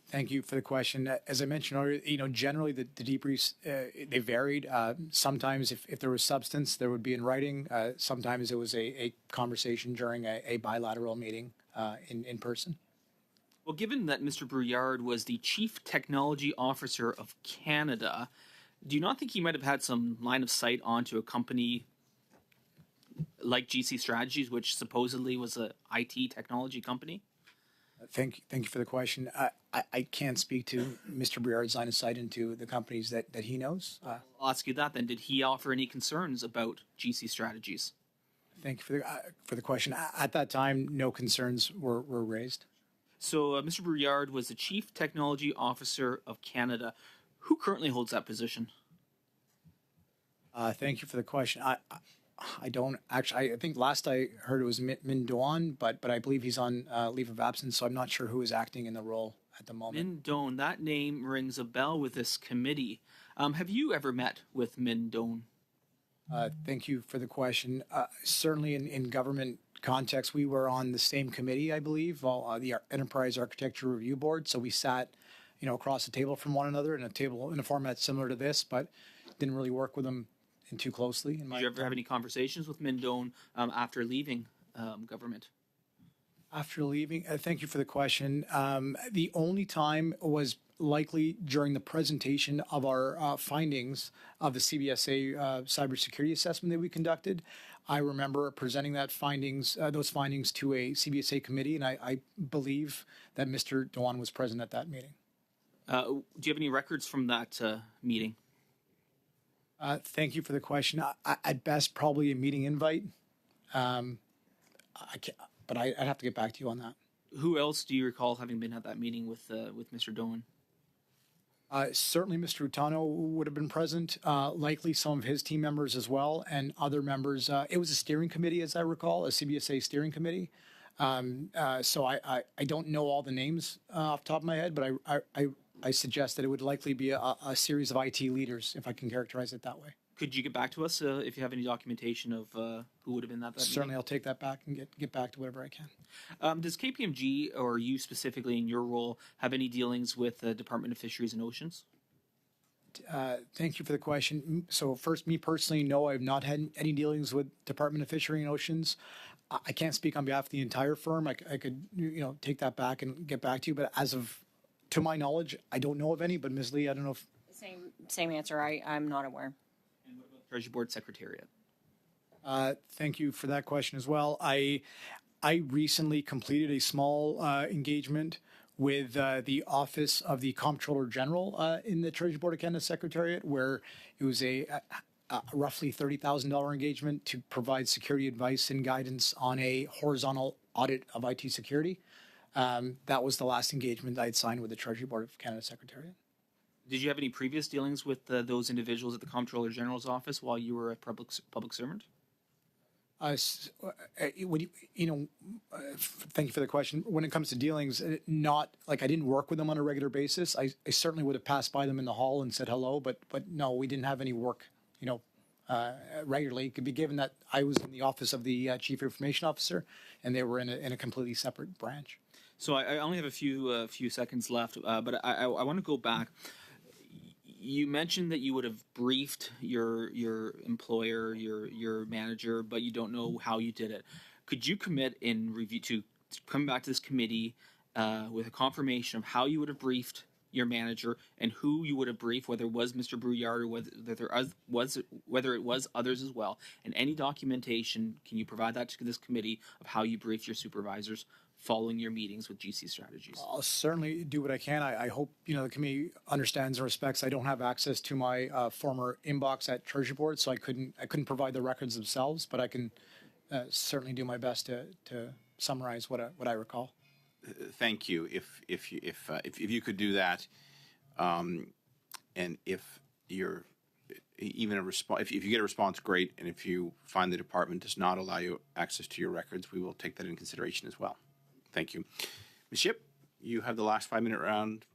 Thank you for the question. As I mentioned earlier, generally the debriefs, they varied. Sometimes if there was substance, there would be in writing. Sometimes it was a conversation during a bilateral meeting in person. Well, given that Mr. Brouillard was the Chief Technology Officer of Canada, do you not think he might have had some line of sight onto a company like GC Strategies, which supposedly was a IT technology company? Thank you for the question. I can't speak to Mr. Briard's line of sight into the companies that he knows. I'll ask you that then. Did he offer any concerns about GC Strategies? Thank you for the question. At that time, no concerns were raised. So Mr. Brouillard was the Chief Technology Officer of Canada. Who currently holds that position? Thank you for the question. I don't actually. I think last I heard it was Min Doan, but I believe he's on leave of absence, so I'm not sure who is acting in the role at the moment. Min Doan, that name rings a bell with this committee. Have you ever met with Min Doan? Thank you for the question. Certainly in government context, we were on the same committee, I believe, the Enterprise Architecture Review Board. So we sat, across the table from one another in a format similar to this, but didn't really work with them too closely. Did you ever have any conversations with Min Doan after leaving government? After leaving, thank you for the question. The only time was likely during the presentation of our findings of the CBSA cybersecurity assessment that we conducted. I remember presenting those findings to a CBSA committee, and I believe that Mr. Dewan was present at that meeting. Do you have any records from that meeting? Thank you for the question. At best, probably a meeting invite. I can't, but I'd have to get back to you on that. Who else do you recall having been at that meeting with Mr. Doan? Certainly, Mr. Utano would have been present. Likely some of his team members as well, and other members. It was a steering committee, as I recall, a CBSA steering committee. So I don't know all the names off the top of my head, but I suggest that it would likely be a series of IT leaders, if I can characterize it that way. Could you get back to us if you have any documentation of who would have been at that Certainly, meeting? I'll take that back and get back to whatever I can. Does KPMG, or you specifically in your role, have any dealings with the Department of Fisheries and Oceans? Thank you for the question. So first, me personally, no, I've not had any dealings with Department of Fishery and Oceans. I can't speak on behalf of the entire firm. I could take that back and get back to you. But to my knowledge, I don't know of any. But Ms. Lee, I don't know if... Same answer. I'm not aware. Treasury Board Secretariat. Thank you for that question as well. I recently completed a small engagement with the Office of the Comptroller General in the Treasury Board of Canada Secretariat, where it was a roughly $30,000 engagement to provide security advice and guidance on a horizontal audit of IT security. That was the last engagement I had signed with the Treasury Board of Canada Secretariat. Did you have any previous dealings with those individuals at the Comptroller General's office while you were a public servant? Thank you for the question. When it comes to dealings, not like I didn't work with them on a regular basis. I certainly would have passed by them in the hall and said hello, but no, we didn't have any work, regularly. It could be given that I was in the office of the Chief Information Officer, and they were in a completely separate branch. So I only have a few seconds left, but I want to go back. You mentioned that you would have briefed your employer, your manager, but you don't know how you did it. Could you commit in review to come back to this committee with a confirmation of how you would have briefed your manager and who you would have briefed, whether it was Mr. Brouillard or whether it was others as well, and any documentation? Can you provide that to this committee of how you briefed your supervisors following your meetings with GC Strategies? I'll certainly do what I can. I hope the committee understands and respects. I don't have access to my former inbox at Treasury Board, so I couldn't provide the records themselves. But I can certainly do my best to summarize what I recall. Thank you. If you could do that, and if you're even a response, if you get a response, great. And if you find the department does not allow you access to your records, we will take that in consideration as well. Thank you. Ms. Shipp, you have the last 5-minute round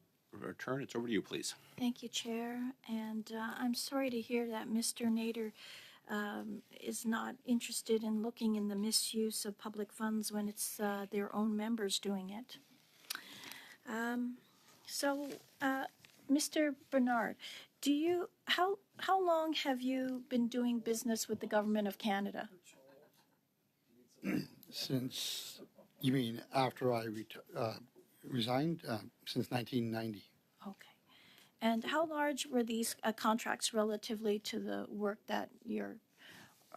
turn. It's over to you, please. Thank you, Chair. And I'm sorry to hear that Mr. Nader is not interested in looking in the misuse of public funds when it's their own members doing it. Mr. Bernard, how long have you been doing business with the Government of Canada? Since, you mean after I resigned? Since 1990. Okay. And how large were these contracts relatively to the work that your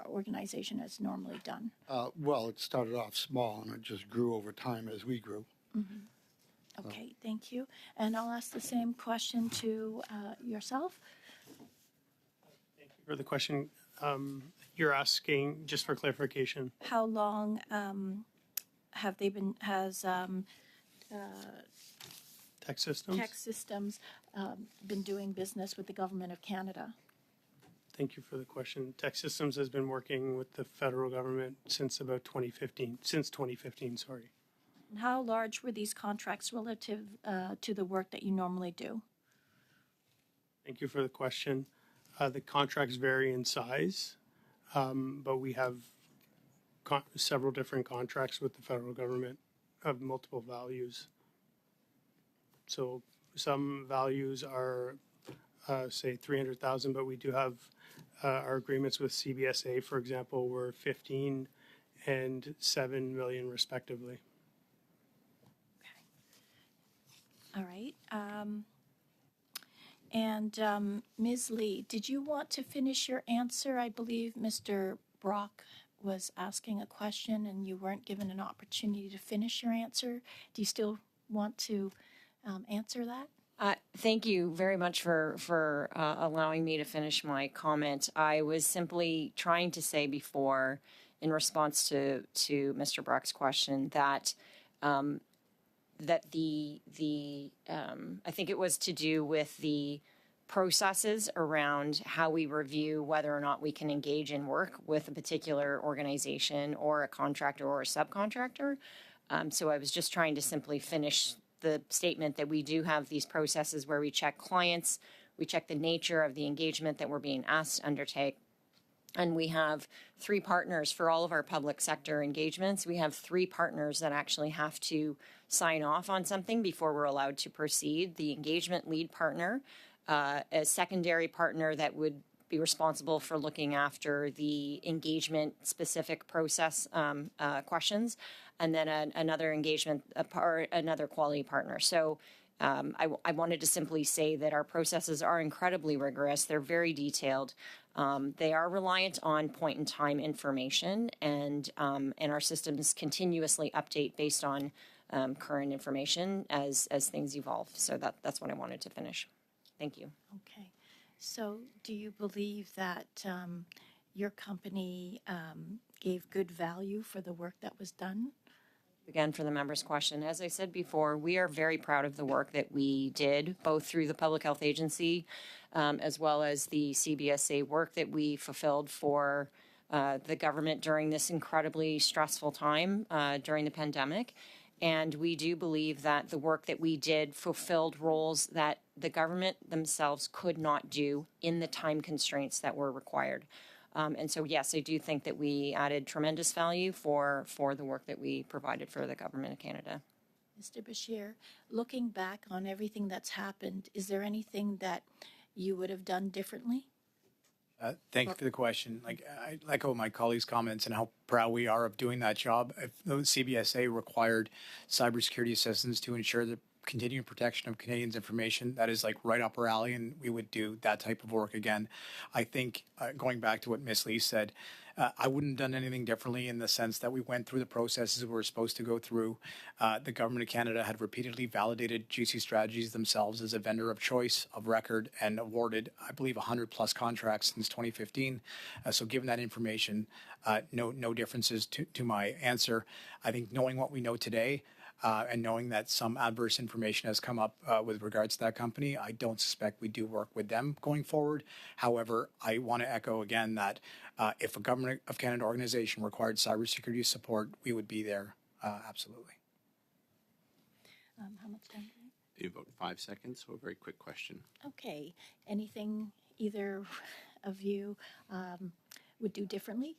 organization has normally done? Well, it started off small and it just grew over time as we grew. Mm-hmm. Okay, thank you. And I'll ask the same question to yourself. Thank you for the question. You're asking, just for clarification. How long has Tech Systems been doing business with the Government of Canada? Thank you for the question. Tech Systems has been working with the federal government since about 2015. Since 2015, sorry. And how large were these contracts relative to the work that you normally do? Thank you for the question. The contracts vary in size, but we have several different contracts with the federal government of multiple values. So some values are, say, $300,000, but we do have our agreements with CBSA, for example, were $15 and $7 million respectively. All right. Ms. Lee, did you want to finish your answer? I believe Mr. Brock was asking a question and you weren't given an opportunity to finish your answer. Do you still want to answer that? Thank you very much for allowing me to finish my comment. I was simply trying to say before, in response to Mr. Brock's question, that I think it was to do with the processes around how we review whether or not we can engage in work with a particular organization or a contractor or a subcontractor. So I was just trying to simply finish the statement that we do have these processes where we check clients, we check the nature of the engagement that we're being asked to undertake. And we have 3 partners for all of our public sector engagements. We have 3 partners that actually have to sign off on something before we're allowed to proceed. The engagement lead partner, a secondary partner that would be responsible for looking after the engagement specific process questions, and then another engagement another quality partner. So I wanted to simply say that our processes are incredibly rigorous. They're very detailed. They are reliant on point-in-time information, and our systems continuously update based on current information as things evolve. So that's what I wanted to finish. Thank you. Okay. So do you believe that your company gave good value for the work that was done? Again, for the member's question, as I said before, we are very proud of the work that we did, both through the Public Health Agency as well as the CBSA work that we fulfilled for the government during this incredibly stressful time during the pandemic. And we do believe that the work that we did fulfilled roles that the government themselves could not do in the time constraints that were required. And so, yes, I do think that we added tremendous value for the work that we provided for the Government of Canada. Mr. Bashir, looking back on everything that's happened, is there anything that you would have done differently? Thank you for the question. I echo my colleagues' comments and how proud we are of doing that job. If the CBSA required cybersecurity assistance to ensure the continuing protection of Canadians' information, that is right up our alley, and we would do that type of work again. I think going back to what Ms. Lee said, I wouldn't have done anything differently in the sense that we went through the processes we were supposed to go through. The Government of Canada had repeatedly validated GC Strategies themselves as a vendor of choice, of record, and awarded, I believe, 100+ contracts since 2015. So given that information, no differences to my answer. I think knowing what we know today, and knowing that some adverse information has come up with regards to that company, I don't suspect we do work with them going forward. However, I want to echo again that if a Government of Canada organization required cybersecurity support, we would be there, absolutely. How much time do we have? About 5 seconds, so a very quick question. Okay. Anything either of you would do differently?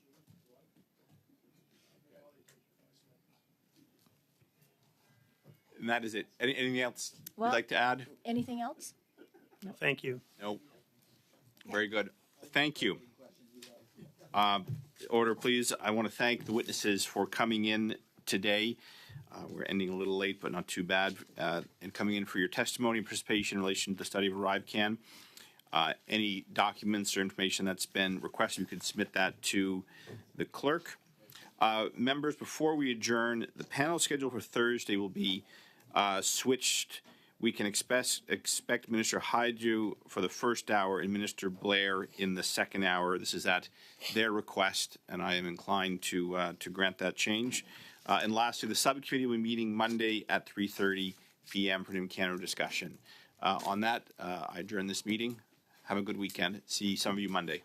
And that is it. Anything else Well, you'd like to add? Anything else? No. Thank you. No. Very good. Thank you. Order, please. I want to thank the witnesses for coming in today. We're ending a little late, but not too bad, and coming in for your testimony and participation in relation to the study of ArriveCAN. Any documents or information that's been requested, you can submit that to the clerk. Members, before we adjourn, the panel schedule for Thursday will be switched. We can expect Minister Haidoo for the first hour and Minister Blair in the second hour. This is at their request, and I am inclined to grant that change. And lastly, the subcommittee will be meeting Monday at 3:30 p.m. for an Canada discussion. On that, I adjourn this meeting. Have a good weekend. See some of you Monday.